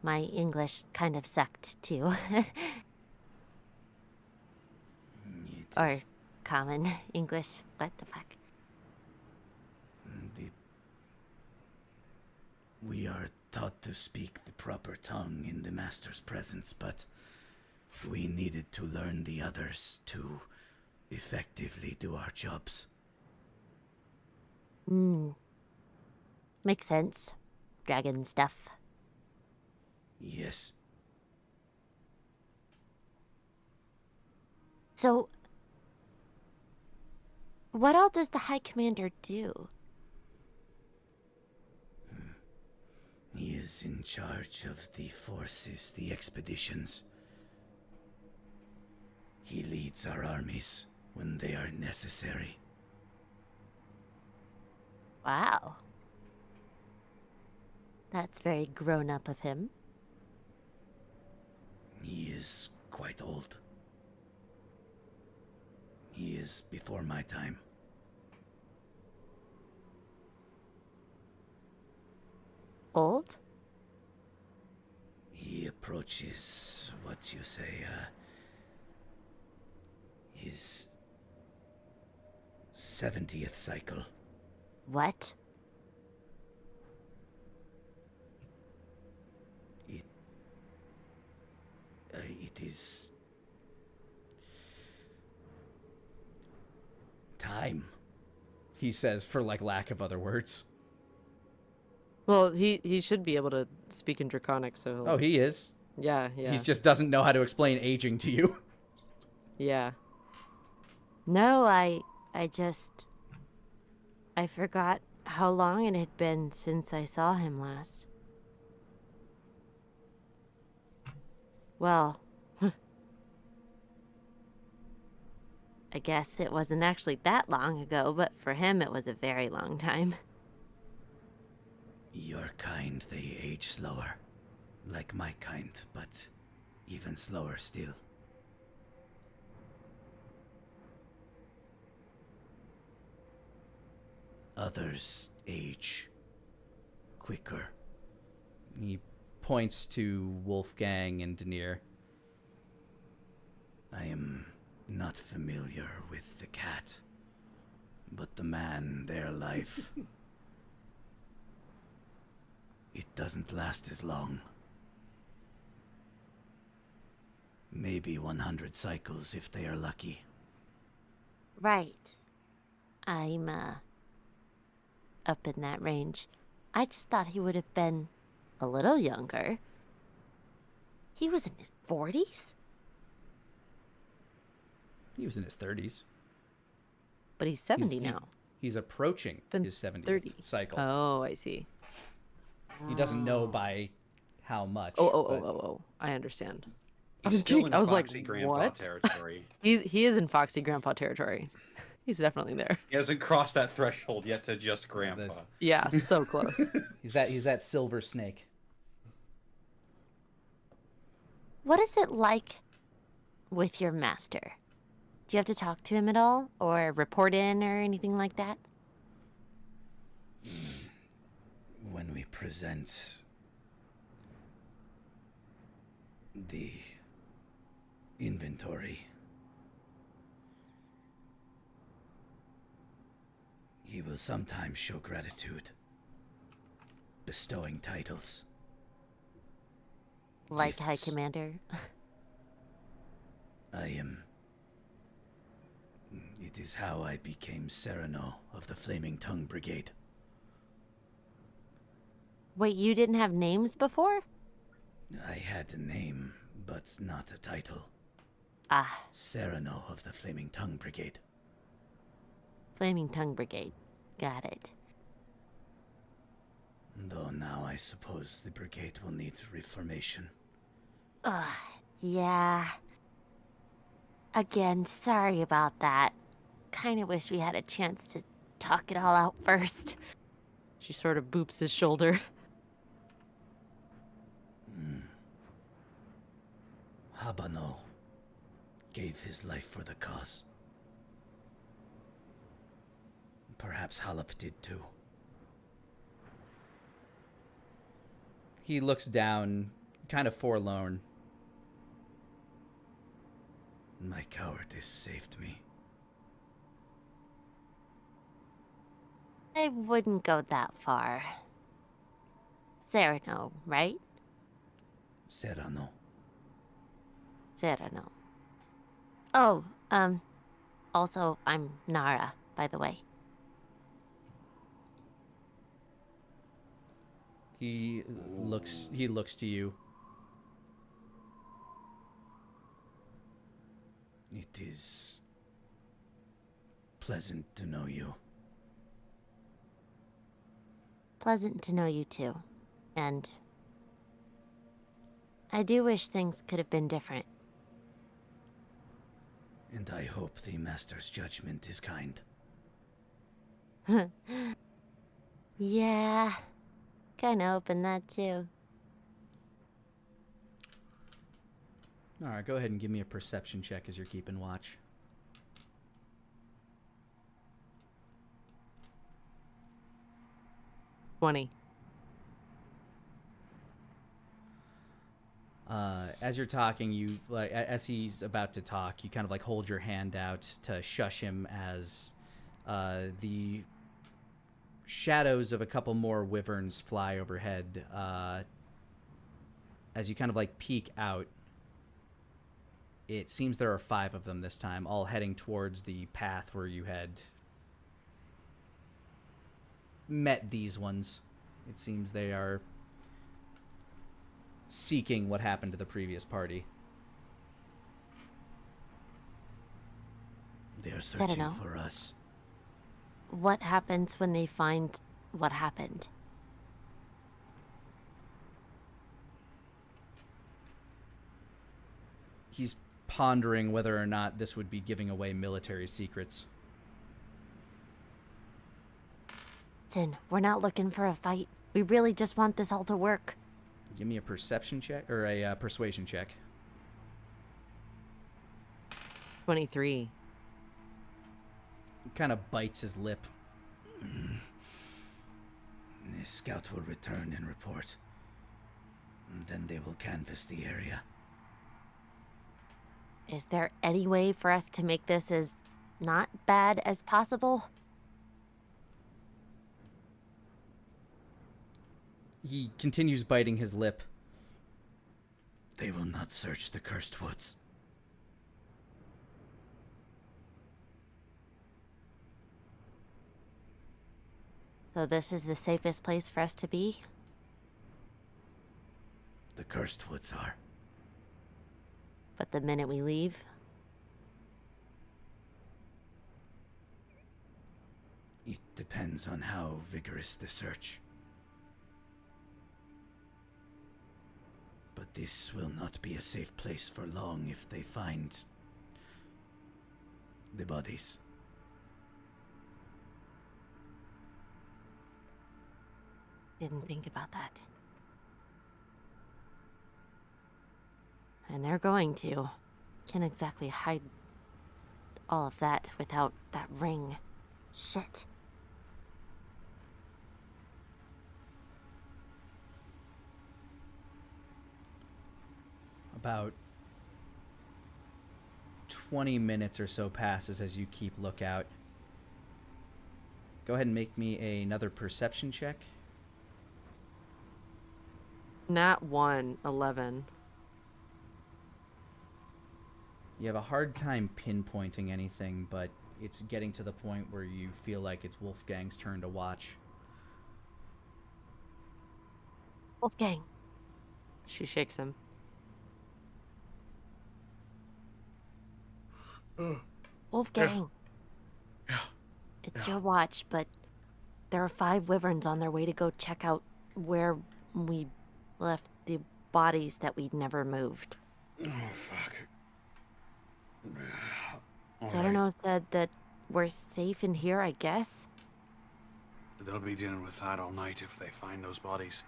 my English kind of sucked too. It Or is common English. What the fuck? We are taught to speak the proper tongue in the Master's presence, but we needed to learn the others to effectively do our jobs. Makes sense. Dragon stuff. Yes. So, what all does the High Commander do? He is in charge of the forces, the expeditions. He leads our armies when they are necessary. Wow. That's very grown up of him. He is quite old. He is before my time. Old? He approaches, what you say, his 70th cycle. What? It is time. He says, for like lack of other words. Well, he should be able to speak in Draconic, so he'll... Oh, he is. Yeah. He just doesn't know how to explain aging to you. Yeah. No, I forgot how long it had been since I saw him last. Well, I guess it wasn't actually that long ago, but for him it was a very long time. Your kind, they age slower. Like my kind, but even slower still. Others age quicker. He points to Wolfgang and Denier. I am not familiar with the cat, but the man, their life, it doesn't last as long. Maybe 100 cycles if they are lucky. Right. I'm, up in that range. I just thought he would have been a little younger. He was in his 40s? He was in his 30s. But he's 70 now. He's approaching Been his 70th 30. cycle. Oh, I see. He doesn't know by how much. but- Oh. I understand. I He's was still kidding. in I was like, Foxy Grandpa what? territory. He is in Foxy Grandpa territory. He's definitely there. He hasn't crossed that threshold yet to just Grandpa. That's- Yeah, so close. He's that silver snake. What is it like with your master? Do you have to talk to him at all? Or report in or anything like that? When we present the inventory, he will sometimes show gratitude, bestowing titles. Like High Gifts. Commander? I am. It is how I became Sereno of the Flaming Tongue Brigade. Wait, you didn't have names before? I had a name, but not a title. Ah, Sereno of the Flaming Tongue Brigade. Flaming Tongue Brigade. Got it. Though now I suppose the brigade will need reformation. Yeah. Again, sorry about that. Kinda wish we had a chance to talk it all out first. She sort of boops his shoulder. Habano gave his life for the cause. Perhaps Halep did too. He looks down, kind of forlorn. My cowardice saved me. I wouldn't go that far. Sereno, right? Serrano. Sereno. Oh, also, I'm Nara, by the way. He looks to you. It is pleasant to know you. Pleasant to know you too. And I do wish things could have been different. And I hope the Master's judgment is kind. Yeah, kinda hoping that too. Alright, go ahead and give me a perception check as you're keeping watch. $20. As you're talking, you like as he's about to talk, you kind of like hold your hand out to shush him as the shadows of a couple more wyverns fly overhead. As you kind of like peek out, it seems there are 5 of them this time, all heading towards the path where you had met these ones. It seems they are seeking what happened to the previous party. They are searching for us. What happens when they find what happened? He's pondering whether or not this would be giving away military secrets. Listen, we're not looking for a fight. We really just want this all to work. Give me a perception check, or a persuasion check. 23. He kind of bites his lip. The scout will return and report. Then they will canvass the area. Is there any way for us to make this as not bad as possible? He continues biting his lip. They will not search the cursed woods. So this is the safest place for us to be? The cursed woods are. But the minute we leave, It depends on how vigorous the search. But this will not be a safe place for long if they find the bodies. didn't think about that. And they're going to. Can't exactly hide all of that without that ring. Shit. About 20 minutes or so passes as you keep lookout. Go ahead and make me another perception check. Nat 1, 11. You have a hard time pinpointing anything, but it's getting to the point where you feel like it's Wolfgang's turn to watch. Wolfgang. She shakes him. Wolfgang. Yeah. It's your watch, but there are 5 wyverns on their way to go check out where we left the bodies that we'd never moved. Oh, fuck. All So I don't know, said that we're safe in here, I guess? They'll be dealing with that all night if they find those bodies.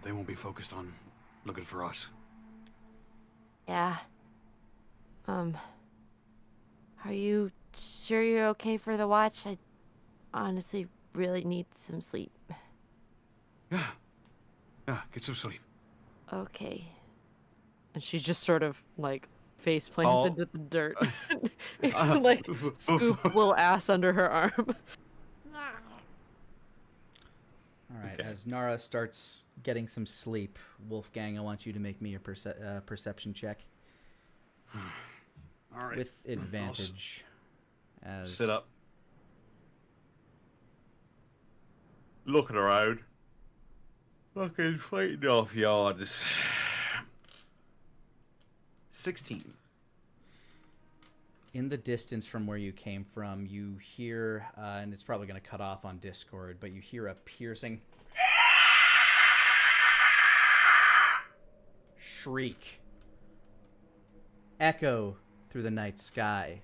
They won't be focused on looking for us. Yeah. Are you sure you're okay for the watch? I honestly really need some sleep. Yeah. Yeah, get some sleep. Okay. And she just sort of, like, face plants Oh. into the dirt. Like, scoops little ass under her arm. All right, Okay. as Nara starts getting some sleep, Wolfgang, I want you to make me a perception check All right. with advantage. As Sit up. Looking around. Fucking fighting off yards. 16. In the distance from where you came from, you hear, and it's probably going to cut off on Discord, but you hear a piercing shriek echo through the night sky,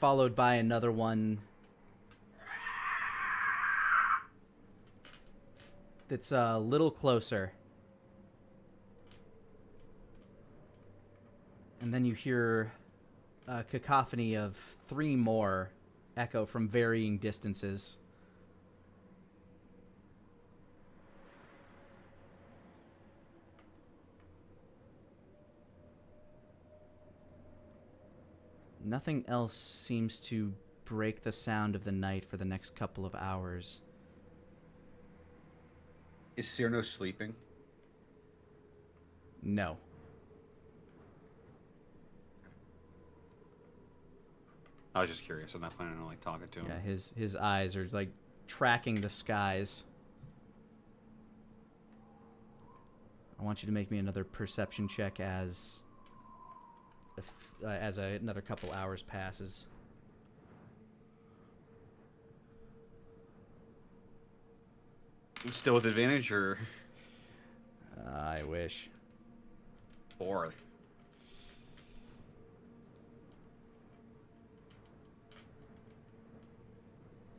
followed by another one that's a little closer. And then you hear a cacophony of 3 more echo from varying distances. Nothing else seems to break the sound of the night for the next couple of hours. Is Cyrano sleeping? No. I was just curious. I'm not planning on like talking to him. Yeah, his eyes are like tracking the skies. I want you to make me another perception check as another couple hours passes. Still with advantage or I wish. 4?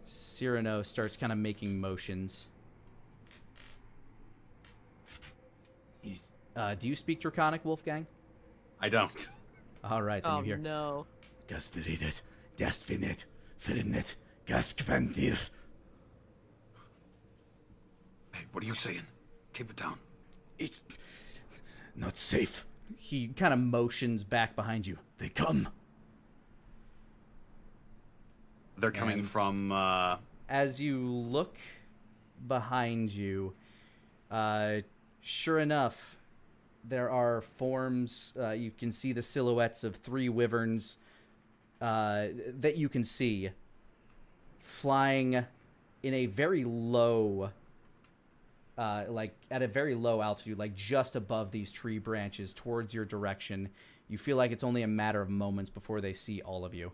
Cyrano starts kind of making motions. Do you speak Draconic, Wolfgang? I don't. All right, then Oh you hear. no. Gasveridet, Destvinet, Ferinet, Gaskvandir. Hey, what are you saying? Keep it down. It's not safe. He kind of motions back behind you. They come. They're coming And- from. As you look behind you, sure enough, there are forms. You can see the silhouettes of 3 wyverns that you can see flying in a very low, like at a very low altitude, like just above these tree branches towards your direction. You feel like it's only a matter of moments before they see all of you.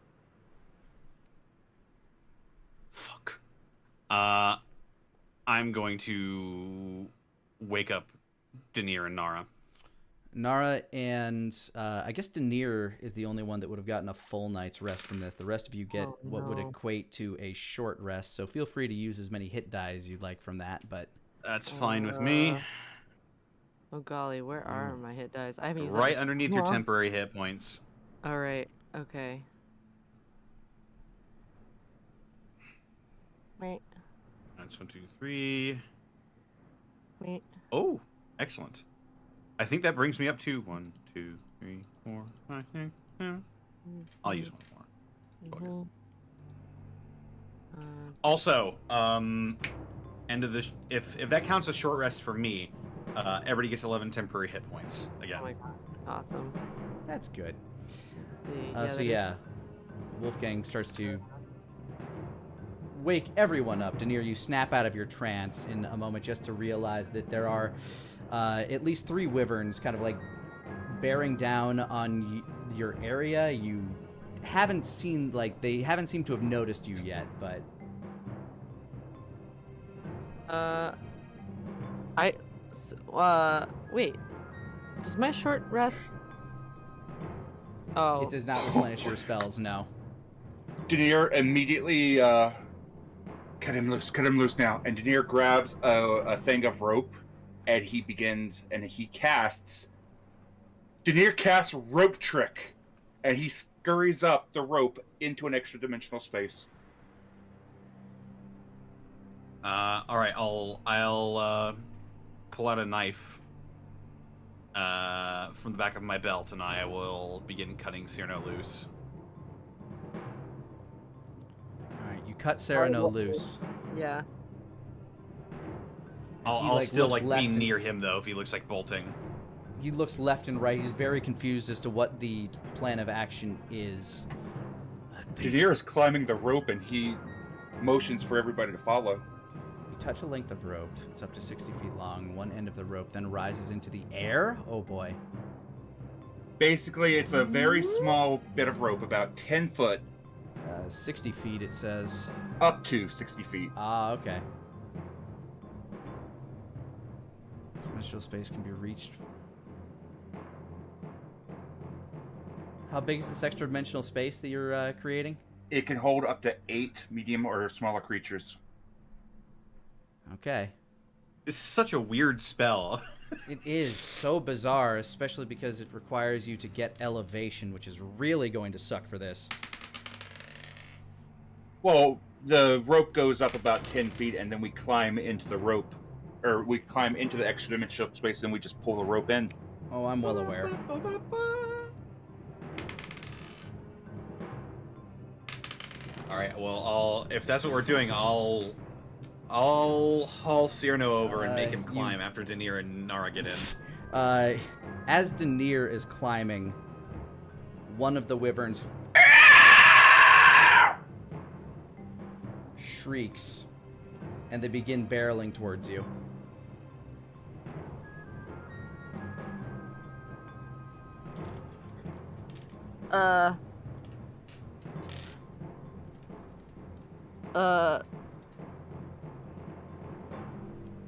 Fuck. I'm going to wake up Denier and Nara. Nara and I guess Denier is the only one that would have gotten a full night's rest from this. The rest of you get Oh, what would no. equate to a short rest, so feel free to use as many hit dies you'd like from that, but That's fine with me. Oh golly, where are my hit dice? I haven't used that Right in underneath so your long. temporary hit points. All right. Okay. Wait. That's 1, 2, 3. Wait. Oh, excellent. I think that brings me up to 1, 2, 3, 4, 5, 6, 7. I'll use one more. Mhm. Also, end of the if that counts as short rest for me, everybody gets 11 temporary hit points again. Oh my god. Awesome. that's good. The- So that is- yeah, Wolfgang starts to wake everyone up. Denier, you snap out of your trance in a moment just to realize that there are at least 3 wyverns kind of like bearing down on your area. You haven't seen, like, they haven't seemed to have noticed you yet, but wait. Does my short rest? Oh. it does not replenish your spells, no. Denier immediately cut him loose now. And Denier grabs a thing of rope, and he casts. Denier casts rope trick, and he scurries up the rope into an extra dimensional space. All right, I'll pull out a knife from the back of my belt, and I will begin cutting Cyrano loose. All right, you cut Cyrano Oh. loose. Yeah. I'll, He, I'll like, still looks like left be and- near him though if he looks like bolting. He looks left and right. He's very confused as to what the plan of action is. Denier is climbing the rope, and he motions for everybody to follow. You touch a length of rope. It's up to 60 feet long. One end of the rope then rises into the air. Oh boy. Basically, it's a very small bit of rope, about 10 foot, 60 feet, it says. up to 60 feet. Ah, okay. Dimensional space can be reached. How big is this extra dimensional space that you're creating? It can hold up to 8 medium or smaller creatures. Okay. It's such a weird spell. It is so bizarre, especially because it requires you to get elevation, which is really going to suck for this. Well, the rope goes up about 10 feet, and then we climb into the rope, or we climb into the extra dimensional space, and we just pull the rope in. Oh, I'm well aware. right. Well, if that's what we're doing, I'll haul Cyrano over and make him climb after Denier and Nara get in. As Denier is climbing, one of the wyverns shrieks, and they begin barreling towards you.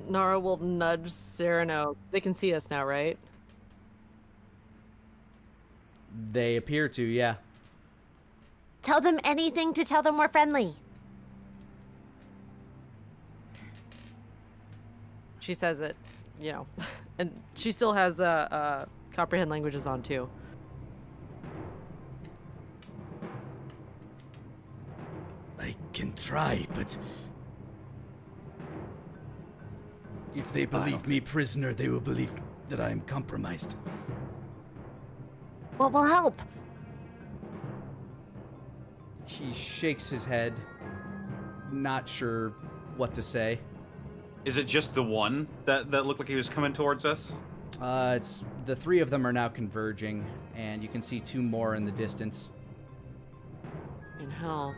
Nara will nudge Cyrano. They can see us now, right? They appear to, yeah. Tell them anything to tell them we're friendly. She says it, you know, and she still has comprehend languages on too. I can try, but if they believe me prisoner, they will believe that I am compromised. What will help? He shakes his head, not sure what to say. Is it just the one that looked like he was coming towards us? It's the three of them are now converging, and you can see two more in the distance. In hell.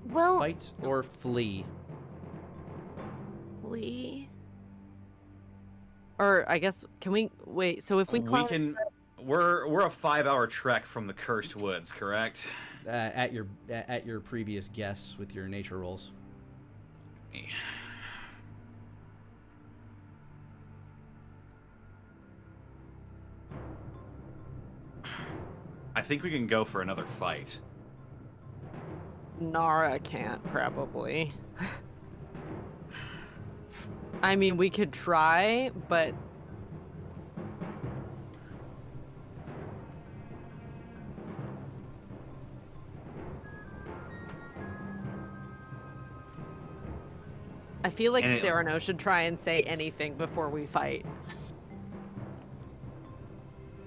Well, Fight or flee? Flee. Or I guess can we wait? So if we climb, We're a 5-hour trek from the Cursed Woods, correct? At your previous guess with your nature rolls. I think we can go for another fight. Nara can't probably. I mean, we could try, but I feel like Cyrano should try and say anything before we fight.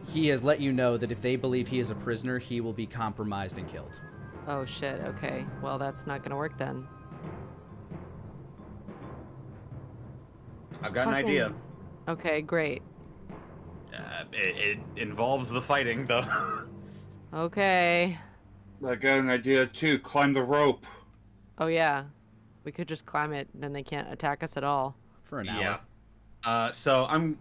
He has let you know that if they believe he is a prisoner, he will be compromised and killed. Oh shit, okay. Well, that's not gonna work then. I've got an idea. Okay, great. It involves the fighting, though. Okay. I got an idea too. Climb the rope. Oh yeah. We could just climb it, then they can't attack us at all. For an hour. Yeah. So I'm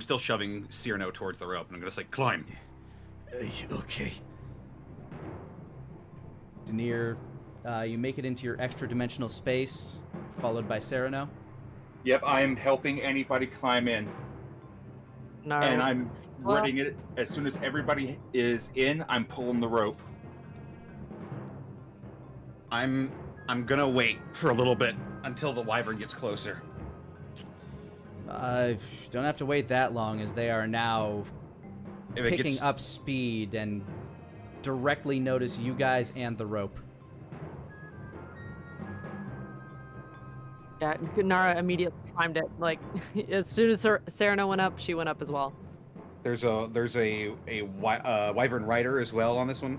still shoving Cyrano towards the rope, and I'm gonna say climb. Okay. Denier, you make it into your extra dimensional space, followed by Cyrano. Yep, I'm helping anybody climb in. No. And I'm readying it. As soon as everybody is in, I'm pulling the rope. I'm gonna wait for a little bit until the Wyvern gets closer. Don't have to wait that long, as they are now picking up speed and directly notice you guys and the rope. Yeah, Nara immediately climbed it. Like, as soon as Cyrano went up, she went up as well. There's a Wyvern rider as well on this one.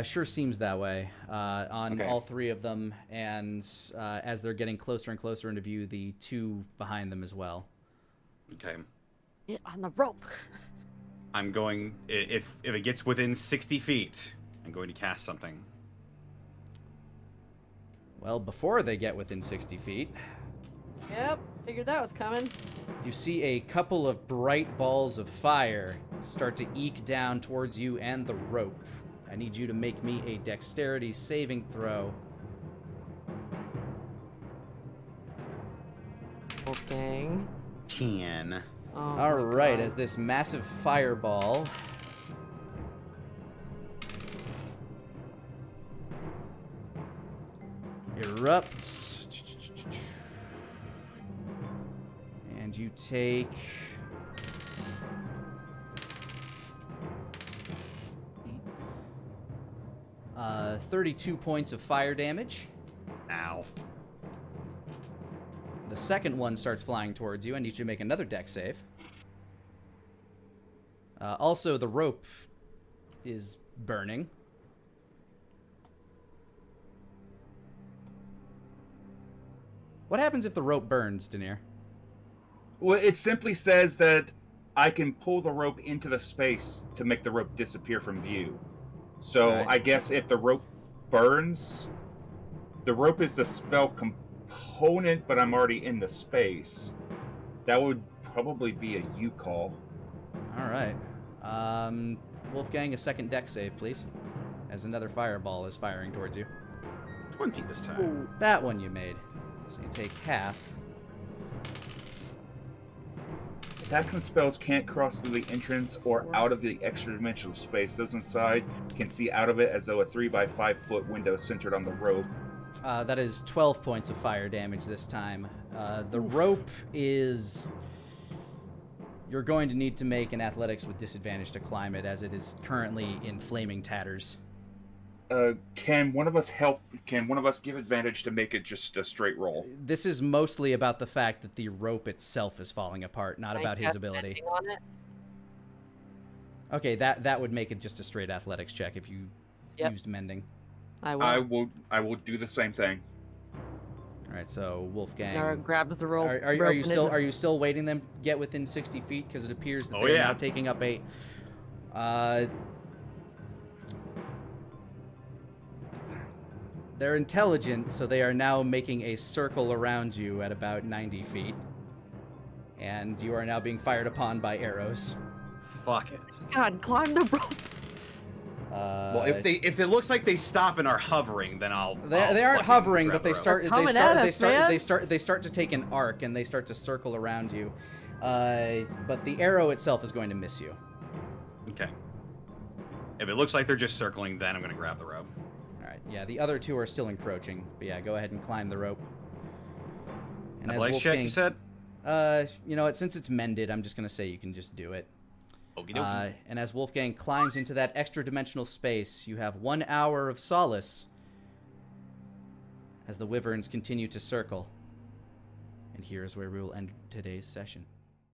Sure seems that way on Okay. all three of them, and as they're getting closer and closer into view, the two behind them as well. Okay. Yeah, on the rope. I'm going, if it gets within 60 feet, I'm going to cast something. Well, before they get within 60 feet, Yep, figured that was coming. you see a couple of bright balls of fire start to eke down towards you and the rope. I need you to make me a dexterity saving throw. Okay. 10. Oh All my right, God. as this massive fireball erupts, and you take 32 points of fire damage. Ow. second one starts flying towards you. I need you to make another dex save. Also, the rope is burning. What happens if the rope burns, Daenerys? Well, it simply says that I can pull the rope into the space to make the rope disappear from view. So Right. I guess if the rope burns, the rope is the spell component, but I'm already in the space. That would probably be a you call. All right. Wolfgang, a second dex save, please. As another fireball is firing towards you. 20 this time. That one you made. So you take half. Attacks and spells can't cross through the entrance or out of the extra dimensional space. Those inside can see out of it as though a 3 by 5 foot window centered on the rope. That is 12 points of fire damage this time. The rope is... You're going to need to make an athletics with disadvantage to climb it, as it is currently in flaming tatters. Can one of us help? Can one of us give advantage to make it just a straight roll? This is mostly about the fact that the rope itself is falling apart, not about his ability. Mending on it. Okay, that would make it just a straight athletics check if you used mending. I will. I will do the same thing. All right, so Wolfgang. Nara grabs the rope. Are you still waiting them get within 60 feet? Because it appears that they're now taking up a. They're intelligent, so they are now making a circle around you at about 90 feet, and you are now being fired upon by arrows. Fuck it. God, climb the rope. Well, if it looks like they stop and are hovering, then I'll. They aren't hovering, but they start to take an arc and they start to circle around you. But the arrow itself is going to miss you. Okay. If it looks like they're just circling, then I'm going to grab the rope. All right. Yeah, the other two are still encroaching. But yeah, go ahead and climb the rope. And Athletics check, you said? You know what? Since it's mended, I'm just going to say you can just do it. Okie dokie. And as Wolfgang climbs into that extra dimensional space, you have 1 hour of solace as the wyverns continue to circle. And here's where we will end today's session.